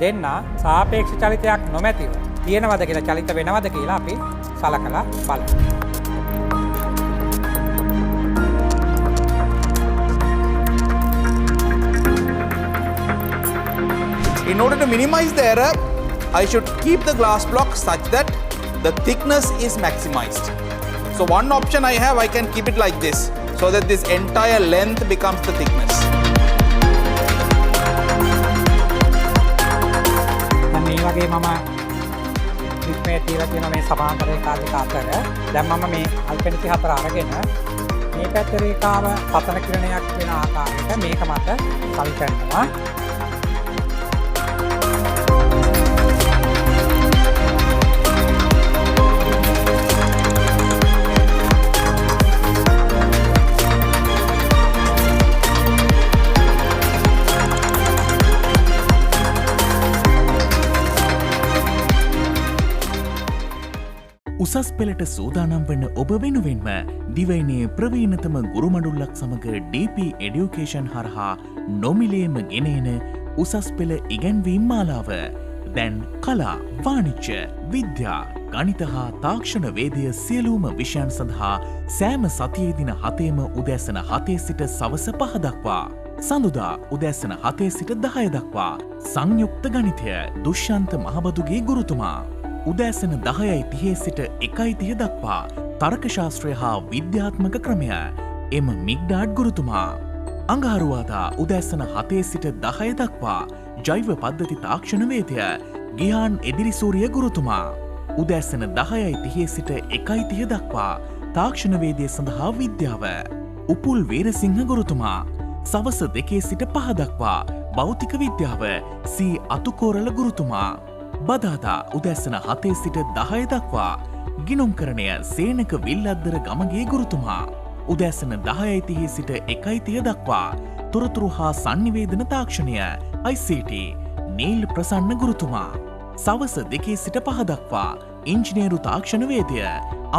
දෙන්න සාපේක්ෂ චලිතයක් නොමැතිව තියෙනවද කියලා චලිත වෙනවද කියලා අපි සලකලා බලමු. In order to minimize the error, I should keep the glass block such that the thickness is maximized. So one option I have, I can keep it like this so that this entire length becomes the thickness. මේ වගේ මම ක්ලිප්මේ තියලා තියෙන මේ සමාන්තර රේඛා දෙක අතර දැන් මම මේ අල්පෙනිටි 4 අරගෙන මේ පැත්තේ රේඛාව පතන කිරණයක් වෙන ආකාරයට මේක මත සල් කරනවා. උසස් පෙළට සූදානම් වන ඔබ වෙනුවෙන්ම දිවයිනේ ප්‍රවීණතම ගුරුමඩුල්ලක් සමග DP Education හරහා නොමිලේම ගෙනෙන උසස් පෙළ ඉගැන්වීම් මාලාව දැන් කලා, වාණිජ්‍ය, විද්‍යා, ගණිත හා තාක්ෂණ වේදය සියලුම විෂයන් සඳහා සෑම සතියේ දින 7ම උදෑසන 7 සිට සවස 5 දක්වා, සඳුදා උදෑසන 7 සිට 10 දක්වා සංයුක්ත ගණිතය දුෂ්‍යන්ත මහබදුගේ ගුරුතුමා, උදෑසන 10:30 සිට 1:30 දක්වා තර්ක ශාස්ත්‍රය හා විද්‍යාත්මක ක්‍රමය එම මිග්ඩාඩ් ගුරුතුමා, අඟහරුවාදා උදෑසන 7 සිට 10 දක්වා ජෛව පද්ධති තාක්ෂණ වේදය ගිහාන් එදිරිසූරිය ගුරුතුමා, උදෑසන 10:30 සිට 1:30 දක්වා තාක්ෂණ වේදය සඳහා විද්‍යාව උපුල් වීරසිංහ ගුරුතුමා, සවස 2 සිට 5 දක්වා භෞතික විද්‍යාව සී අතුකෝරල ගුරුතුමා, බදාදා උදැසන 7 සිට 10 දක්වා ගිණුම්කරණය සේනක විල්ලද්දර ගමගේ ගුරුතුමා, උදැසන 10:30 සිට 1:30 දක්වා තොරතුරු හා sannivedana තාක්ෂණය ICT නීල් ප්‍රසන්න ගුරුතුමා, සවස 2 සිට 5 දක්වා ඉංජිනේරු තාක්ෂණ වේදය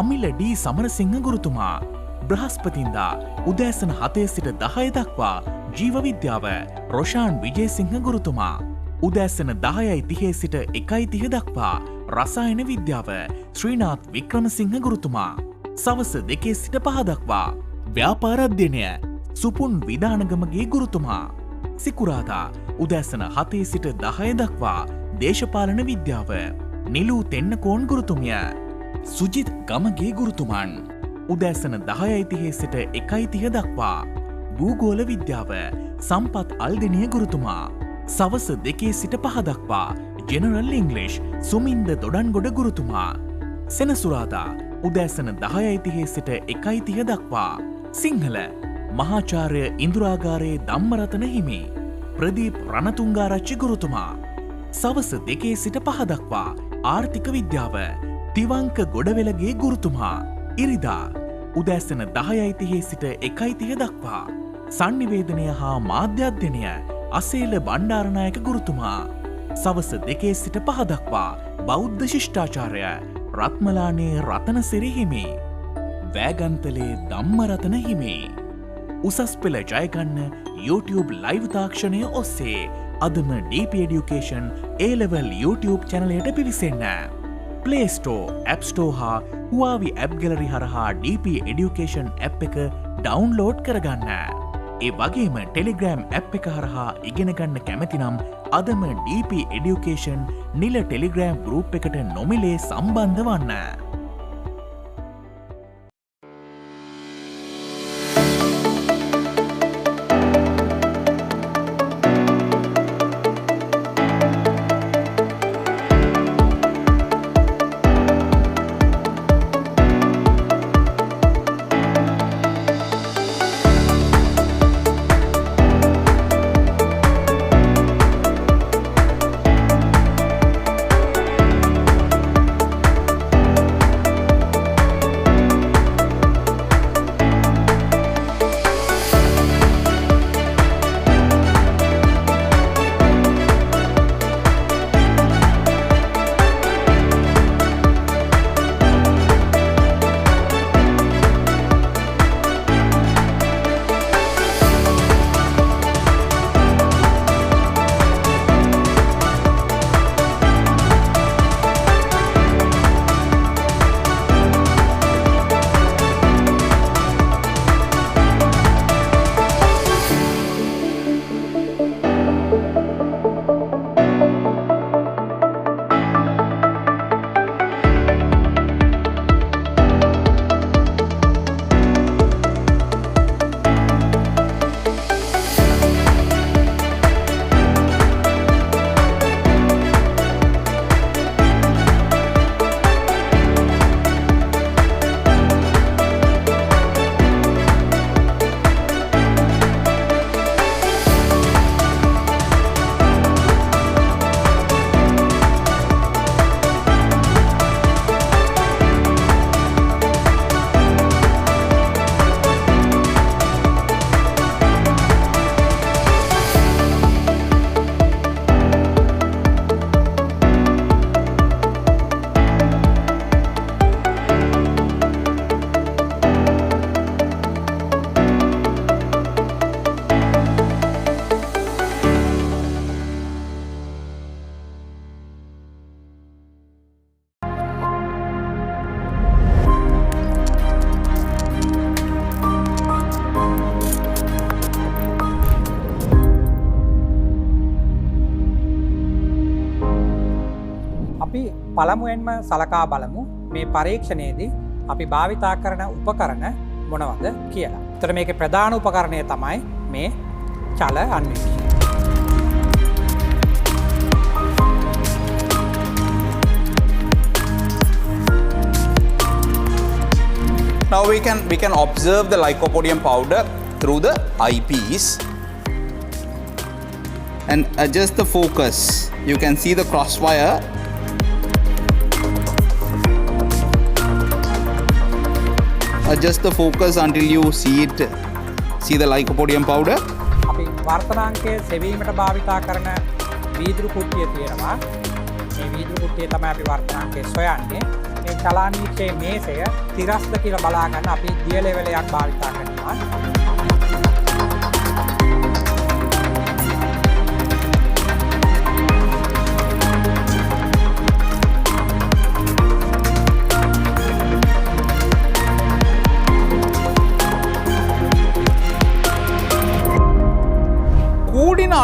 අමිල ඩී සමරසිංහ ගුරුතුමා, බ්‍රහස්පතින්දා උදැසන 7 සිට 10 දක්වා ජීව විද්‍යාව රොෂාන් විජේසිංහ ගුරුතුමා, උදැසන 10:30 සිට 1:30 දක්වා රසායන විද්‍යාව ශ්‍රීනාත් වික්‍රමසිංහ ගුරුතුමා, සවස 2 සිට 5 දක්වා ව්‍යාපාර අධ්‍යයනය සුපුන් විධානගමගේ ගුරුතුමා, සිකුරාදා උදැසන 7 සිට 10 දක්වා දේශපාලන විද්‍යාව නිලූ තෙන්නකෝන් ගුරුතුමිය, සුජිත් ගමගේ ගුරුතුමන්, උදැසන 10:30 සිට 1:30 දක්වා භූගෝල විද්‍යාව සම්පත් අල්දෙනිය ගුරුතුමා, සවස 2 සිට 5 දක්වා ජෙනරල් ඉංග්ලිෂ් සුමින්ද දොඩන්ගොඩ ගුරුතුමා, සෙනසුරාදා උදැසන 10:30 සිට 1:30 දක්වා සිංහල මහාචාර්ය ඉන්දුරාගාරයේ ධම්මරතන හිමි ප්‍රදීප් රණතුංගාරච්චි ගුරුතුමා, සවස 2 සිට 5 දක්වා ආර්ථික විද්‍යාව තිවංක ගොඩවෙලගේ ගුරුතුමා, ඉරිදා උදැසන 10:30 සිට 1:30 දක්වා sannivedanaya හා මාධ්‍ය අධ්‍යයනය අසේල බණ්ඩාරනායක ගුරුතුමා, සවස 2 සිට 5 දක්වා බෞද්ධ ශිෂ්ටාචාරය රත්මලානේ රතනසිරි හිමි, වෑගන්තලේ ධම්මරතන හිමි. උසස් පෙළ ජයගන්න YouTube ලයිව් තාක්ෂණය ඔස්සේ අදම DP Education A-level YouTube චැනලයට පිවිසෙන්න. Play Store, App Store හා Huawei App Gallery හරහා DP Education app එක ඩවුන්ලෝඩ් කරගන්න. ඒ වගේම Telegram app එක හරහා ඉගෙන ගන්න කැමති නම් අදම DP Education නිල Telegram group එකට නොමිලේ සම්බන්ධ වන්න. පළමුවෙන්ම සලකා බලමු මේ පරීක්ෂණයේදී අපි භාවිතා කරන උපකරණ මොනවද කියලා. ඒතර මේකේ ප්‍රධාන උපකරණය තමයි මේ චල අන්වීක්ෂණය. Now we can observe the lycopodium powder through the eyepiece and adjust the focus. You can see the crosswire. Adjust the focus until you see the lycopodium powder. අපි වර්තනාංකයේ සෙවීමට භාවිතා කරන වීදුරු කුට්ටිය තියෙනවා. මේ වීදුරු කුට්ටිය තමයි අපි වර්තනාංකයේ සොයන්නේ. මේ චලාන්වීක්ෂයේ මේසය තිරස්ද කියලා බලා ගන්න අපි දිය ලෙවලයක් භාවිතා කරනවා.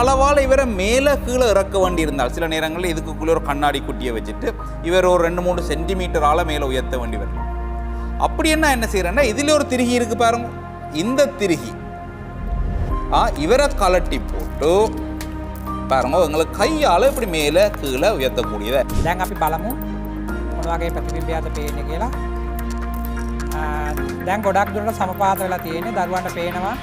அளவால் இவரை மேலே கீழே இறக்க வேண்டி இருந்தால் சில நேரங்களில் இதுக்குள்ளே ஒரு கண்ணாடி குட்டியை வச்சுட்டு இவர் ஒரு 2-3 சென்டிமீட்டரால் மேலே உயர்த்த வேண்டி வரும். அப்படி என்ன செய்யறேன்னா இதில் ஒரு திருகி இருக்கு பாருங்க. இந்த திருகி இவரை கலட்டி போட்டு பாருங்க உங்களுக்கு கையால் இப்படி மேலே கீழே உயர்த்தக்கூடியதை. දැන් අපි බලමු මොන වගේ ප්‍රතිබිම්බයක්ද පේන්නේ කියලා. දැන් ගොඩක් දුරට සමපාත වෙලා තියෙන්නේ. දරුවන්ට පේනවා.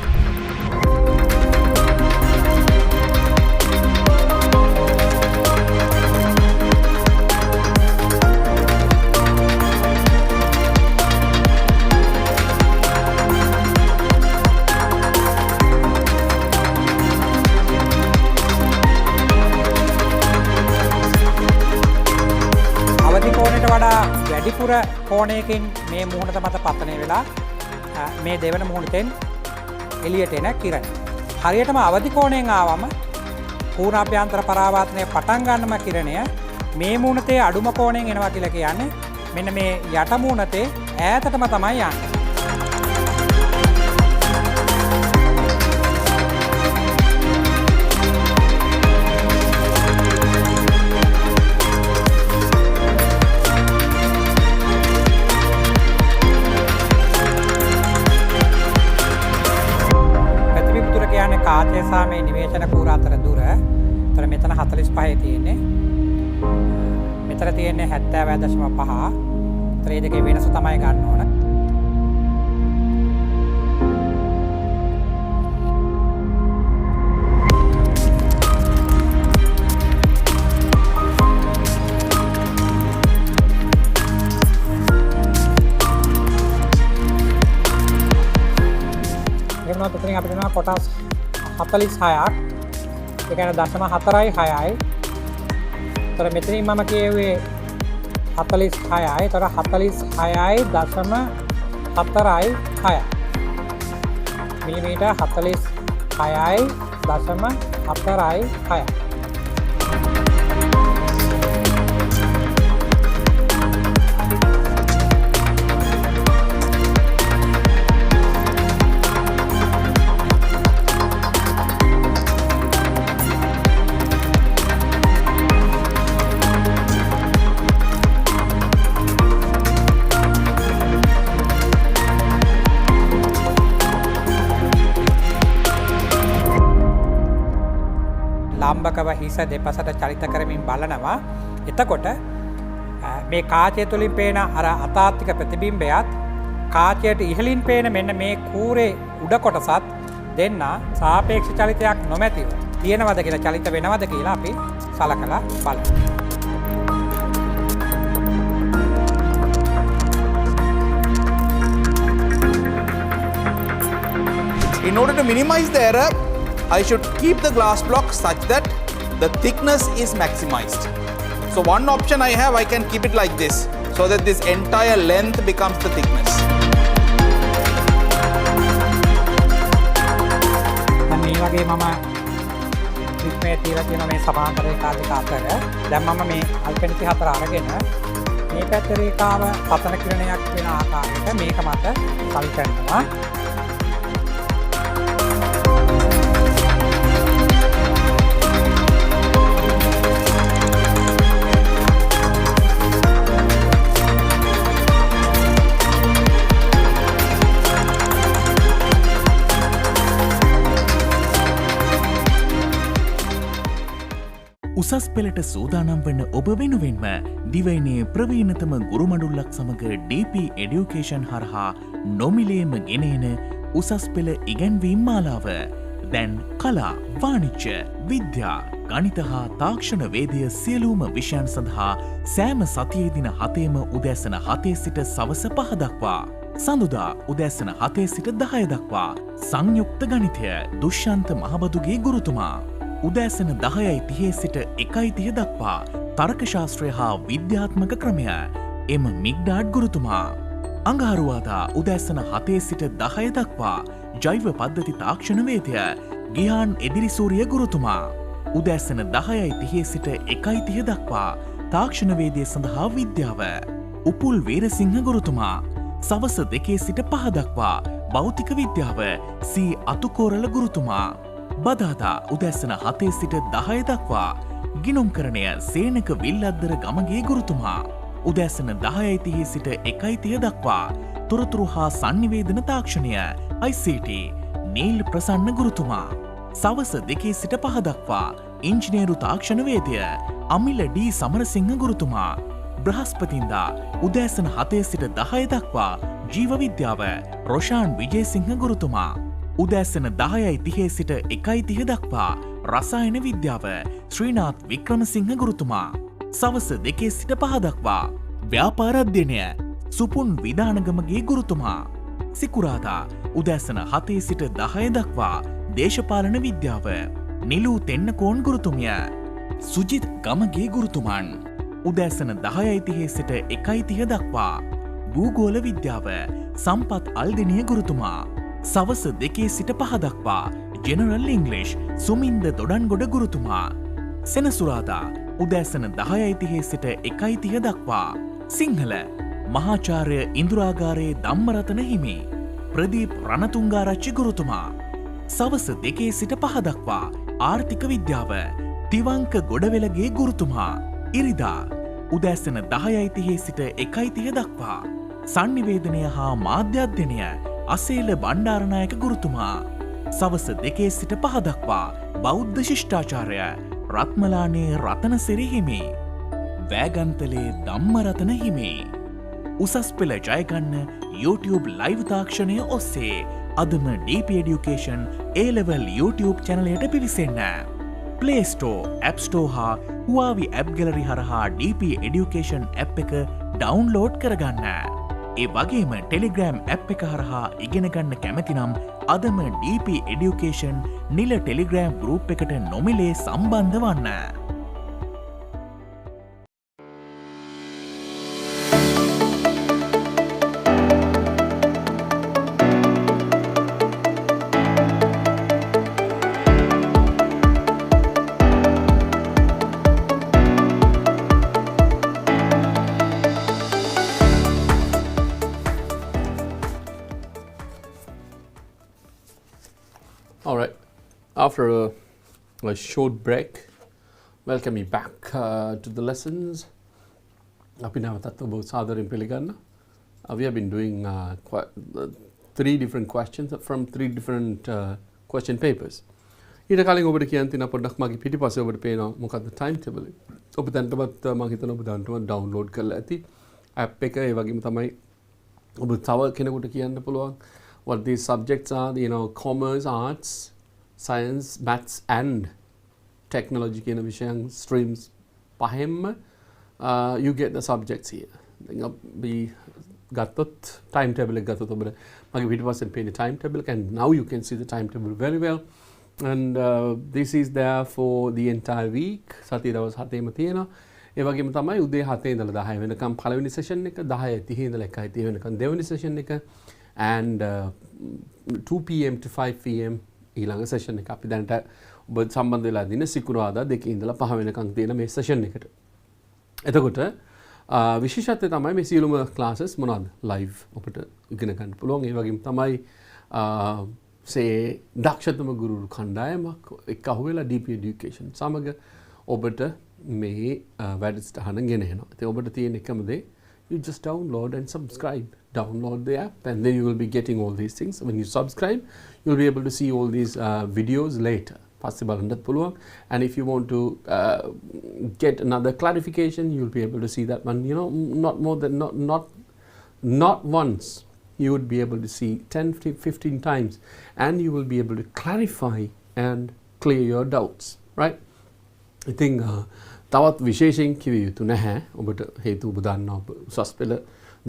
වැඩිපුර කෝණයකින් මේ මුහුණත මත පතනය වෙලා මේ දෙවන මුහුණතෙන් එළියට එන කිරණ. හරියටම අවදි කෝණයෙන් ආවම පූර්ණාභ්‍යන්තර පරාවර්තනය පටන් ගන්නම කිරණය මේ මුහුණතේ අඩුම කෝණයෙන් එනවා කියලා කියන්නේ මෙන්න මේ යට මුහුණතේ ඈතටම තමයි යන්නේ. කාචය සහ මේ නිවේශන කූර අතර දුර. ඒතර මෙතන 45 තියෙන්නේ. මෙතන තියෙන්නේ 70.5. ඒතර මේ දෙකේ වෙනස තමයි ගන්න ඕන. එනවා මෙතනින් අපිට වෙනවා කොටස් 46ක්. ඒ කියන්නේ 0.46යි. ඒතර මෙතනින් මම කියුවේ 46යි. ඒතර 46යි 0.46යි. මිලිමීටර් 46යි 0.46යි. ලාම්බකව හිස දෙපසට චලිත කරමින් බලනවා. එතකොට මේ කාචය තුළින් පේන අර අතාත්තික ප්‍රතිබිම්බයත් කාචයට ඉහළින් පේන මෙන්න මේ කූරේ උඩ කොටසත් දෙන්න සාපේක්ෂ චලිතයක් නොමැතිව තියෙනවද කියලා චලිත වෙනවද කියලා අපි සලකලා බලමු. In order to minimize the error, I should keep the glass block such that the thickness is maximized. So one option I have, I can keep it like this so that this entire length becomes the thickness. මේ වගේ මම ක්ලිප්මේ තියලා තියෙන මේ සමාන්තර රේඛා දෙක අතර දැන් මම මේ අල්පෙනිති 4 අරගෙන මේ පැත්ත රේඛාව පතන කිරණයක් වෙන ආකාරයට මේක මත සල් කරනවා. උසස් පෙළට සූදානම් වන ඔබ වෙනුවෙන්ම දිවයිනේ ප්‍රවීණතම ගුරුමඩුල්ලක් සමග DP Education හරහා නොමිලේම ගෙනෙන උසස් පෙළ ඉගැන්වීම් මාලාව දැන් කලා, වාණිජ්‍ය, විද්‍යා, ගණිත හා තාක්ෂණ වේදය සියලුම විෂයන් සඳහා සෑම සතියේ දින 7ම උදෑසන 7 සිට සවස 5 දක්වා, සඳුදා උදෑසන 7 සිට 10 දක්වා සංයුක්ත ගණිතය දුෂ්‍යන්ත මහබදුගේ ගුරුතුමා, උදෑසන 10:30 සිට 1:30 දක්වා තර්ක ශාස්ත්‍රය හා විද්‍යාත්මක ක්‍රමය එම මිග්ඩාඩ් ගුරුතුමා, අඟහරුවාදා උදෑසන 7 සිට 10 දක්වා ජෛව පද්ධති තාක්ෂණ වේදය ගිහාන් එදිරිසූරිය ගුරුතුමා, උදෑසන 10:30 සිට 1:30 දක්වා තාක්ෂණ වේදය සඳහා විද්‍යාව උපුල් වීරසිංහ ගුරුතුමා, සවස 2 සිට 5 දක්වා භෞතික විද්‍යාව සී අතුකෝරල ගුරුතුමා, බදාදා උදැස්සන 7 සිට 10 දක්වා ගිණුම්කරණය සේනක විල්ලද්දර ගමගේ ගුරුතුමා, උදැස්සන 10:30 සිට 1:30 දක්වා තොරතුරු හා sannivedana තාක්ෂණය ICT නීල් ප්‍රසන්න ගුරුතුමා, සවස 2 සිට 5 දක්වා ඉංජිනේරු තාක්ෂණ වේදය අමිල ඩී සමරසිංහ ගුරුතුමා, බ්‍රහස්පතින්දා උදැස්සන 7 සිට 10 දක්වා ජීව විද්‍යාව රොෂාන් විජේසිංහ ගුරුතුමා, උදැස්සන 10:30 සිට 1:30 දක්වා රසායන විද්‍යාව ශ්‍රීනාත් වික්‍රමසිංහ ගුරුතුමා, සවස 2 සිට 5 දක්වා ව්‍යාපාර අධ්‍යයනය සුපුන් විධානගමගේ ගුරුතුමා, සිකුරාදා උදැස්සන 7 සිට 10 දක්වා දේශපාලන විද්‍යාව නිලූ තෙන්නකෝන් ගුරුතුමිය, සුජිත් ගමගේ ගුරුතුමන්, උදැස්සන 10:30 සිට 1:30 දක්වා භූගෝල විද්‍යාව සම්පත් අල්දෙනිය ගුරුතුමා, සවස 2 සිට 5 දක්වා ජෙනරල් ඉංග්ලිෂ් සුමින්ද දොඩන්ගොඩ ගුරුතුමා, සෙනසුරාදා උදැස්සන 10:30 සිට 1:30 දක්වා සිංහල මහාචාර්ය ඉන්දුරාගාරයේ ධම්මරතන හිමි ප්‍රදීප් රණතුංගාරච්චි ගුරුතුමා, සවස 2 සිට 5 දක්වා ආර්ථික විද්‍යාව තිවංක ගොඩවෙලගේ ගුරුතුමා, ඉරිදා උදැස්සන 10:30 සිට 1:30 දක්වා sannivedana හා මාධ්‍ය අධ්‍යයනය අසේල බණ්ඩාරනායක ගුරුතුමා, සවස 2 සිට 5 දක්වා බෞද්ධ ශිෂ්ටාචාරය රත්මලානේ රතනසිරි හිමි, වෑගන්තලේ ධම්මරතන හිමි. උසස් පෙළ ජයගන්න YouTube ලයිව් තාක්ෂණය ඔස්සේ අදම DP Education A-level YouTube චැනලයට පිවිසෙන්න. Play Store, App Store හා Huawei App Gallery හරහා DP Education app එක ඩවුන්ලෝඩ් කරගන්න. ඒ වගේම Telegram app එක හරහා ඉගෙන ගන්න කැමති නම් අදම DP Education නිල Telegram group එකට නොමිලේ සම්බන්ධ වන්න. All right, after a short break, welcome you back to the lessons. We have been doing three different questions from three different question papers. ඊට කලින් ඔබට කියන්න තියෙන පොඩ්ඩක් මගේ පිටිපස්සේ ඔබට පේනවා මොකක්ද time table එක. ඔබ දැනටමත් මම හිතනවා ඔබ දැනටමත් download කරලා ඇති app එක. ඒ වගේම තමයි ඔබ තව කෙනෙකුට කියන්න පුළුවන් what these subjects are, commerce, arts, science, maths and technology කියන විෂයන් streams පහෙන්ම you get the subjects here. අපි ගත්තොත් time table එක ගත්තොත් ඔබට මගේ පිටිපස්සෙන් පේන time table එක, and now you can see the time table very well, and this is there for the entire week. සතිය දවස් 7ෙම තියෙනවා. ඒ වගේම තමයි උදේ 7 ඉඳලා 10 වෙනකම් පළවෙනි session එක, 10:30 ඉඳලා 1:30 වෙනකම් දෙවෙනි session එක, and 2 p.m. to 5 p.m. ඊළඟ session එක. අපි දැනට ඔබ සම්බන්ධ වෙලා දින සිකුරාදා 2 ඉඳලා 5 වෙනකම් තියෙන මේ session එකට. එතකොට විශේෂත්වය තමයි මේ සියලුම classes මොනවද live ඔබට ඉගෙන ගන්න පුළුවන්. ඒ වගේම තමයි දක්ෂතම ගුරු කණ්ඩායමක් එක්ක අහුවෙලා DP Education සමග ඔබට මේ වැඩසටහන ගෙන එනවා. ඉතින් ඔබට තියෙන එකම දේ you just download and subscribe. Download the app and then you will be getting all these things. When you subscribe, you'll be able to see all these videos later. පස්සේ බලන්නත් පුළුවන්. And if you want to get another clarification, you'll be able to see that one, not more than not once. You would be able to see 10, 15 times, and you will be able to clarify and clear your doubts, right? I think තවත් විශේෂයෙන් කිව යුතු නැහැ. ඔබට හේතු ඔබ දන්නවා ඔබ උසස් පෙළ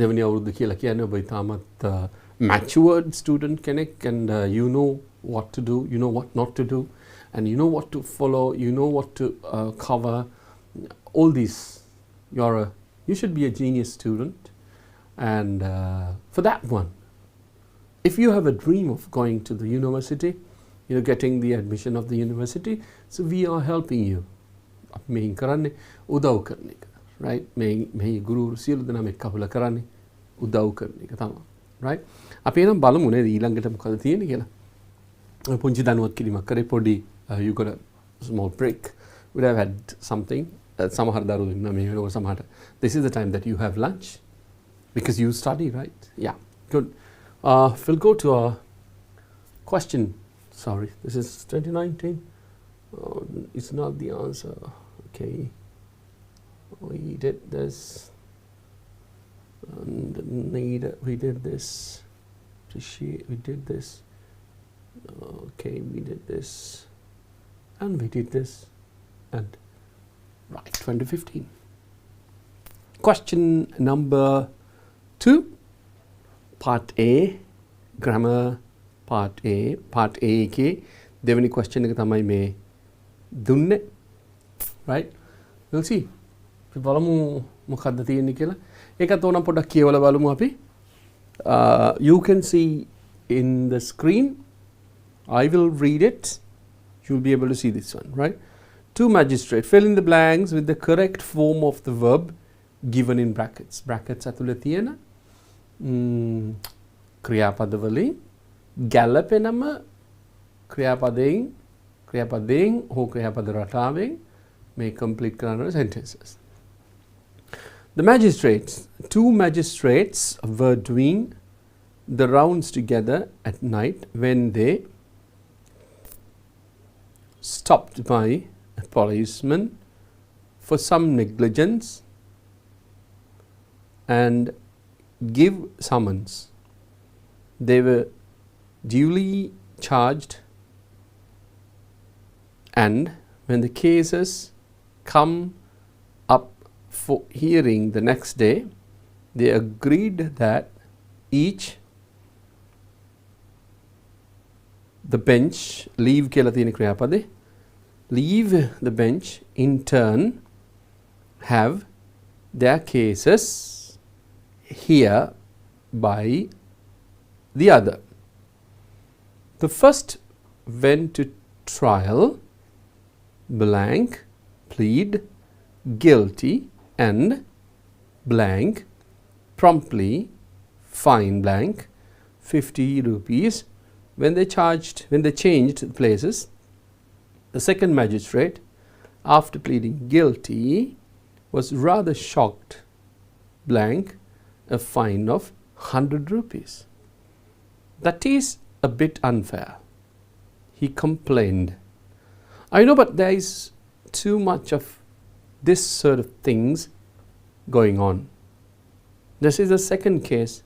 දෙවෙනි අවුරුද්ද කියලා කියන්නේ ඔබ ඉතාමත් matured student කෙනෙක්, and you know what to do, you know what not to do, and you know what to follow, you know what to cover, all these. You should be a genius student. And for that one, if you have a dream of going to the university, getting the admission of the university, so we are helping you. මෙහින් කරන්නේ උදව් කරන එක, right? මෙහි ගුරු සියලු දෙනාම එක්කහුල කරන්නේ උදව් කරන එක තමයි, right? අපි එනම් බලමු නේද ඊළඟට මොකද තියෙන්නේ කියලා. පුංචි දනුවත් කිරීමක් කරේ පොඩි you got a small break, would have had something. සමහර දරුවෝ ඉන්නවා මේ වෙනකොට සමහරට this is the time that you have lunch because you study, right? Yeah, good. We'll go to our question. Sorry, this is 2019. It's not the answer. Okay, we did this, and we did this. We did this. Okay, we did this, and we did this, and right, 2015. Question number 2, part A, grammar part A. Part A के දෙවෙනි question එක තමයි මේ දුන්නේ, right? We'll see. අපි බලමු මොකක්ද තියෙන්නේ කියලා. ඒකත් ඕනම් පොඩ්ඩක් කියවලා බලමු අපි. You can see in the screen. I will read it. You'll be able to see this one, right? 2 magistrate. Fill in the blanks with the correct form of the verb given in brackets. Brackets ඇතුලේ තියෙන ක්‍රියාපදවලින් ගැළපෙනම ක්‍රියාපදයෙන් හෝ ක්‍රියාපද රටාවෙන් may complete කරන sentences. The magistrates, 2 magistrates were doing the rounds together at night when they stopped by a policeman for some negligence and give summons. They were duly charged, and when the cases come up for hearing the next day, they agreed that each the bench leave the bench in turn have their cases here by the other. The first went to trial, blank plead guilty, and blank promptly fine blank 50 rupees when they changed places. The second magistrate, after pleading guilty, was rather shocked, blank a fine of 100 rupees. That is a bit unfair, he complained. I know, but there is too much of this sort of things going on. This is the second case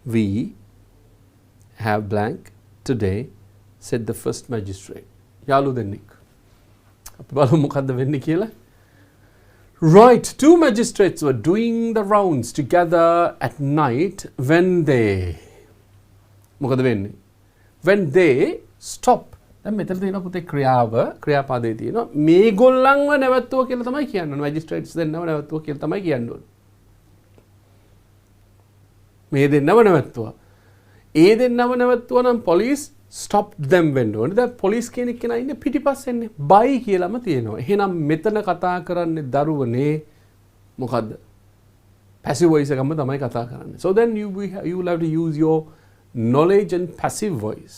we have blank today, said the first magistrate. යාළු දෙන්නෙක්. අපි බලමු මොකද්ද වෙන්නේ කියලා. Right, 2 magistrates were doing the rounds together at night when they මොකද වෙන්නේ? When they stop. දැන් මෙතන තියෙන පුතේ ක්‍රියාපදේ තියෙනවා. මේගොල්ලන්ව නැවතුවා කියලා තමයි කියන්නේ. Magistrates දෙන්නව නැවතුවා කියලා තමයි කියන්නේ. මේ දෙන්නව නැවතුවා. ඒ දෙන්නව නැවතුවා නම් police stopped them වෙන්න ඕනේ. දැන් police කියන කෙනා ඉන්නේ පිටිපස්සෙන්නේ. by කියලාම තියෙනවා. එහෙනම් මෙතන කතා කරන්නේ දරුවනේ මොකද්ද? passive voice එකම තමයි කතා කරන්නේ. So then you will have to use your knowledge and passive voice.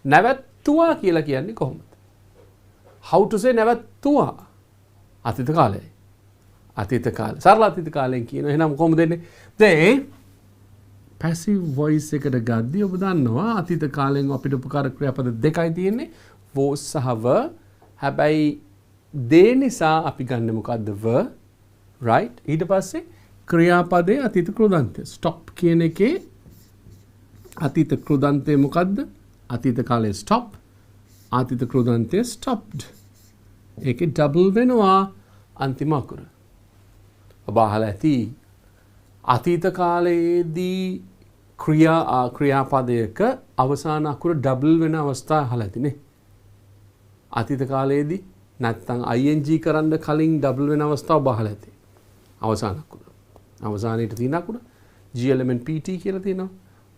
නැවතුවා කියලා කියන්නේ කොහොමද? How to say නැවතුවා? අතීත කාලේ. සරල අතීත කාලෙන් කියන. එහෙනම් කොහොමද දෙන්නේ? දැන් passive voice එකට ගද්දී ඔබ දන්නවා අතීත කාලෙන් අපිට උපකාර ක්‍රියාපද දෙකයි තියෙන්නේ. was සහ were. හැබැයි they නිසා අපි ගන්න මොකද්ද were, right? ඊට පස්සේ ක්‍රියාපදයේ අතීත කෘදන්තය. stop කියන එකේ අතීත කෘදන්තය මොකද්ද? අතීත කාලයේ stop. අතීත කෘදන්තය stopped. ඒකේ double වෙනවා අන්තිම අකුර. ඔබ අහලා ඇති අතීත කාලයේදී ක්‍රියාපදයක අවසාන අකුර double වෙන අවස්ථා අහලා ඇතිනේ. අතීත කාලයේදී නැත්තම් ing කරන්න කලින් double වෙන අවස්ථාව ඔබ අහලා ඇති. අවසාන අකුර. අවසානයේට තියෙන අකුර g element pt කියලා තියෙනවා.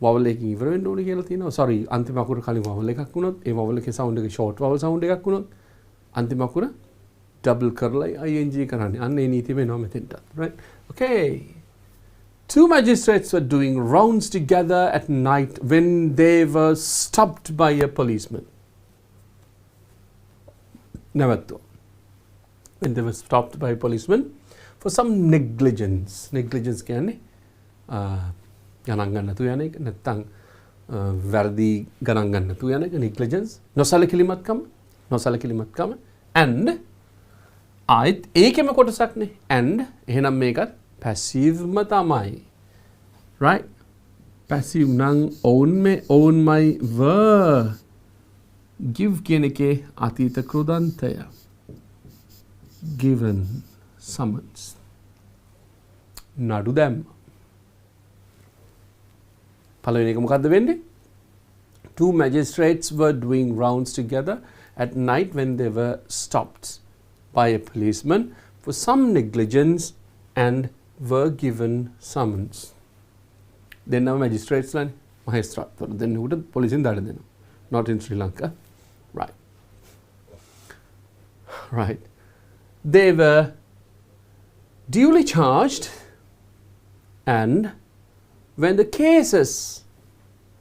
vowel එකකින් ඉවර වෙන්න ඕනේ කියලා තියෙනවා. sorry අන්තිම අකුර කලින් vowel එකක් වුණොත් ඒ vowel එකේ sound එක short vowel sound එකක් වුණොත් අන්තිම අකුර double කරලා ing කරන්නේ. අන්න ඒ නීතිය වෙනවා මෙතෙන්ට. right? okay. Two magistrates were doing rounds together at night when they were stopped by a policeman. Navattu. When they were stopped by a policeman for some negligence. Negligence කියන්නේ ගණන් ගන්න නැතුව යන එක නැත්නම් වැරදි ගණන් ගන්න නැතුව යන එක negligence. නොසලකිලිමත්කම and ආයිත් ඒකෙම කොටසක් නේ. and එහෙනම් මේකත් passive තමයි. right? passive නම් own were. give කියන එකේ අතීත කෘදන්තය. given summons. නඩු දැම්ම. පළවෙනි එක මොකද්ද වෙන්නේ? Two magistrates were doing rounds together at night when they were stopped by a policeman for some negligence and were given summons. Then now magistrates line mahestrat. Then who police in that not in Sri Lanka. Right. Right. They were duly charged and when the cases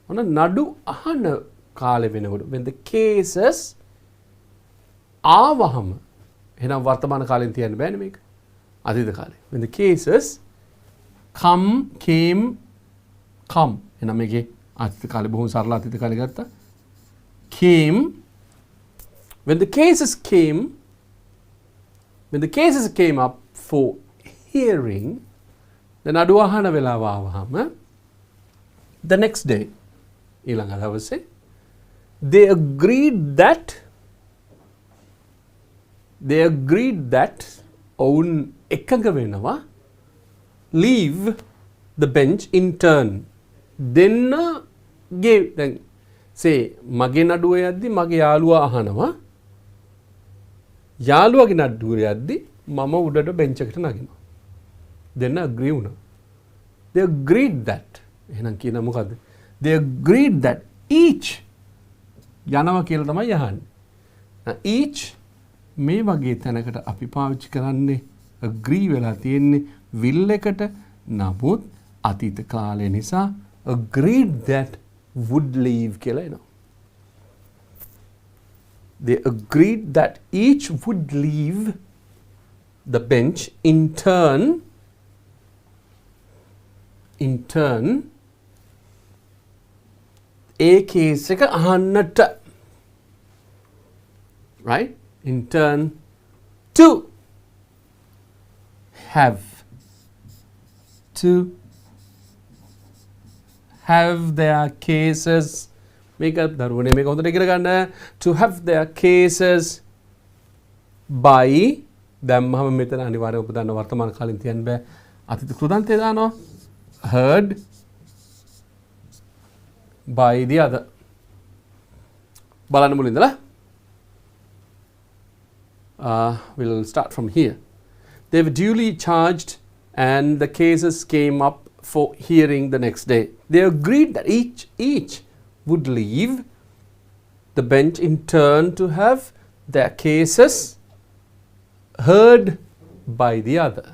on a nadu ahana කාලෙ වෙනකොට when the cases ආවහම එහෙනම් වර්තමාන කාලෙන් තියන්න බෑනේ මේක. අතීත කාලේ. when the cases come එහෙනම් මේකේ අතීත කාලේ බොහොම සරල අතීත කාලේ ගත්තා. came when the cases came up for hearing the නඩු අහන වෙලාව ආවහම the next day ඊළඟ දවසේ they agreed that ඔවුන් එකඟ වෙනවා leave the bench in turn දෙන්නගේ දැන් say මගේ නඩුව යද්දි මගේ යාළුවා අහනවා යාළුවාගේ නඩුව යද්දි මම උඩට බෙන්ච් එකට නගිනවා දෙන්න agree වුණා they agreed that එහෙනම් කියන මොකද්ද they agreed that each යනවා කියලා තමයි යහන්නේ each මේ වගේ තැනකට අපි පාවිච්චි කරන්නේ agree වෙලා තියෙන්නේ will එකට නමුත් අතීත කාලය නිසා agreed that would leave කියලා එනවා they agreed that each would leave the bench in turn A case එක අහන්නට right in turn to have their cases මේක දරුවනේ මේක හොඳට ඉගෙන ගන්න to have their cases by දැම්මම මෙතන අනිවාර්යයෙන් ඔබ දන්න වර්තමාන කාලෙන් තියන්න බෑ අතීත කෘදන්තය දානවා heard by the other බලන්න මුලින්දලා we'll start from here they were duly charged and the cases came up for hearing the next day they agreed that each would leave the bench in turn to have their cases heard by the other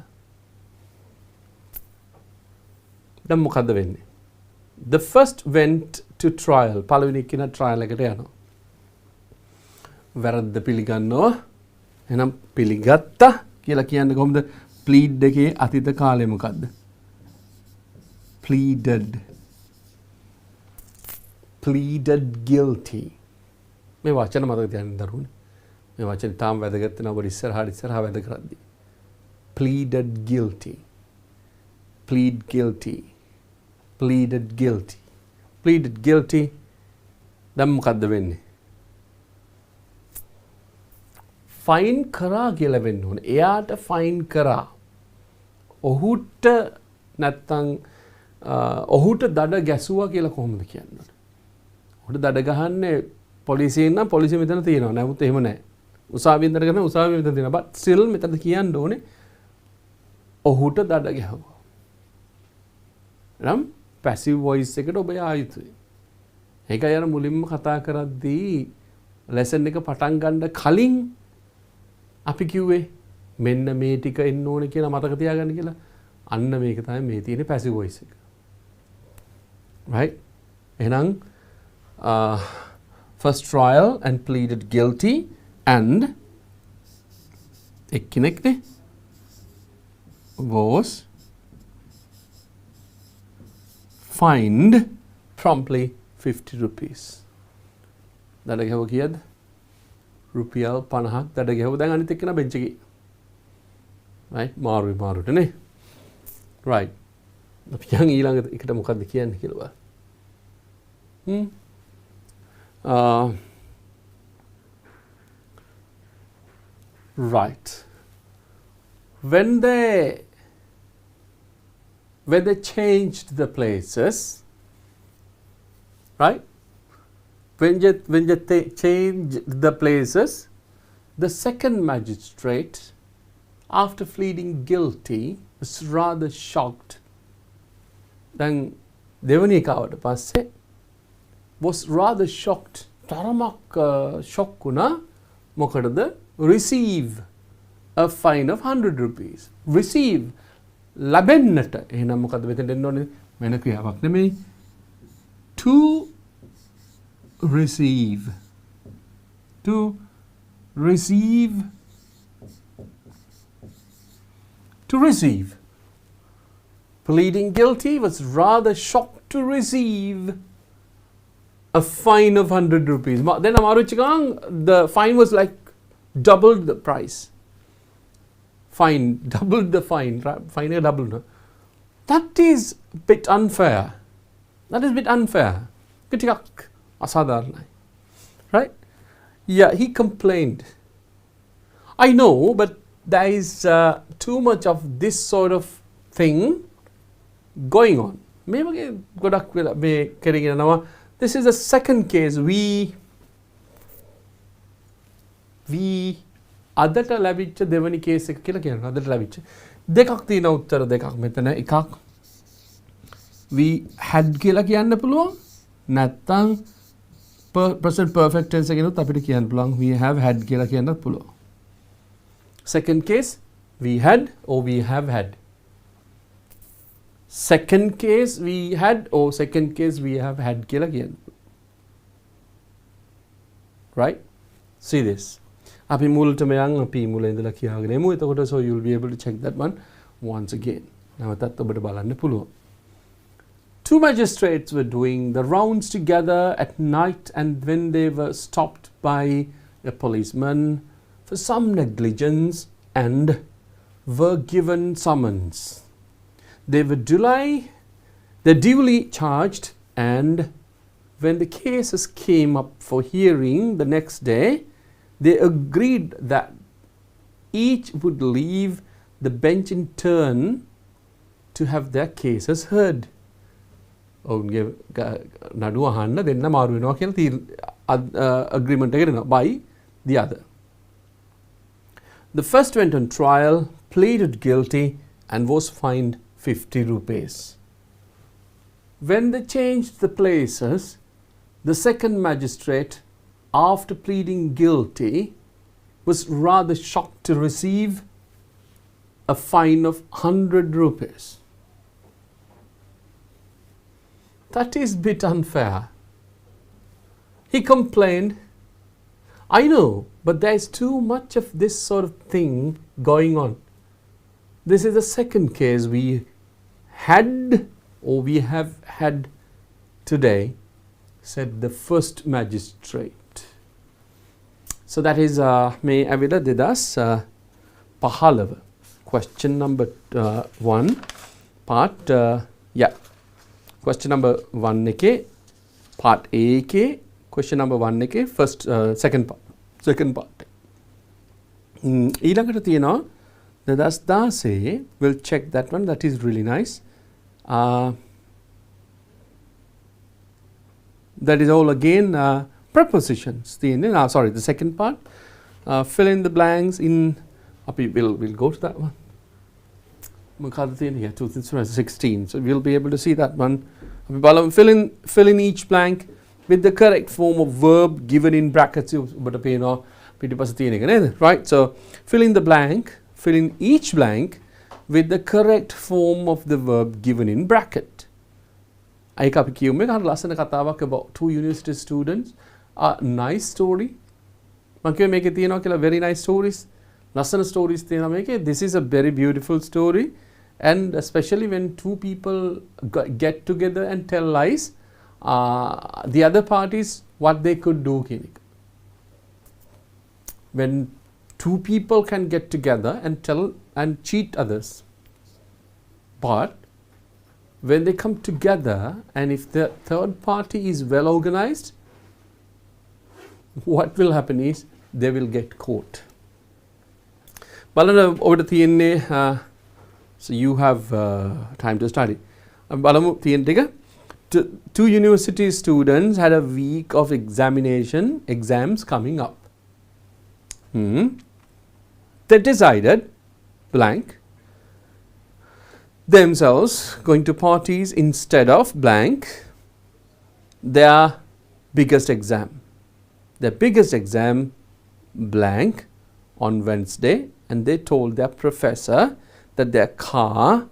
දැන් මොකද්ද වෙන්නේ the first went to trial පළවෙනි කෙනා trial එකට යනවා වැරද්ද පිළිගන්නවා එහෙනම් පිළිගත්තා කියලා කියන්නේ කොහොමද plead එකේ අතීත කාලය මොකද්ද pleaded guilty මේ වචන මතක තියාගන්න දරුවනේ. මේ වචන තාම වැදගත් වෙනවා ඔබ ඉස්සරහා වැඩ කරද්දී. Pleaded guilty. Plead guilty. Pleaded guilty. Pleaded guilty. දැන් මොකද්ද වෙන්නේ? ෆයින් කරා කියලා වෙන්න ඕනේ. එයාට ෆයින් කරා. ඔහුට නැත්තම් ඔහුට දඩ ගැසුවා කියලා කොහොමද කියන්නේ? ඔහුට දඩ ගහන්නේ පොලිසියෙන් නම් පොලිසිය මෙතන තියෙනවා. නමුත් එහෙම නැහැ. උසාවියෙන් දඩ ගන්න උසාවිය මෙතන තියෙනවා. but still මෙතන කියන්න ඕනේ ඔහුට දඩ ගැහුවා. නම් passive voice එකට ඔබ යා යුතුයි. ඒකයි අර මුලින්ම කතා කරද්දී lesson එක පටන් ගන්න කලින් අපි කිව්වේ මෙන්න මේ ටික එන්න ඕනේ කියලා මතක තියාගන්න කියලා. අන්න මේක තමයි මේ තියෙන passive voice එක. right? එහෙනම් first trial and pleaded guilty and එක්කෙනෙක්නේ was fined promptly 50 rupees. දඩ ගැහුව කීයද? රුපියල් 50ක් දඩ ගැහුව. දැන් අනිත් එක්කන බෙන්ච් එකේ. right? මාරුට නේ. right. අපි යන් ඊළඟ එකට මොකද්ද කියන්නේ කියලා බලන්න. right. When they changed the places, right? When they changed the places, the second magistrate, after pleading guilty, was rather shocked. Then දෙවනි කාවට පස්සේ was rather shocked. තරමක් shock වුණා. මොකටද? Receive a fine of 100 rupees. Receive ලැබෙන්නට. එහෙනම් මොකද්ද මෙතෙන් දෙන්න ඕනේ? වෙන ක්‍රියාවක් නෙමෙයි. To receive. To receive. To receive. Pleading guilty was rather shocked to receive a fine of 100 rupees. Then Amaruchigang, the fine was like doubled the price. Fine, doubled the fine. Fine doubled. No? That is a bit unfair. That is a bit unfair. Asadharnai. Right? Yeah, he complained. I know, but there is too much of this sort of thing going on. This is the second case. We අදට ලැබිච්ච දෙවනි case එක කියලා කියනවා. අදට ලැබිච්ච දෙකක් තියෙන උත්තර දෙකක් මෙතන. එකක් we had කියලා කියන්න පුළුවන්. නැත්නම් present perfect tense එකෙනුත් අපිට කියන්න පුළුවන් we have had කියලා කියන්නත් පුළුවන්. Second case we had or we have had. Second case we had or second case we have had කියලා කියන්න. Right? See this. අපි මුලටම යන් අපි මුල ඉඳලා කියාගෙන එමු. එතකොට so you will be able to check that one once again. නැවතත් ඔබට බලන්න පුළුවන්. Two magistrates were doing the rounds together at night, and when they were stopped by a policeman for some negligence and were given summons. They were duly charged, and when the cases came up for hearing the next day, they agreed that each would leave the bench in turn to have their cases heard. ඔවුන්ගේ නඩුව අහන්න දෙන්න මාරු වෙනවා කියලා agreement එක දෙනවා by the other. The first went on trial, pleaded guilty, and was fined 50 rupees. When they changed the places, the second magistrate, after pleading guilty, was rather shocked to receive a fine of 100 rupees. That is a bit unfair. He complained, I know, but there is too much of this sort of thing going on. This is the second case we had or we have had today, said the first magistrate. So that is මේ ඇවිල්ලා 2015 question number 1 part yeah question number 1 එකේ part A එකේ question number 1 එකේ first second part ඊළඟට තියෙනවා 2016 we'll check that one, that is really nice. That is all again prepositions. Sorry, the second part, fill in the blanks in we'll go to that one. 2016, so we'll be able to see that one. Fill in each blank with the correct form of verb given in brackets. Right, so fill in the blank, fill in each blank with the correct form of the verb given in bracket. I අපි කියුමේ අර ලස්සන කතාවක් about two university students, a nice story. මම කියුවේ මේකේ තියෙනවා කියලා very nice stories. ලස්සන stories තියෙනවා මේකේ. This is a very beautiful story, and especially when two people get together and tell lies, the other parties what they could do කියන එක. When two people can get together and tell and cheat others, but when they come together and if the third party is well organized, what will happen is they will get caught. බලන්න ඔබට තියෙන්නේ so you have time to study. බලමු තියෙන ටික. Two university students had a week of exams coming up. They decided blank themselves going to parties instead of blank their biggest exam blank on Wednesday, and they told their professor that their car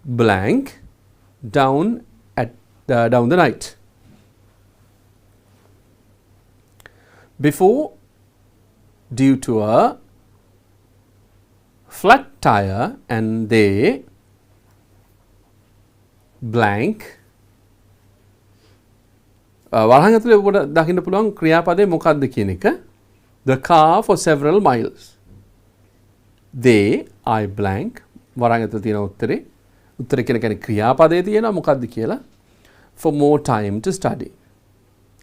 blank down the night before due to a flat tire, and they blank වරහන් ඇතුලේ ඔබට දකින්න පුළුවන් ක්‍රියාපදේ මොකක්ද කියන එක. The car for several miles. They I blank වරහන් ඇතුලේ තියෙන උත්තරේ කියන ක්‍රියාපදේ තියෙනවා මොකක්ද කියලා. For more time to study.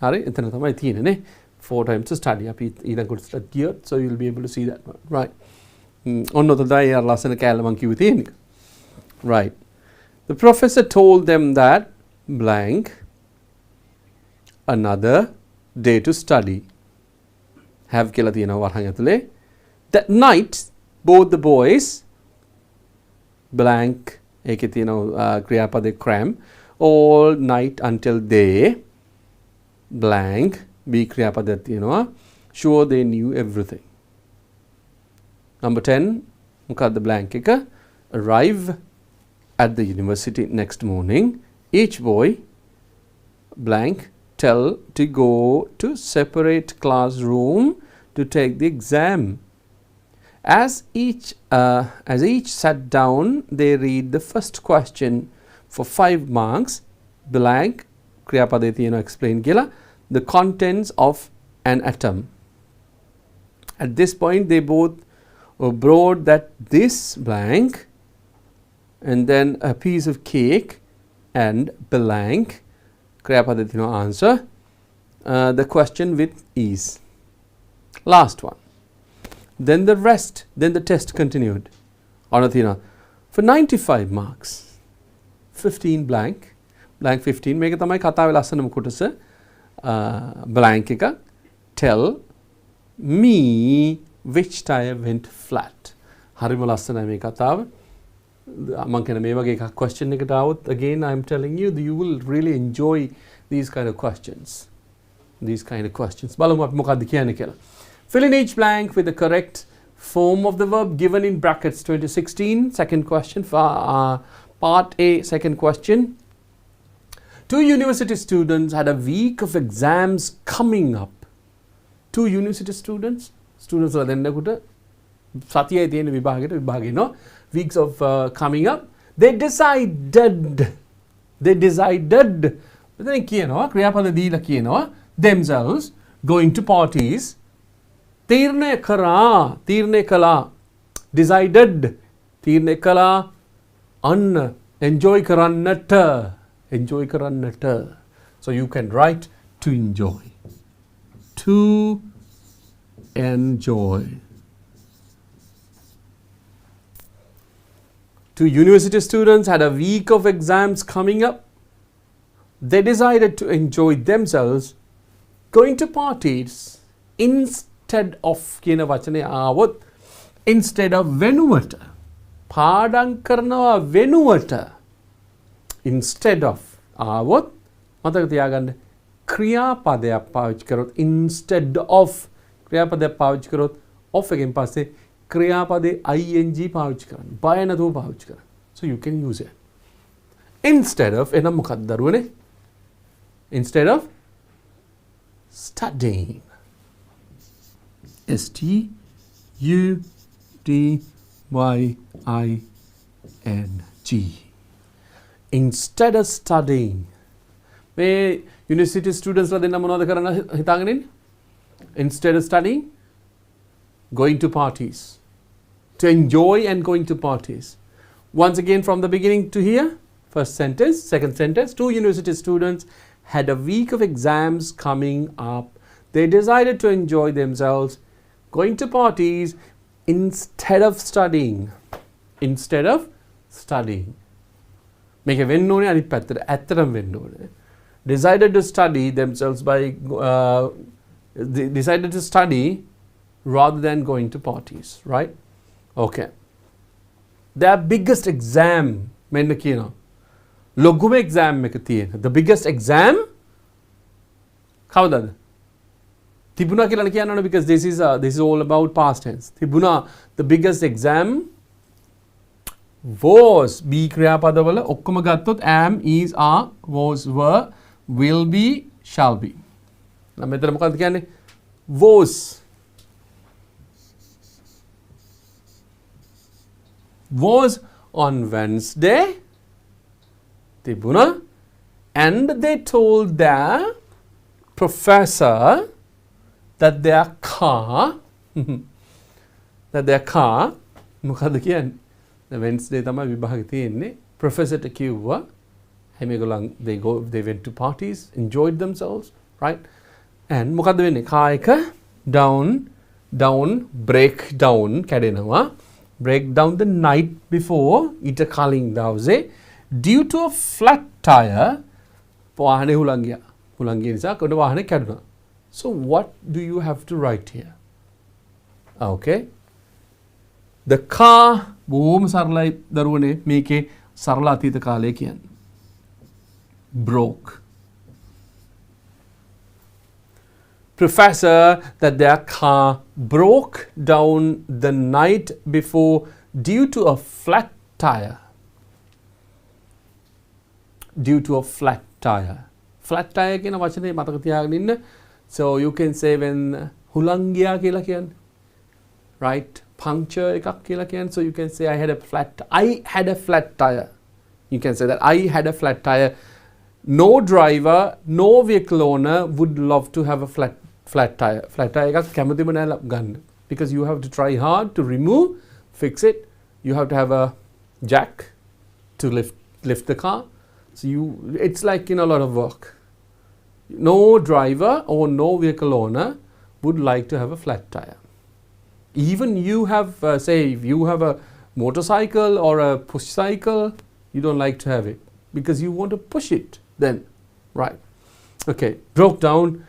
හරි එතන තමයි තියෙන්නේ නේ. 4 times to study. අපි ඊළඟ කොටසට ගියොත් so you'll be able to see that one. Right. ඔන්න තමයි අර ලස්සන කෑල්ල මං කිව්වේ තියෙන්නේ. Right. The professor told them that blank another day to study. Have කියලා තියෙනවා වරහන් ඇතුලේ. That night both the boys blank ඒකේ තියෙනවා ක්‍රියාපදේ cram all night until they blank B ක්‍රියාපදයක් තියෙනවා sure they knew everything. Number 10 මොකක්ද blank එක arrive at the university next morning, each boy blank tell to go to separate classroom to take the exam. As each sat down, they read the first question for 5 marks blank ක්‍රියාපදේ තියෙනවා explain කියලා the contents of an atom. At this point they both brought that this blank and then a piece of cake and blank ක්‍රියාපදේ තියෙනවා answer the question with ease. Last one. Then the test continued. ඔන්න තියෙනවා for 95 marks 15 blank 15 මේක තමයි කතාවේ ලස්සනම කොටස. Blank එක tell me which tire went flat. හරිම ලස්සනයි මේ කතාව. මම කියන මේ වගේ එකක් question එකට આવොත් again I am telling you you will really enjoy these kind of questions. බලමු අපි මොකක්ද කියන්නේ කියලා. Fill in each blank with the correct form of the verb given in brackets 2016. Second question for part A, second question. Two university students had a week of exams coming up. Two university students වල දෙන්නෙකුට සතියේ තියෙන විභාගේ no weeks of coming up. They decided මෙතන කියනවා ක්‍රියාපද දීලා කියනවා themselves going to parties තීරණය කළා decided තීරණය කළා අන්න enjoy කරන්නට so you can write to enjoy Two university students had a week of exams coming up. They decided to enjoy themselves going to parties instead of කියන වචනේ ආවොත් instead of වෙනුවට පාඩම් කරනවා වෙනුවට instead of ආවොත් මතක තියාගන්න ක්‍රියාපදයක් පාවිච්චි කරොත් instead of ක්‍රියාපදයක් පාවිච්චි කරොත් of එකෙන් පස්සේ ක්‍රියාපදේ ing පාවිච්චි කරන්න බය නැතුව පාවිච්චි කරන්න so you can use it instead of එනම් මොකක්ද දරුවනේ instead of studying studying instead of studying මේ university students ලා දෙන්න මොනවද කරන්න හිතාගෙන ඉන්නේ instead of studying going to parties to enjoy and going to parties once again from the beginning to here first sentence second sentence two university students had a week of exams coming up they decided to enjoy themselves going to parties instead of studying මේක වෙන්න ඕනේ අනිත් පැත්තට ඇත්තටම වෙන්න ඕනේ decided to study themselves by decided to study rather than going to parties right okay their biggest exam මෙන්න කියනවා ලොකුම exam එක තියෙන the biggest exam කවදාද තිබුණා කියලා කියන්න ඕනේ because this is all about past tense තිබුණා the biggest exam was be ක්‍රියාපදවල ඔක්කොම ගත්තොත් am is are was were will be shall be නම් මෙතන මොකක්ද කියන්නේ was on Wednesday තිබුණා and they told their professor that their car මොකද්ද කියන්නේ Wednesday තමයි විභාගෙ තියෙන්නේ professor ට කිව්වා හැමගොල්ලන් they went to parties enjoyed themselves right and මොකද්ද වෙන්නේ car එක down break down කැඩෙනවා break down the night before ඊට කලින් දවසේ due to a flat tire වාහනේ හුලං ගියා නිසා කොට වාහනේ කැඩුණා so what do you have to write here okay the car බොහොම සරලයි දරුවනේ මේකේ සරල අතීත කාලය කියන්නේ broke professor that their car broke down the night before due to a flat tire flat tire කියන වචනේ මතක තියාගෙන ඉන්න so you can say when හුලං ගියා කියලා කියන්නේ right puncture එකක් කියලා කියන්නේ so you can say I had a flat tire you can say that I had a flat tire no driver no vehicle owner would love to have a flat tire එකක් කැමතිම නෑ ගන්න because you have to try hard to remove fix it you have to have a jack to lift the car so it's like a lot of work no driver or no vehicle owner would like to have a flat tire even you have say if you have a motorcycle or a push cycle you don't like to have it because you want to push it then right okay broke down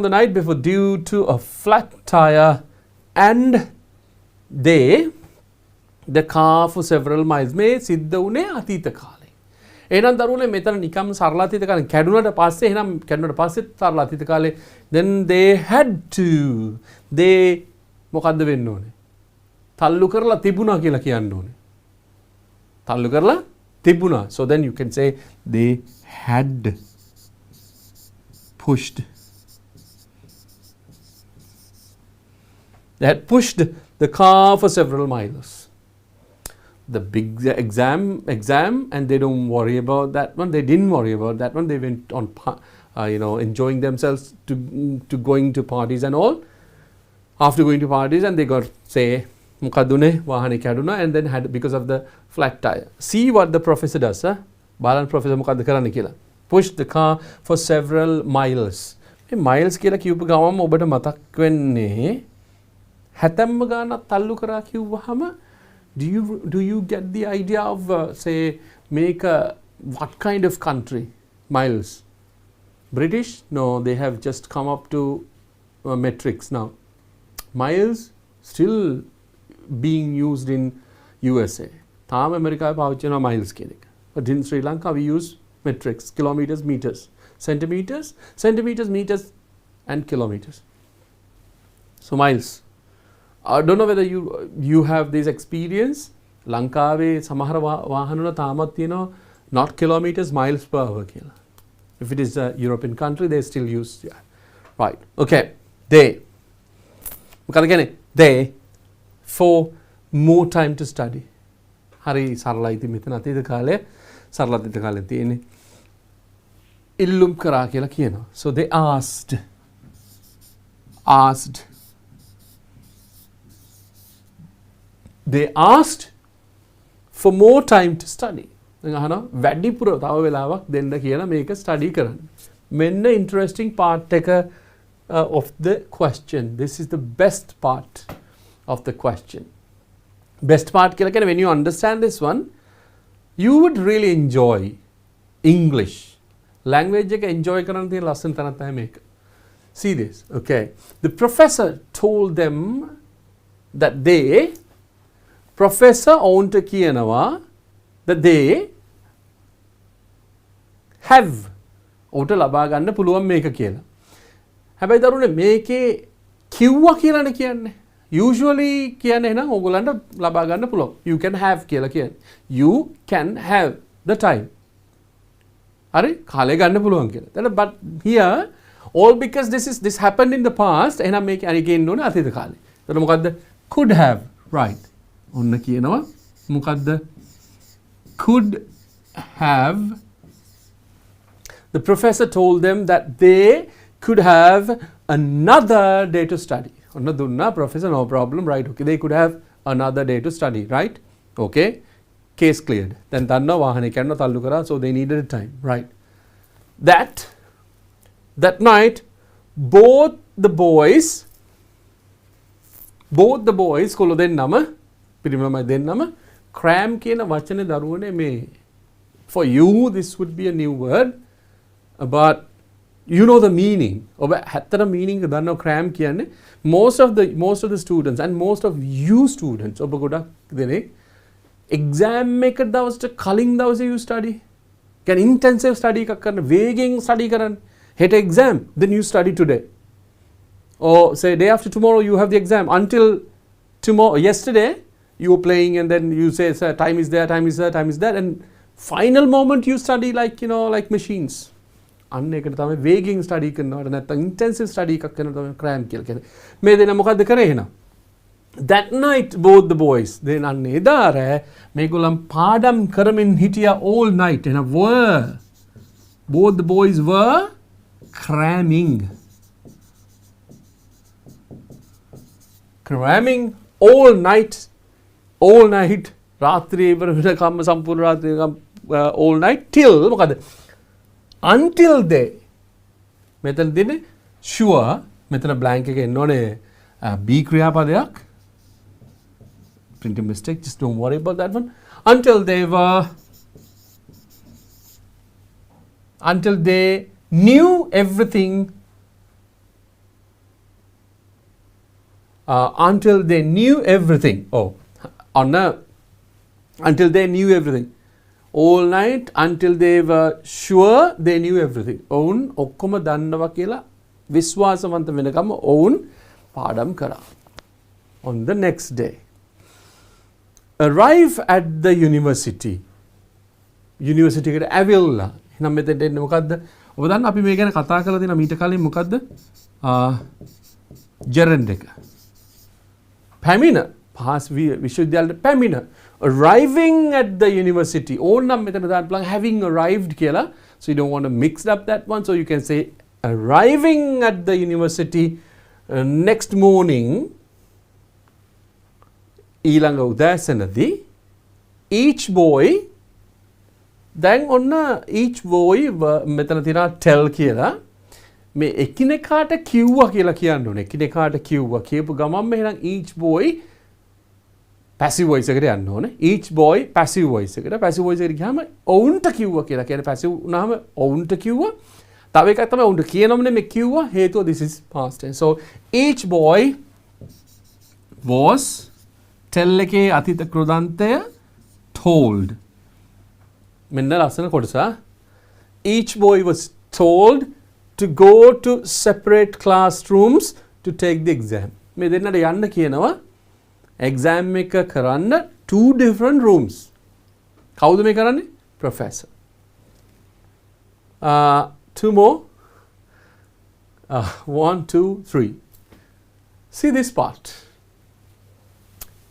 the night before due to a flat tire and the car for several miles මේ සිද්ධ වුණේ අතීත කාලේ එහෙනම් දරුවනේ මෙතන නිකම් සරල අතීත කාලේ කැඩුනට පස්සේ එහෙනම් කැඩුනට පස්සේ සරල අතීත කාලේ then they had to they මොකද්ද වෙන්න ඕනේ තල්ලු කරලා තිබුණා කියලා කියන්න ඕනේ තල්ලු කරලා තිබුණා so then you can say they had pushed the car for several miles the big exam and they don't worry about that one they didn't worry about that one they went on enjoying themselves to going to parties and all after going to parties and they got say මොකදුනේ වාහනේ කැඩුනා and then had because of the flat tire. See what the professor does. බලන්න professor මොකද්ද කරන්න කියලා. Push the car for several miles. මේ miles කියලා කියපු ගමම ඔබට මතක් වෙන්නේ හැතැම්ම ගානක් තල්ලු කරා කිව්වහම do you get the idea of say make a what kind of country? Miles. British? No, they have just come up to metrics now. Miles still being used in USA. තාම ඇමරිකාවේ පාවිච්චි කරනවා miles කියන එක. But in Sri Lanka we use metrics, kilometers, meters, centimeters, meters and kilometers. So miles. I don't know whether you have this experience. ලංකාවේ සමහර වාහන වල තාමත් තියෙනවා not kilometers, miles per hour කියලා. If it is a European country, they still use, yeah. Right, okay. They. මොකද කියන්නේ? They for more time to study. හරි සරලයි ඉතින් මෙතන අතීත කාලේ සරල අතීත කාලේ තියෙන්නේ. ඉල්ලුම් කරා කියලා කියනවා. So they asked for more time to study. දැන් අහනවා වැඩිපුර තව වෙලාවක් දෙන්න කියලා මේක ස්ටඩි කරන්න. මෙන්න interesting part එක of the question. This is the best part of the question. Best part කියලා කියන්නේ when you understand this one you would really enjoy English. Language එක enjoy කරන්න තියෙන ලස්සන තැනක් තමයි මේක. See this, okay. The professor told them that professor owned කියනවා that they have ඔහුට ලබා ගන්න පුළුවන් මේක කියලා. හැබැයි දරුවනේ මේකේ කිව්වා කියලානේ කියන්නේ. Usually කියන්නේ එහෙනම් ඕගොල්ලන්ට ලබා ගන්න පුළුවන්. You can have කියලා කියන්නේ. You can have the time. හරි කාලේ ගන්න පුළුවන් කියලා. But here all because this happened in the past එහෙනම් මේක අනිකෙන්න ඕනේ අතීත කාලේ. එතකොට මොකද්ද? Could have, right. ඔන්න කියනවා මොකද්ද? Could have. The professor told them that they could have another day to study. Onna dunna professor, no problem, right? Okay, they could have another day to study, right? Okay, case cleared. Then tanna wahane kanna tallu kara, so they needed time, right? That night, both the boys kolo dennama pirimama dennama cram kiyana wachane daruwane me. For you this would be a new word, but you know the meaning. ඔබ හැත්තර meaning එක දන්නව cram කියන්නේ most of the students and most of you students ඔබ ගොඩක් දෙනෙක් exam එක දවසට කලින් දවසේ you study. කියන්නේ intensive study එකක් කරන වේගෙන් study කරන්න. හෙට exam, then you study today. Or say day after tomorrow you have the exam. Until tomorrow, yesterday you were playing and then you say sir, time is there, and final moment you study like like machines. අන්න ඒකට තමයි වේගින් study කරනවට නැත්නම් intensive study එකක් කරනවට තමයි tram කියලා කියන්නේ. මේ දෙන මොකද්ද කරේ එහෙනම්? That night both the boys then අන්න එදා රෑ මේගොල්ලන් පාඩම් කරමින් හිටියා all night. එහෙනම් both the boys were cramming all night රාත්‍රියේ ඉවර වෙනකම්ම සම්පූර්ණ රාත්‍රියේ all night till මොකද? Until they මෙතන දෙන්නේ sure මෙතන blank එක එන්න ඕනේ be ක්‍රියාපදයක් printing mistake, just don't worry about that one. Until they knew everything until they knew everything all night until they were sure they knew everything. ඔවුන් ඔක්කොම දන්නවා කියලා විශ්වාසවන්ත වෙනකම් ඔවුන් පාඩම් කරා. On the next day, arrive at the university එකට ඇවිල්ලා. එහෙනම් මෙතෙන්ට එන්නේ මොකද්ද? ඔබ දන්න අපි මේ ගැන කතා කරලා තියෙනවා මීට කලින් මොකද්ද? gerund එක. පැමිණ පාස් විශ්වවිද්‍යාලයට පැමිණ. Arriving at the university. ඕනනම් මෙතන දාන්න පුළුවන් having arrived කියලා. So you don't want to mix up that one. So you can say arriving at the university next morning ඊළඟ උදෑසනදී each boy දැන් ඔන්න each boy මෙතන තියෙනවා tell කියලා මේ එකිනෙකාට කිව්වා කියලා කියන්න ඕනේ. එකිනෙකාට කිව්වා කියපු ගමන්ම එහෙනම් each boy passive voice එකට යන්න ඕනේ. each boy passive voice එකට. passive voice එකට ගියාම ඔවුන්ට කිව්වා කියලා කියන්නේ passive වුණාම ඔවුන්ට කිව්වා. තව එකක් තමයි ඔවුන්ට කියනම නෙමෙයි කිව්වා. හේතුව this is past tense. So each boy was tell එකේ අතීත කෘදන්තය told. මෙන්න ලස්සන කොටස. Each boy was told to go to separate classrooms to take the exam. මේ දෙන්නට යන්න කියනවා exam එක කරන්න two different rooms. කවුද මේ කරන්නේ? Professor. Two more. 1, 2, 3. See this part.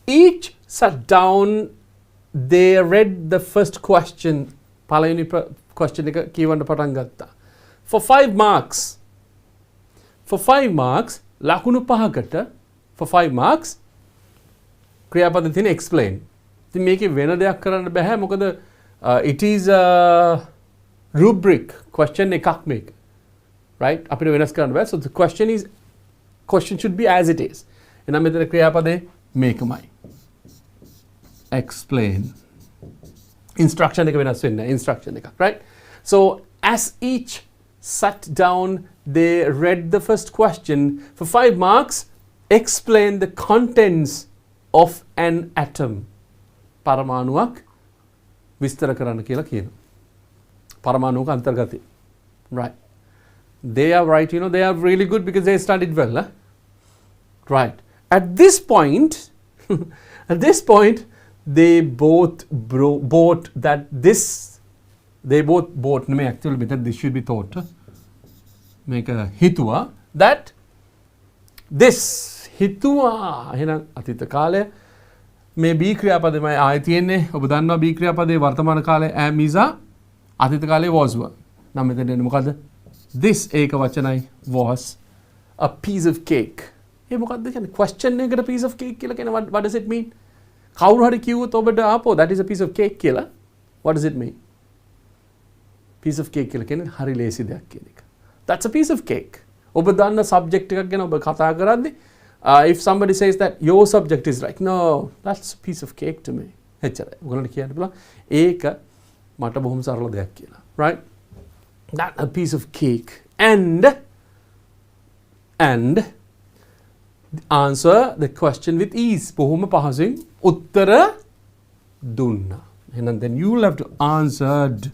Each sat down. They read the first question. පළවෙනි question එක කියවන්න පටන් ගත්තා. For 5 marks. For 5 marks. ලකුණු 5කට. For 5 marks. ක්‍රියාපද තියෙන explain. ඉතින් මේකේ වෙන දෙයක් කරන්න බෑ මොකද it is a rubric question එකක් මේක. Right? අපිට වෙනස් කරන්න බෑ. So the question should be as it is. එහෙනම් මෙතන ක්‍රියාපදේ මේකමයි. Explain. Instruction එක වෙනස් වෙන්නේ instruction එකක්. Right? So as each sat down they read the first question for 5 marks. Explain the contents of an atom. පරමාණුවක් විස්තර කරන්න කියලා කියනවා. පරමාණුක අන්තර්ගතය. Right. They are right, you know, they are really good because they studied well. Huh? Right. At this point, they both bought that this, they both bought, no, actually this should be thought. Make a hitwa, that this hitwa, එහෙනම් අතීත කාලය මේ B ක්‍රියාපදෙමයි ආයෙ තියෙන්නේ. ඔබ දන්නවා B ක්‍රියාපදේ වර්තමාන කාලේ am is අතීත කාලේ was were. නම් මෙතන එන්නේ මොකද්ද? This ඒක වචනයි was a piece of cake. ඒ මොකද්ද කියන්නේ? question එකකට piece of cake කියලා කියන්නේ what does it mean? කවුරු හරි කිව්වොත් ඔබට ආපෝ that is a piece of cake කියලා. What does it mean? piece of cake කියලා කියන්නේ හරි ලේසි දෙයක් කියන එක. That's a piece of cake. ඔබ දන්න subject එකක් ගැන ඔබ කතා කරද්දී if somebody says that your subject is right, no, that's a piece of cake to me. එච්චරයි. ඔයගොල්ලන්ට කියන්න පුළුවන් ඒක මට බොහොම සරල දෙයක් කියලා. Right? That a piece of cake. And answer the question with ease. බොහොම පහසුවෙන් උත්තර දුන්නා. එහෙනම් then you will have to answered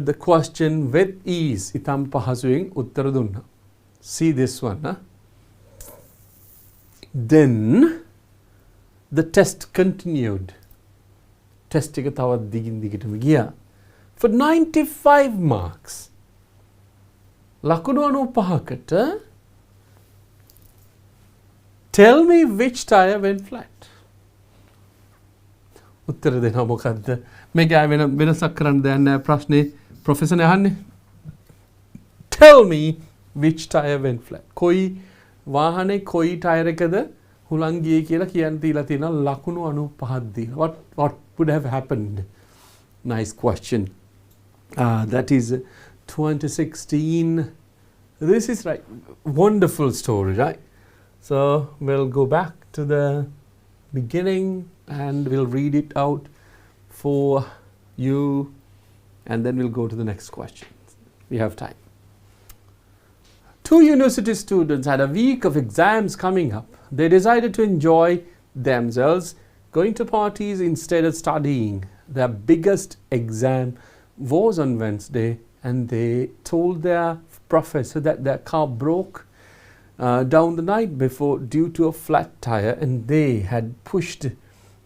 the question with ease. ඉතම් පහසුවෙන් උත්තර දුන්නා. See this one. Huh? Then the test continued. Test එක තවත් දිගටම ගියා. For 95 marks. ලකුණු 95කට tell me which tire went flat. උත්තර දෙනවා මොකද්ද? මේක වෙනසක් කරන්න දෙයක් නැහැ ප්‍රශ්නේ ප්‍රොෆෙසර් අහන්නේ. Tell me which tire went flat. කොයි වාහනේ කොයි ටයර් එකද හුලං ගියේ කියලා කියන්න තියලා තියෙනවා ලකුණු 95ක් දීලා. What would have happened? Nice question. That is 2016. This is right. Wonderful story, right? So we'll go back to the beginning and we'll read it out for you and then we'll go to the next question. We have time. 2 university students had a week of exams coming up. They decided to enjoy themselves, going to parties instead of studying. Their biggest exam was on Wednesday and they told their professor that their car broke down the night before due to a flat tire and they had pushed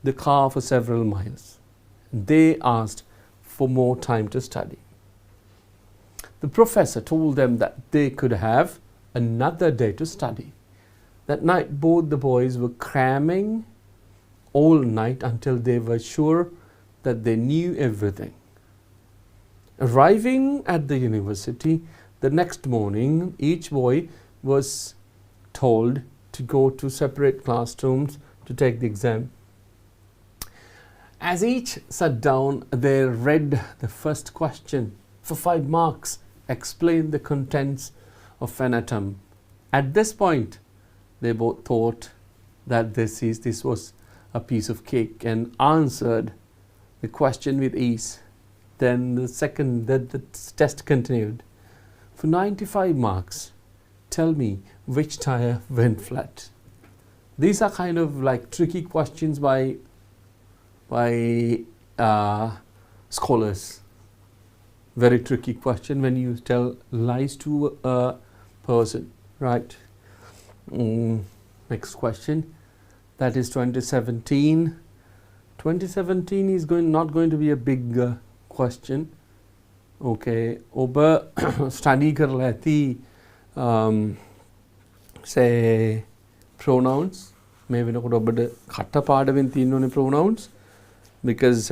the car for several miles. They asked for more time to study. The professor told them that they could have another day to study. That night both the boys were cramming all night until they were sure that they knew everything. Arriving at the university the next morning, each boy was told to go to separate classrooms to take the exam. As each sat down, they read the first question for 5 marks, explain the contents of an atom. At this point, they both thought that this was a piece of cake and answered the question with ease. Then the test continued. For 95 marks, tell me which tire went flat. These are kind of like tricky questions by scholars. Very tricky question when you tell lies to a person, right? Next question. That is 2017. 2017 is not going to be a big question. Okay. Oba study karla athi say pronouns. May වෙනකොට ඔබට කට පාඩවෙන් තියෙන්න ඕනේ pronouns because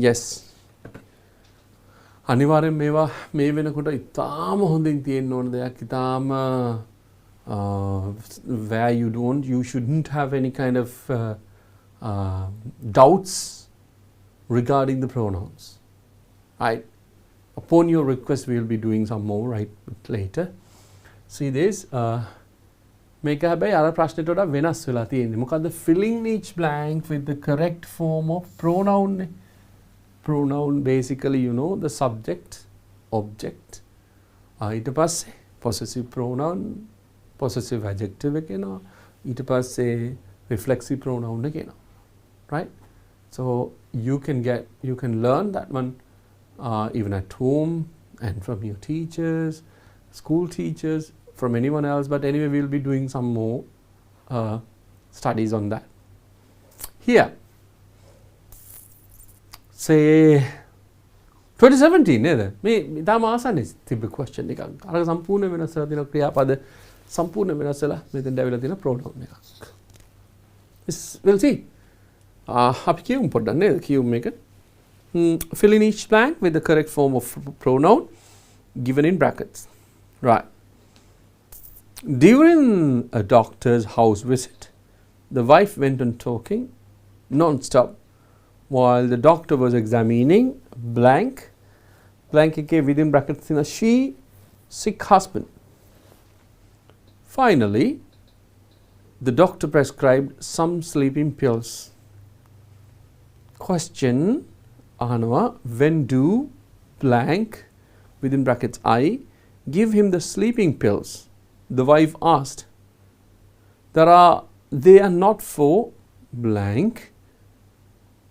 yes අනිවාර්යෙන් මේවා මේ වෙනකොට ඉතාම හොඳින් තියෙන්න ඕන දෙයක් ඉතාම where you shouldn't have any kind of doubts regarding the pronouns. Right? Upon your request we will be doing some more right later. See this මේක හැබැයි අර ප්‍රශ්නෙට වඩා වෙනස් වෙලා තියෙන්නේ. මොකද්ද? filling each blank with the correct form of pronoun. Pronoun basically you know the subject, object. ඊට පස්සේ possessive pronoun, possessive adjective එක එනවා. ඊට පස්සේ reflexive pronoun එක එනවා. Right? So you can learn that one even at home and from your teachers, school teachers, from anyone else, but anyway we'll be doing some more studies on that. Here, say 2017 නේද? මේ ඉතාලම ආසන්නේ තිබ්බ question එකක්. අර සම්පූර්ණ වෙනස් වෙලා තියෙන ක්‍රියාපද සම්පූර්ණ වෙනස් වෙලා මෙතෙන් දැවිලා තියෙන pronoun එකක්. We'll see. අපි කියමු පොඩ්ඩක් නේද? කියමු මේක. Fill in each blank with the correct form of pronoun given in brackets. Right. During a doctor's house visit, the wife went on talking non-stop while the doctor was examining blank within brackets in a she sick husband. Finally, the doctor prescribed some sleeping pills. Question Anwa, when do blank within brackets I give him the sleeping pills? The wife asked. They are not for blank.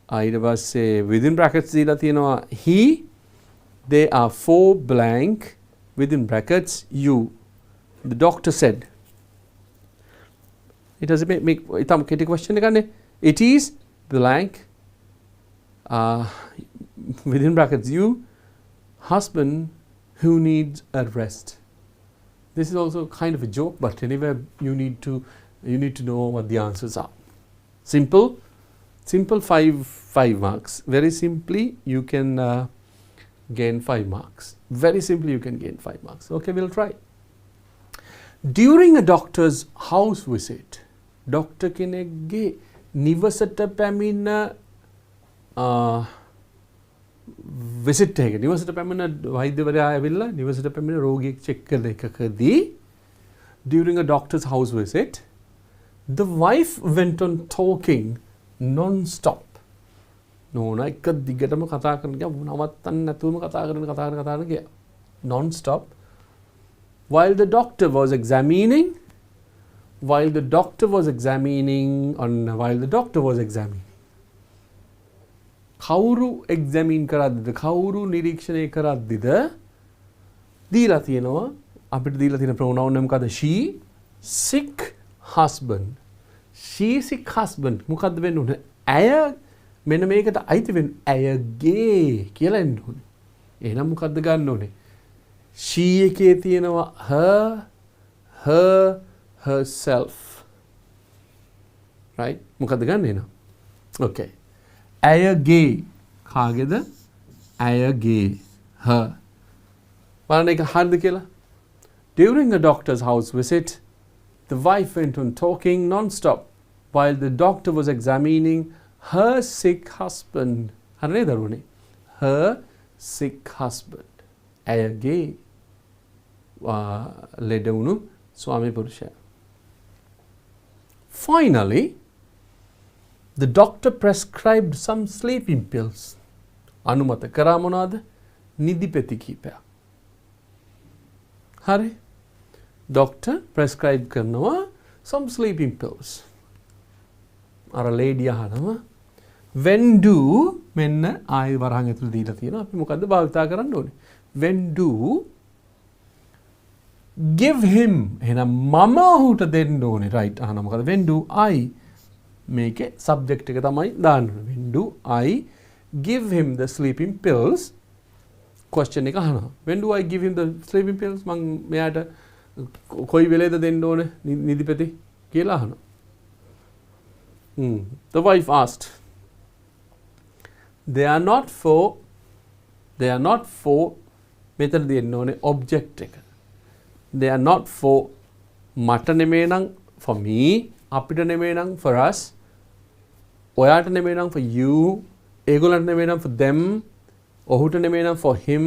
ඊට පස්සේ within brackets දීලා තියෙනවා he. They are for blank within brackets you. The doctor said. It does make ඉතාලම කෙටි question එකනේ. It is blank within brackets you husband who needs a rest. This is also kind of a joke, but anyway you need to know what the answers are. Simple 5 marks. Very simply you can gain 5 marks. Very simply you can gain 5 marks. Okay, we'll try. During a doctor's house visit, doctor කෙනෙක්ගේ නිවසට පැමිණ visit එක නිවසට පැමිණ වෛද්‍යවරයා ඇවිල්ලා නිවසට පැමිණ රෝගියෙක් චෙක් කරන එකකදී during a doctor's house visit the wife went on talking non-stop. නෝනා එක දිගටම කතා කරන ගියා නවත්තන්න නැතුවම කතා කරන ගියා non-stop while the doctor was examining කවුරු එක්සැමින් කරද්දිද කවුරු නිරීක්ෂණය කරද්දිද දීලා තියෙනවා අපිට දීලා තියෙන pronoun එක මොකද්ද she sick husband මොකද්ද වෙන්න ඕනේ ඇය මෙන්න මේකට අයිති වෙන්න ඇයගේ කියලා එන්න ඕනේ එහෙනම් මොකද්ද ගන්න ඕනේ she එකේ තියෙනවා her herself right මොකද්ද ගන්න එහෙනම් okay ඇයගේ කාගේද ඇයගේ her බලන්න එක හරිද කියලා during the doctor's house visit the wife went on talking non-stop while the doctor was examining her sick husband හරි නේද දරුවනේ her sick husband ඇයගේ ලෙඩ වුණු ස්වාමි පුරුෂයා finally the doctor prescribed some sleeping pills අනුමත කරා මොනවාද නිදි පෙති කිහිපයක් හරි doctor prescribe කරනවා some sleeping pills අර ලේඩි අහනවා when do මෙන්න ආයි වරහන් ඇතුළේ දීලා තියෙනවා අපි මොකද්ද භාවිතා කරන්න ඕනේ when do give him එහෙනම් මම ඔහුට දෙන්න ඕනේ right අහනවා මොකද when do I මේකේ subject එක තමයි දාන්න ඕනේ when do I give him the sleeping pills question එක අහනවා when do I give him the sleeping pills මං මෙයාට කොයි වෙලේද දෙන්න ඕනේ නිදිපෙති කියලා අහනවා the wife asked they are not for මෙතන දෙන්න ඕනේ object එක they are not for මට නෙමෙයි නම් for me අපිට නෙමෙයි නම් for us ඔයාට නෙමෙයි නම් for you ඒගොල්ලන්ට නෙමෙයි නම් for them ඔහුට නෙමෙයි නම් for him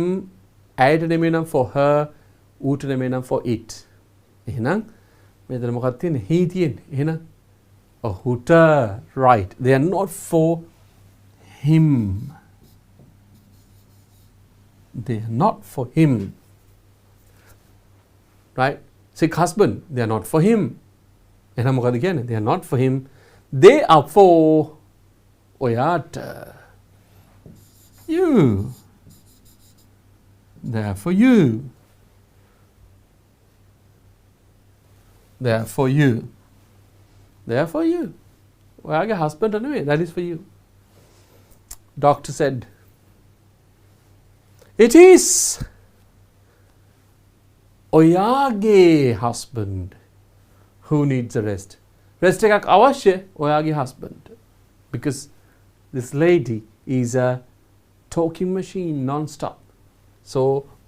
ඇයට නෙමෙයි නම් for her ඌට නෙමෙයි නම් for it එහෙනම් මෙතන මොකක්ද තියෙන්නේ he තියෙන්නේ එහෙනම් ඔහුට right they are not for him they are not for him right sick husband they are not for him එහෙනම් මොකද කියන්නේ they are not for him they are for ඔයාට you they are for you they are for you they are for you ඔයාගේ husband නෙවෙයි that is for you doctor said it is ඔයාගේ husband who needs a rest rest එකක් අවශ්‍ය ඔයාගේ husband because this lady is a talking machine non-stop so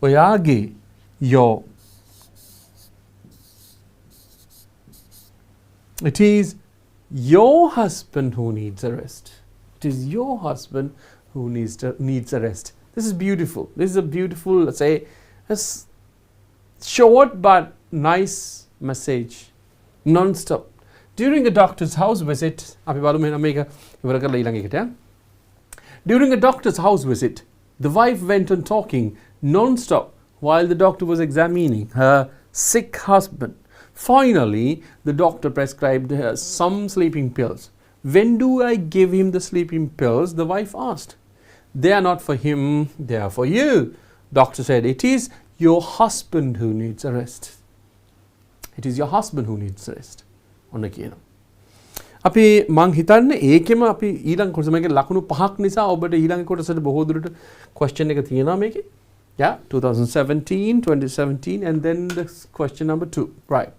oyage your it is your husband who needs a rest it is your husband who needs a rest this is beautiful this is a beautiful let's say a short but nice message non-stop during a doctor's house visit අපි බලමු එහෙනම් මේක ඉවර කරලා ඊළඟ එකට during a doctor's house visit the wife went on talking non-stop while the doctor was examining her sick husband finally the doctor prescribed her some sleeping pills when do I give him the sleeping pills the wife asked they are not for him they are for you doctor said it is your husband who needs a rest it is your husband who needs a rest ඔන්න කියනවා අපි මං හිතන්නේ ඒකෙම අපි ඊළඟ කොටස මේකේ ලකුණු පහක් නිසා ඔබට ඊළඟ කොටසට බොහෝ දුරට question එක තියෙනවා මේකේ yeah 2017 2017 and then the question number 2 right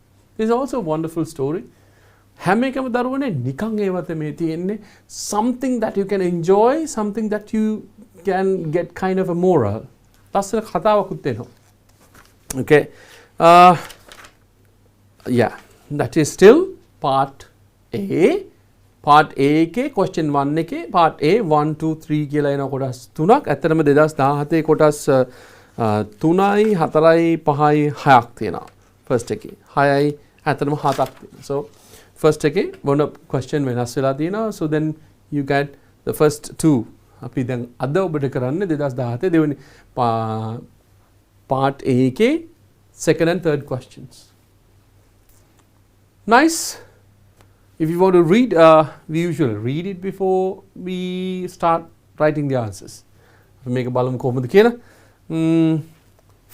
is also a wonderful story හැම එකම දරුවනේ නිකන් ඒවත මේ තියෙන්නේ something that you can enjoy something that you can get kind of a moral ලස්සන කතාවකුත් එනවා okay yeah that is still part A එකේ question 1 එකේ part A 1 2 3 කියලා එන කොටස් තුනක් ඇත්තටම 2017 කොටස් 3යි 4යි 5යි 6ක් තියෙනවා first එකේ 6යි ඇත්තටම 7ක් තියෙනවා so first එකේ මොන question වෙනස් වෙලා තියෙනවා so then you get the first two අපි දැන් අද ඔබට කරන්නේ 2017 දෙවෙනි part A එකේ second and third questions nice if you want to read we usually read it before we start writing the answers මේක බලමු කොහොමද කියලා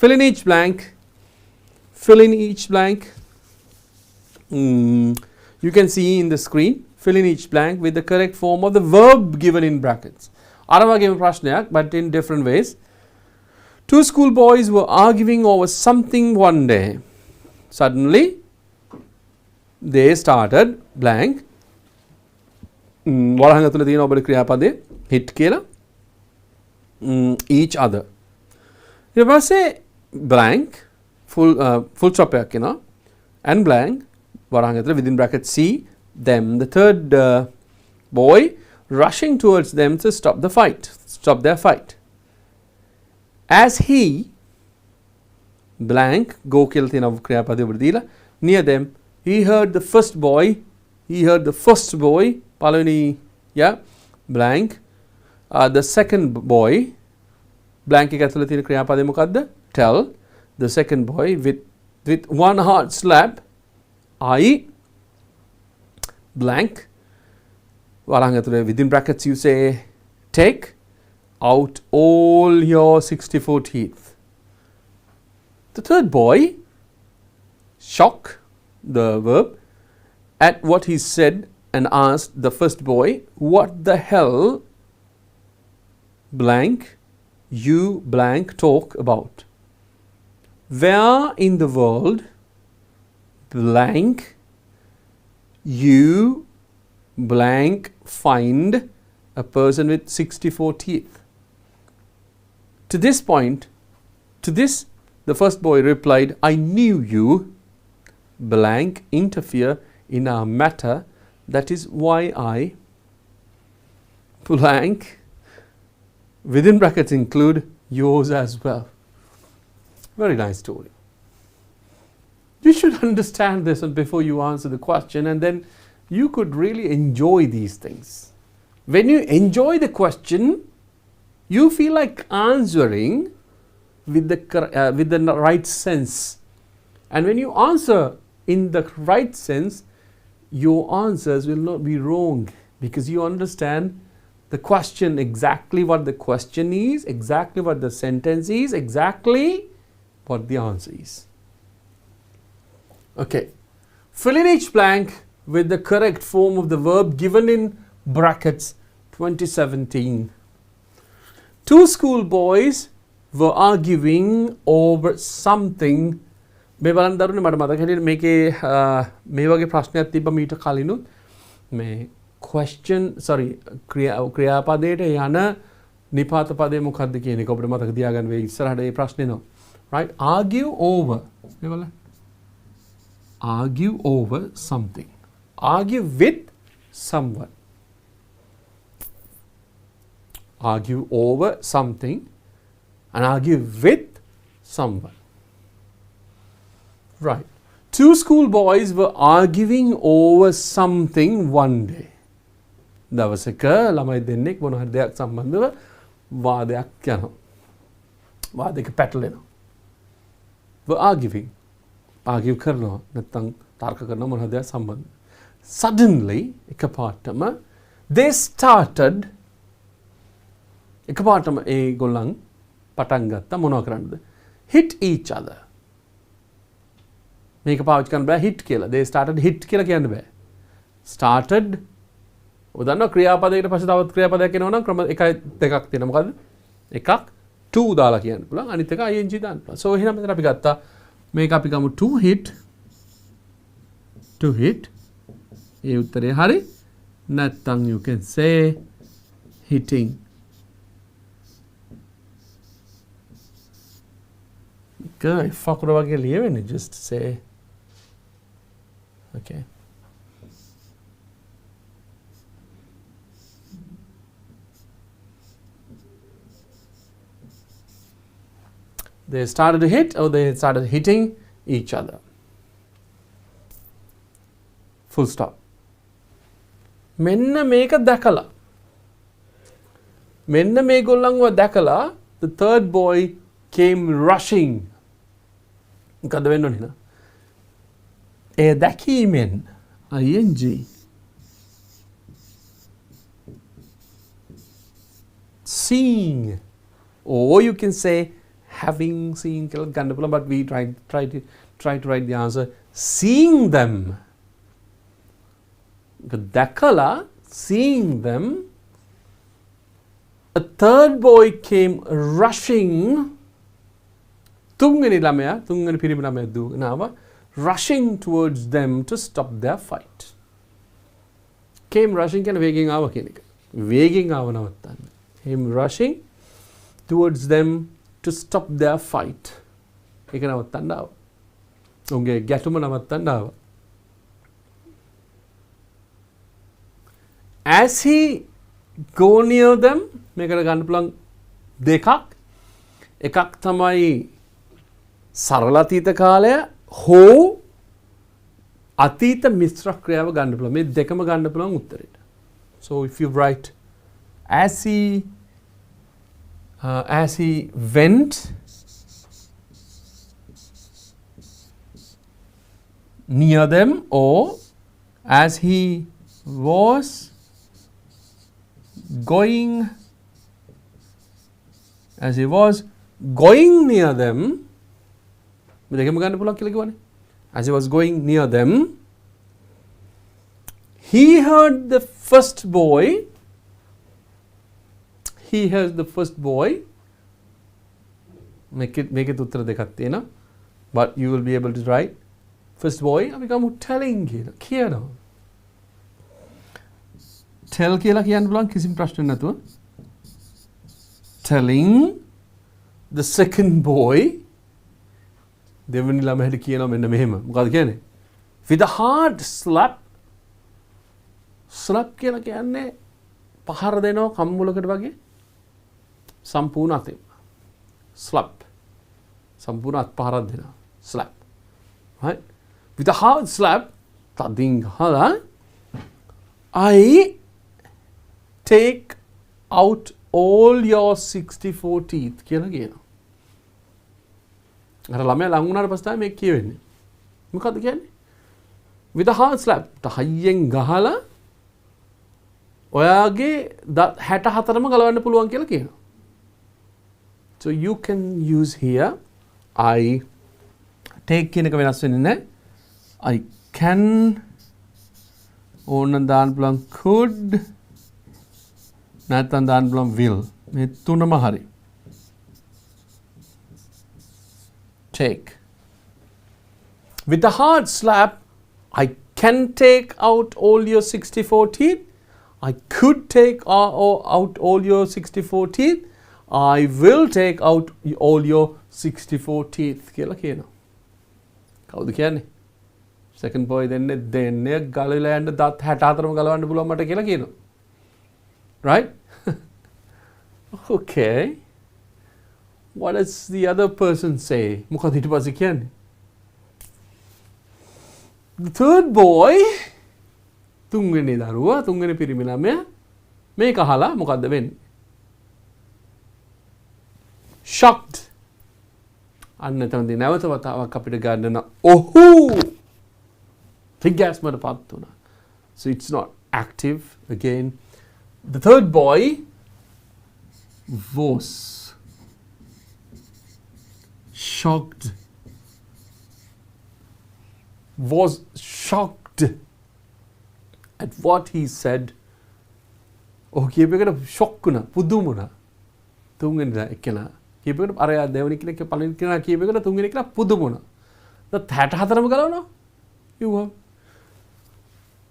fill in each blank you can see in the screen fill in each blank with the correct form of the verb given in brackets අර වගේම ප්‍රශ්නයක් but in different ways two school boys were arguing over something one day suddenly they started blank වරහන් ඇතුලේ තියෙන ඔබේ ක්‍රියාපදේ hit කියලා each other. ඊට පස්සේ blank full stop එකක් එනවා and blank වරහන් ඇතුළේ within bracket see them, the third boy rushing towards them to stop their fight. As he blank go කියලා තියෙන ක්‍රියාපදේ ඔබට දීලා near them he heard the first boy පළවෙනි blank the second boy blank එක ඇතුළේ තියෙන ක්‍රියාපදේ මොකද්ද? tell the second boy with one hard slap I blank වරහන් ඇතුළේ within brackets you say take out all your 64 teeth. The third boy shock the verb at what he said and asked the first boy what the hell blank you blank talk about. Where in the world blank you blank find a person with 64 teeth. To this the first boy replied, I knew you blank interfere in our matter, that is why I blank within brackets include yours as well. Very nice story. You should understand this before you answer the question, and then you could really enjoy these things. When you enjoy the question, you feel like answering with the right sense. And when you answer in the right sense, your answers will not be wrong because you understand the question, exactly what the question is, exactly what the sentence is, exactly what the answer is. Okay. Fill in each blank with the correct form of the verb given in brackets 2017. Two schoolboys were arguing over something. මේ බලන්න දරුවනේ මට මතක හිටියේ මේකේ මේ වගේ ප්‍රශ්නයක් තිබ්බ මීට කලිනුත් මේ question ක්‍රියාපදයට යන නිපාත පදේ මොකක්ද කියන එක ඔබට මතක තියාගන්න වෙයි ඉස්සරහට මේ ප්‍රශ්නේ නෝ right argue over මේ බලන්න argue over something argue with someone argue over something and argue with someone. Right. Two schoolboys were arguing over something one day. දවසක ළමයි දෙන්නෙක් මොන හරි දෙයක් සම්බන්ධව වාදයක් යනවා. වාදයක පැටලෙනවා. were arguing. argue කරනවා නැත්නම් තර්ක කරනවා මොන හරි දෙයක් සම්බන්ධව. Suddenly එකපාරටම they started එකපාරටම ඒ ගොල්ලන් පටන් ගත්තා මොනවා කරන්නද hit each other මේක පාවිච්චි කරන්න බෑ hit කියලා they started hit කියලා කියන්න බෑ started ඔබ දන්නවා ක්‍රියාපදයකට පස්සේ තවත් ක්‍රියාපදයක් එනවා නම් ක්‍රම එකයි දෙකක් තියෙනවා මොකද්ද එකක් to දාලා කියන්න පුළුවන් අනිත් එක ing දාන්න පුළුවන් so එහෙනම් මෙතන අපි ගත්තා මේක අපි ගමු to hit ඒ උත්තරේ හරි නැත්නම් you can say hitting good fuck වගේ ලියවෙන්නේ just say okay they started to hit or they started hitting each other full stop මෙන්න මේක දැකලා මෙන්න මේගොල්ලන්ව දැකලා the third boy came rushing මොකද වෙන්න ඕනේ නා ඒ දැකීමෙන් ing seeing or you can say having seen කියලා ගන්න පුළුවන් but we try to write the answer seeing them දැකලා seeing them a third boy came rushing තුන්වෙනි පිරිමි ළමයා දුවනවා rushing towards them to stop their fight came rushing කියන වේගෙන් ආව කියන එක වේගෙන් ආව නවත්තන්න. him rushing towards them to stop their fight. ඒක නවත්තන්න ආවා. උන්ගේ ගැටුම නවත්තන්න ආවා. as he go near them මේකට ගන්න පුළුවන් දෙකක්. එකක් තමයි සරල අතීත කාලය හෝ අතීත මිශ්‍ර ක්‍රියාව ගන්න පුළුවන්. මේ දෙකම ගන්න පුළුවන් උත්තරේට. So if you write as he went near them or as he was going near them මේ දෙකම ගන්න පුළුවන් කියලා කිව්වනේ. As he was going near them, he heard the first boy. Make it උත්තර දෙකක් තියෙනවා. But you will be able to write first boy. අපි ගමු telling කියනවා. tell කියලා කියන්න පුළුවන් කිසිම ප්‍රශ්නයක් නැතුව. telling the second boy දෙවනි ළමයාට කියනවා මෙන්න මෙහෙම. මොකද කියන්නේ? with a hard slap. slap කියලා කියන්නේ පහර දෙනවා කම්මුලකට වගේ. සම්පූර්ණ අතෙන්. slap. සම්පූර්ණ අත් පහරක් දෙනවා. slap. right? with a hard slap තදින් ගහලා I take out all your 64 teeth කියලා කියනවා. අර ළමයා ලඟ වුණාට පස්සේ තමයි මේක කියවෙන්නේ. මොකද්ද කියන්නේ? with a hard slap. තහයියෙන් ගහලා ඔයාගේ දත් 64ම ගලවන්න පුළුවන් කියලා කියනවා. So you can use here I take කියන එක වෙනස් වෙන්නේ නැහැ. I can ඕනනම් දාන්න පුළුවන් could නැත්නම් දාන්න පුළුවන් will. මේ තුනම හරි. take. With a hard slap, I can take out all your 64 teeth. I could take out all your 64 teeth. I will take out all your 64 teeth. කියලා කියනවා. කවුද කියන්නේ? second boy දෙන්නේ ගලවිලා යන්න දත් 64ම ගලවන්න පුළුවන් මට කියලා කියනවා. Right? Okay. What does the other person say? මොකද ඊට පස්සේ කියන්නේ? The third boy තුන්වෙනි දරුවා තුන්වෙනි පිරිමි ළමයා මේක අහලා මොකද්ද වෙන්නේ? shocked. අන්න එතනදී නැවත වතාවක් අපිට ගන්න ඔහු පිගැස්මටපත් වුණා. So it's not active again. The third boy was shocked at what he said. Oh කියපේකට shock වුණා පුදුම වුණා. තුන්වෙනි එකනා කියපේකට අර දෙවෙනි කෙනෙක් පළවෙනි කෙනා කියපේකට තුන්වෙනි කෙනා පුදුම වුණා. දත් 64ම ගලවනවා. You have.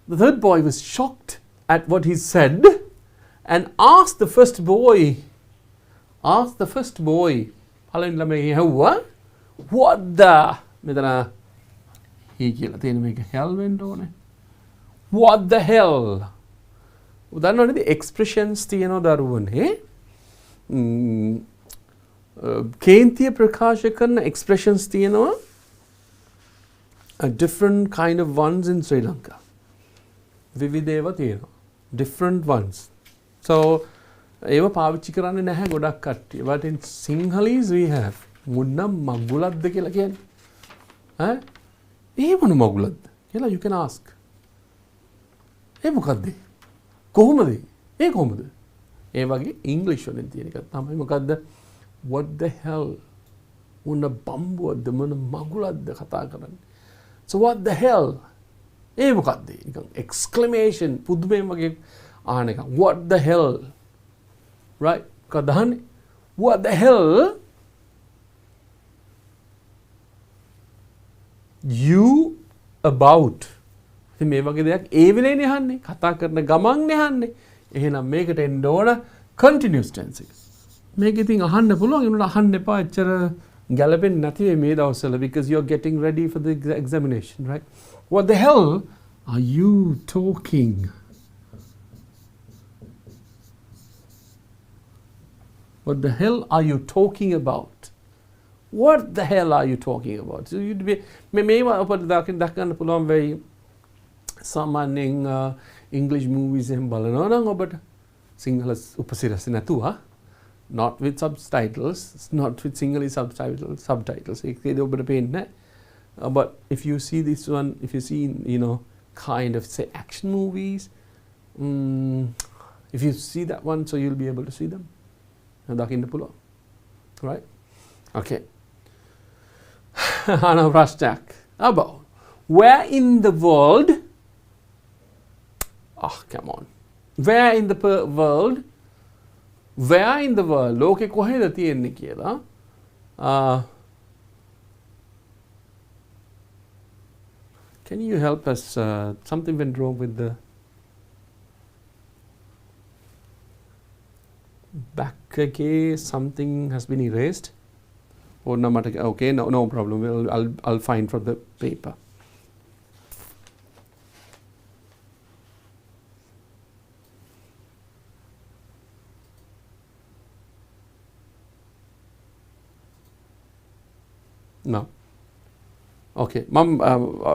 The third boy was shocked at what he said and asked the first boy පළවෙනි ළමයා ඇහුවා what the මෙතන he කියලා තියෙන මේක hell වෙන්න ඕනේ. What the hell? උදාහරණෙදි expressions තියෙනවා දරුවනේ. කේන්තිය ප්‍රකාශ කරන expressions තියෙනවා. A different kind of ones in Sri Lanka. විවිධ තියෙනවා. different ones. So ඒව පාවිච්චි කරන්නේ නැහැ ගොඩක් කට්ටිය. But in Sinhalese we have මුන්න මගුලක්ද කියලා කියන්නේ. ඈ? ඒ මොන මගුලක්ද කියලා you can ask. ඒ මොකද්ද? කොහොමද? ඒ කොහොමද? ඒ වගේ ඉංග්‍රීසි වලින් තියෙන එක තමයි මොකද්ද? What the hell? මොන බම්බුවක්ද මොන මගුලක්ද කතා කරන්නේ? So what the hell? ඒ මොකද්ද? නිකන් exclamation පුදුමයෙන් වගේ ආන එක. What the hell? Right? කදාන්නේ what the hell? You about. ඉතින් මේ වගේ දෙයක් ඒ වෙලේනේ අහන්නේ. කතා කරන ගමන් අහන්නේ. එහෙනම් මේකට එන්න ඕන continuous tense එක. මේක ඉතින් අහන්න පුළුවන් ඒනට අහන්න එපා එච්චර ගැලපෙන්නේ නැති වෙයි මේ දවස්වල because you're getting ready for the examination, right? What the hell are you talking? What the hell are you talking about? What the hell are you talking about? So you'd be මේවා අපිට දක්වන්න පුළුවන් වෙයි සාමාන්‍යයෙන් English movies එහෙම බලනවා නම් ඔබට සිංහල උපසිරසි නැතුව not with subtitles, not with Sinhalese subtitles ඒක ඔබට පේන්නේ but if you see this one, if you see kind of say action movies, if you see that one, so you'll be able to see them දකින්න පුළුවන්, right? Okay. Ana Prashnak about where in the world, come on, where in the world ලෝකෙ කොහෙද තියෙන්නේ කියලා can you help us, something went wrong with the back case, something has been erased. Oh, no matter. Okay, no problem. I'll find from the paper. No. Okay, Mum,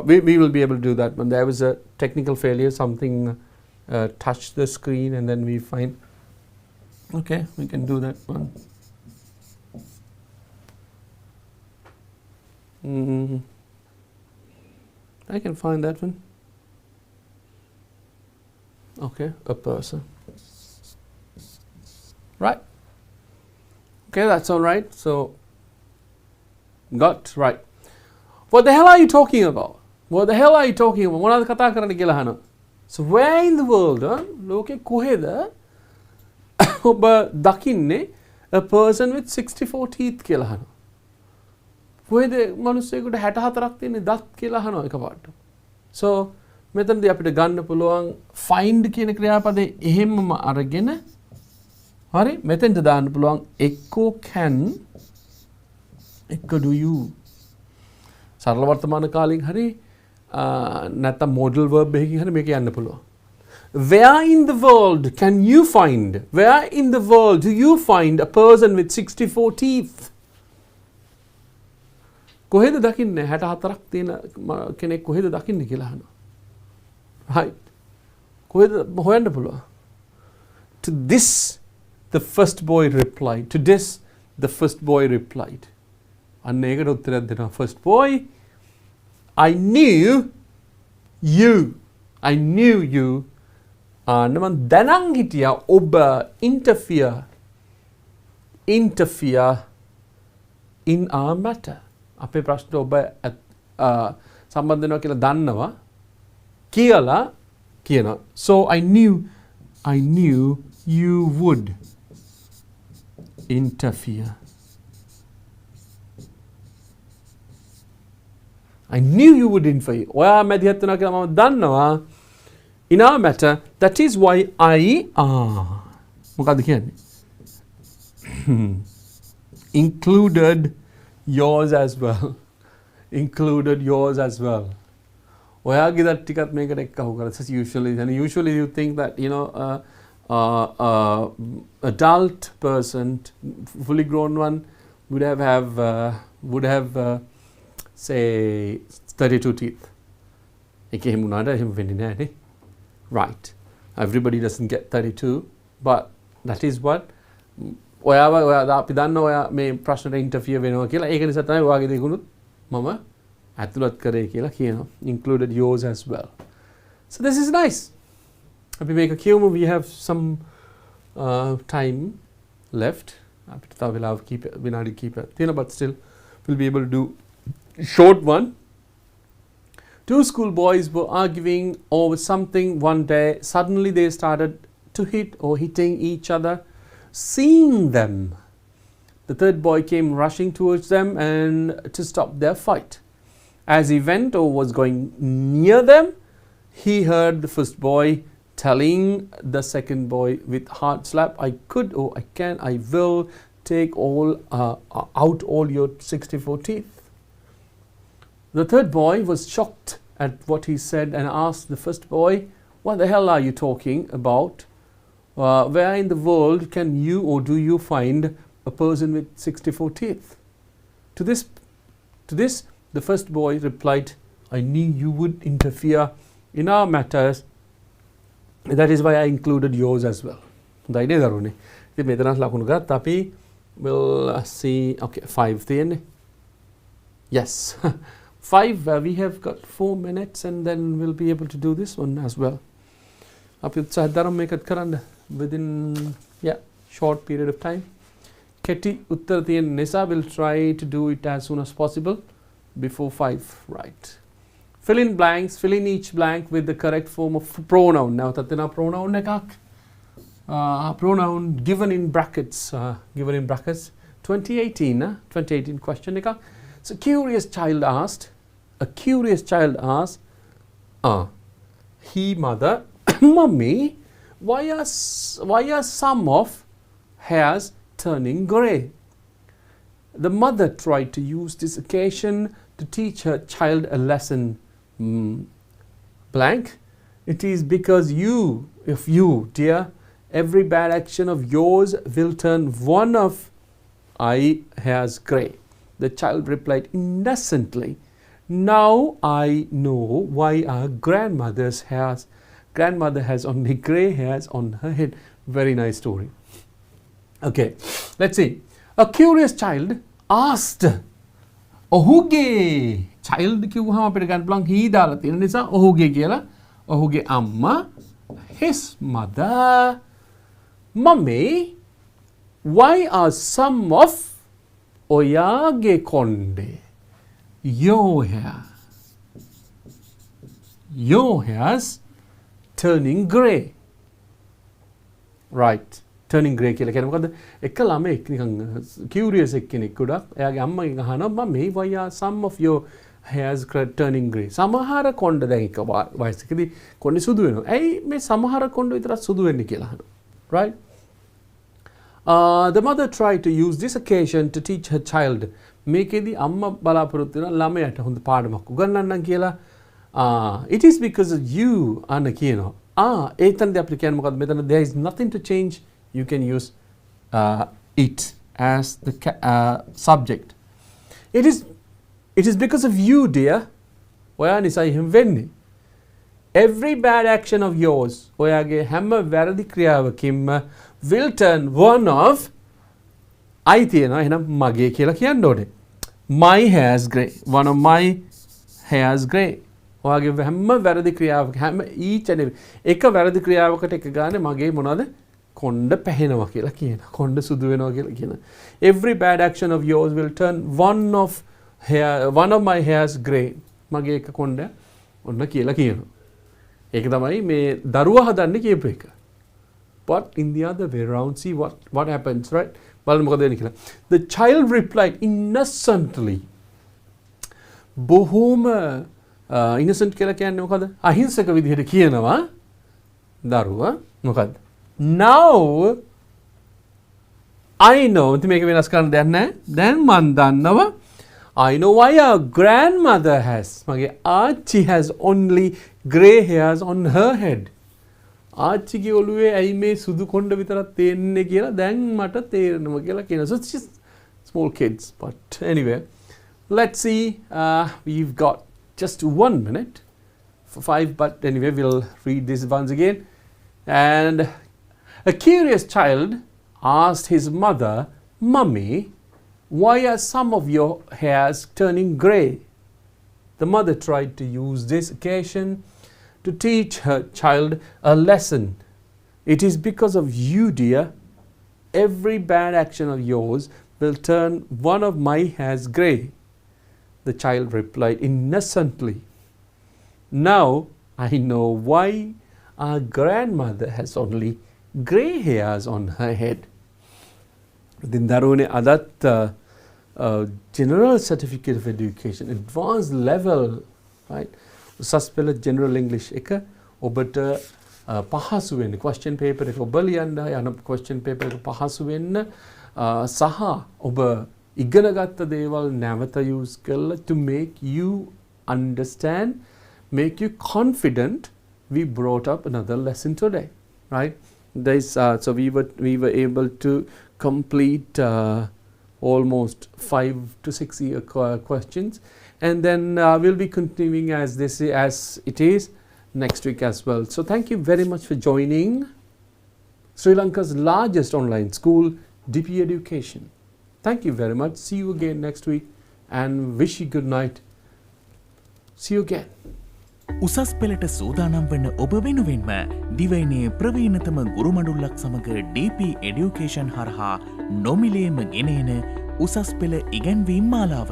we will be able to do that. When there was a technical failure, something touched the screen, and then we find. Okay, we can do that one. I can find that one. Okay, a person. Right. Okay, that's all right. So, got right. What the hell are you talking about? What the hell are you talking about? මොනවද කතා කරන්න කියලා අහනවා. So, where in the world, ලෝකේ කොහෙද ඔබ දකින්නේ a person with 64 teeth කියලා අහනවා. කොහෙද මිනිස්සෙකුට 64ක් තියෙන දත් කියලා අහනවා එකපාරට. So මෙතනදී අපිට ගන්න පුළුවන් find කියන ක්‍රියාපදේ එහෙමම අරගෙන හරි මෙතෙන්ට දාන්න පුළුවන් echo can echo do you සරල වර්තමාන කාලෙන් හරි නැත්නම් modal verb එකකින් හරි මේක යන්න පුළුවන්. Where in the world can you find, where in the world do you find a person with 64 teeth? කොහෙද දකින්නේ 64ක් තියෙන කෙනෙක් කොහෙද දකින්නේ කියලා අහනවා. Right. කොහෙද හොයන්න පුළුවන්? To this the first boy replied. To this the first boy replied. අන්න ඒකට උත්තරයක් දෙනවා. First boy, I knew you. මම දැනන් හිටියා ඔබ interfere in our matter. අපේ ප්‍රශ්න ඔබ සම්බන්ධ වෙනවා කියලා දන්නවා කියලා කියනවා. So I knew you would interfere. I knew you would interfere. ඔයා මැදිහත් වෙනවා කියලා මම දන්නවා. In our matter, that is why I මොකද්ද කියන්නේ? Included yours as well. ඔයාගේ දත් ටිකත් මේකට එක්කහු කරලා usually you think that adult person, fully grown one would have say 32 teeth. එකේ එහෙම උනාට එහෙම වෙන්නේ නැහැ නේ. Right. Everybody doesn't get 32, but that is what ඔයා අපි දන්න ඔයා මේ ප්‍රශ්නට ඉන්ටර්ෆියර් වෙනවා කියලා. ඒක නිසා තමයි ඔයාගේ දෙකුණුත් මම ඇතුළත් කරේ කියලා කියනවා. Included yours as well. So this is nice. අපි මේක කියමු. We have some time left. අපිට තව වෙලාවක් විනාඩි කිහිපයක් තියෙනවා, but still we'll be able to do short one. Two schoolboys were arguing over something one day. Suddenly they started to hitting each other. Seeing them, the third boy came rushing towards them and to stop their fight. As he went or was going near them, he heard the first boy telling the second boy with hard slap, I could, or I can, I will take out all your 64 teeth. The third boy was shocked at what he said and asked the first boy, what the hell are you talking about? Where in the world can you or do you find a person with 64 teeth? To this, the first boy replied, I knew you would interfere in our matters. That is why I included yours as well. We'll see. Okay, 5 then. Yes. 5, we have got 4 minutes and then we'll be able to do this one as well. Within short period of time. Keti uttar thiyen nisa will try to do it as soon as possible before 5. Right. Fill in blanks. Fill in each blank with the correct form of pronoun. Now tatina pronoun ekak. Pronoun given in brackets. 2018 question ekak. So curious child asked. A curious child asked. He mother, Mummy, why are some of hairs turning grey? The mother tried to use this occasion to teach her child a lesson. Blank. It is because if you, dear, every bad action of yours will turn one of eye hairs grey. The child replied innocently, now I know why our grandmother has only grey hairs on her head. Very nice story. Okay, let's see. A curious child asked. ඔහුගේ child කිව්වහම අපිට ගන්න පුළුවන් he දාලා තියෙන නිසා ඔහුගේ කියලා. ඔහුගේ අම්මා, his mother, Mummy, why are some of ඔයාගේ කොණ්ඩේ, your hairs turning grey? Right. Turning grey කියලා කියන්නේ මොකද්ද? එක ළමෙක් නිකන් curious එක්කෙනෙක් ගොඩක් එයාගේ අම්මගෙන් අහනවා මම්මී why are some of your hairs turning grey? සමහර කොණ්ඩ දැන් එක වයසකදී කොණ්ඩේ සුදු වෙනවා. ඇයි මේ සමහර කොණ්ඩ විතරක් සුදු වෙන්නේ කියලා අහනවා. Right? The mother tried to use this occasion to teach her child. මේකෙදී අම්මා බලාපොරොත්තු වෙනවා ළමයාට හොඳ පාඩමක් උගන්වන්නම් කියලා. It is because of you අන්න කියනවා. ඒතනදී අපිට කියන්නේ මොකද්ද? මෙතන there is nothing to change. You can use it as the subject. It is because of you, dear. ඔයා නිසා එහෙම වෙන්නේ. Every bad action of yours, ඔයාගේ හැම වැරදි ක්‍රියාවකින්ම will turn one of I තියෙනවා එහෙනම් මගේ කියලා කියන්න ඕනේ. My hairs grey. One of my hairs grey. ඔයාගේ හැම වැරදි ක්‍රියාවක හැම each and every එක වැරදි ක්‍රියාවකට එක ගානේ මගේ මොනවද? කොණ්ඩ පැහෙනවා කියලා කියනවා. කොණ්ඩ සුදු වෙනවා කියලා කියනවා. Every bad action of yours will turn one of my hairs grey. මගේ එක කොණ්ඩ ඔන්න කියලා කියනවා. ඒක තමයි මේ දරුවා හදන්නේ කියපු එක. But in the other way around, see what happens, right? බලන්න මොකද වෙන්නේ කියලා. The child replied innocently. බොහෝම innocent කියලා කියන්නේ මොකද? අහිංසක විදිහට කියනවා දරුවා මොකද්ද? Now I know. මේක වෙනස් කරන්න දෙයක් නැහැ. දැන් මන් දන්නවා. I know why our grandmother has. මගේ ආච්චි has only grey hairs on her head. ආච්චිගේ ඔළුවේ ඇයි මේ සුදු කොණ්ඩ විතරක් තියෙන්නේ කියලා දැන් මට තේරෙනවා කියලා කියනවා. So it's just small kids. But anyway, let's see. We've got just 1 minute for 5. But anyway, we'll read this once again. And a curious child asked his mother, Mummy, why are some of your hairs turning grey? The mother tried to use this occasion to teach her child a lesson. It is because of you, dear. Every bad action of yours will turn one of my hairs grey. The child replied innocently, now I know why our grandmother has only grey hairs on her head. Then දරුවනේ අදත් general certificate of education, advanced level, right? උසස් පෙළ general English එක ඔබට පහසු වෙන්න question paper එක ඔබ ලියන්න යන question paper එක පහසු වෙන්න සහ ඔබ ඉගෙන ගත්ත දේවල් නැවත use කරලා to make you understand, make you confident. We brought up another lesson today, right? So we were able to complete almost 5 to 6 year questions, and then we'll be continuing as it is next week as well. So thank you very much for joining Sri Lanka's largest online school, DP Education. Thank you very much. See you again next week and wish you good night. See you again. උසස් පෙළට සූදානම් වන ඔබ වෙනුවෙන්ම දිවයිනේ ප්‍රවීණතම ගුරු මඩුල්ලක් සමග DP Education හරහා නොමිලේම ගෙනෙන උසස් පෙළ ඉගැන්වීම් මාලාව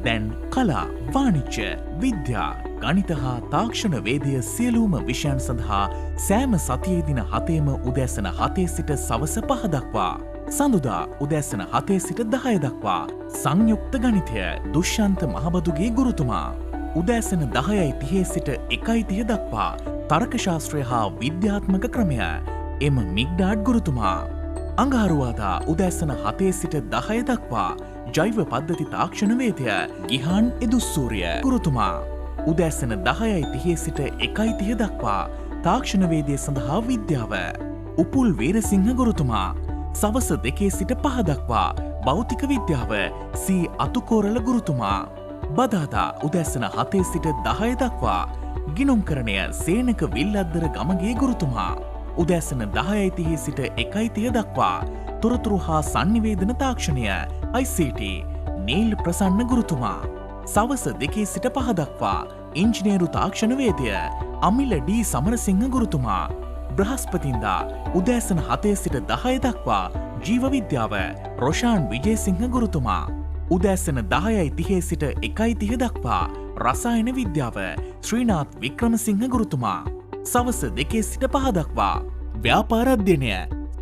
දැන් කලා, වාණිජ්‍ය, විද්‍යා, ගණිත හා තාක්ෂණ වේදය සියලුම විෂයන් සඳහා සෑම සතියේ දින 7ම උදෑසන 7 සිට සවස 5 දක්වා, සඳුදා උදෑසන 7 සිට 10 දක්වා සංයුක්ත ගණිතය දුෂ්යන්ත මහබදුගේ ගුරුතුමා, උදෑසන 10:30 සිට 1:30 දක්වා තර්ක ශාස්ත්‍රය හා විද්‍යාත්මක ක්‍රමය එම මිග්ඩාඩ් ගුරුතුමා, අඟහරුවාදා උදෑසන 7 සිට 10 දක්වා ජෛව පද්ධති තාක්ෂණ වේදය ගිහාන් එදුස්සූරිය ගුරුතුමා, උදෑසන 10:30 සිට 1:30 දක්වා තාක්ෂණ වේදය සඳහා විද්‍යාව උපුල් වීරසිංහ ගුරුතුමා, සවස 2 සිට 5 දක්වා භෞතික විද්‍යාව සී අතුකෝරල ගුරුතුමා, බදාදා උදැසන 7 සිට 10 දක්වා ගිණුම්කරණය සේනක විල්ලද්දර ගමගේ ගුරුතුමා, උදැසන 10:30 සිට 1:30 දක්වා තොරතුරු හා sannivedana තාක්ෂණය ICT නීල් ප්‍රසන්න ගුරුතුමා, සවස 2 සිට 5 දක්වා ඉංජිනේරු තාක්ෂණ වේදය අමිල ඩී සමරසිංහ ගුරුතුමා, බ්‍රහස්පතින්දා උදැසන 7 සිට 10 දක්වා ජීව විද්‍යාව රොෂාන් විජේසිංහ ගුරුතුමා, උදෑසන 10:30 සිට 1:30 දක්වා රසායන විද්‍යාව ශ්‍රීනාත් වික්‍රමසිංහ ගුරුතුමා, සවස 2 සිට 5 දක්වා ව්‍යාපාර අධ්‍යයනය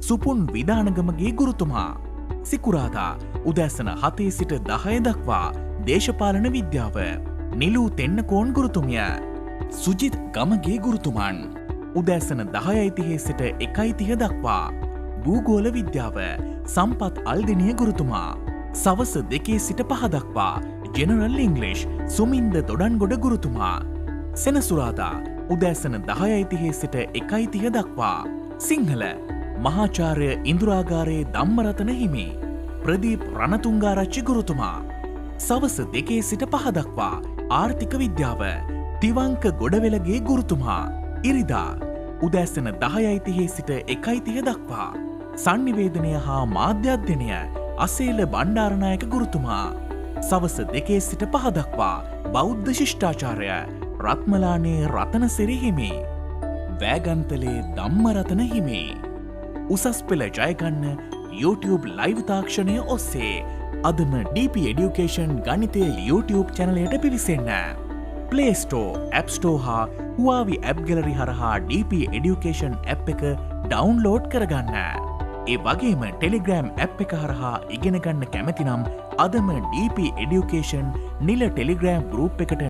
සුපුන් විධානගමගේ ගුරුතුමා, සිකුරාදා උදෑසන 7 සිට 10 දක්වා දේශපාලන විද්‍යාව නිලූ තෙන්නකෝන් ගුරුතුමිය, සුජිත් ගමගේ ගුරුතුමන්, උදෑසන 10:30 සිට 1:30 දක්වා භූගෝල විද්‍යාව සම්පත් අල්දිනිය ගුරුතුමා, සවස 2 සිට 5 දක්වා ජෙනරල් ඉංග්ලිෂ් සුමින්ද දොඩන්ගොඩ ගුරුතුමා, සෙනසුරාදා උදෑසන 10:30 සිට 1:30 දක්වා සිංහල මහාචාර්ය ඉන්දුරාගාරයේ ධම්මරතන හිමි, ප්‍රදීප් රණතුංගාරච්චි ගුරුතුමා, සවස 2 සිට 5 දක්වා ආර්ථික විද්‍යාව තිවංක ගොඩවෙලගේ ගුරුතුමා, ඉරිදා උදෑසන 10:30 සිට 1:30 දක්වා sannivedana හා මාධ්‍ය අධ්‍යයනය අසේල බණ්ඩාරනායක ගුරුතුමා, සවස 2 සිට 5 දක්වා බෞද්ධ ශිෂ්ටාචාරය රත්මලානේ රතනසිරි හිමි, වෑගන්තලේ ධම්මරතන හිමි. උසස් පෙළ ජයගන්න YouTube ලයිව් තාක්ෂණය ඔස්සේ අදම DP Education ගණිතය YouTube චැනලයට පිවිසෙන්න. Play Store, App Store හා Huawei App Gallery හරහා DP Education app එක ඩවුන්ලෝඩ් කරගන්න. ඒ වගේම ටෙලිග්‍රෑම් ඇප් එක හරහා ඉගෙන ගන්න කැමති නම් අදම DP Education නිල ටෙලිග්‍රෑම් ගෲප් එකට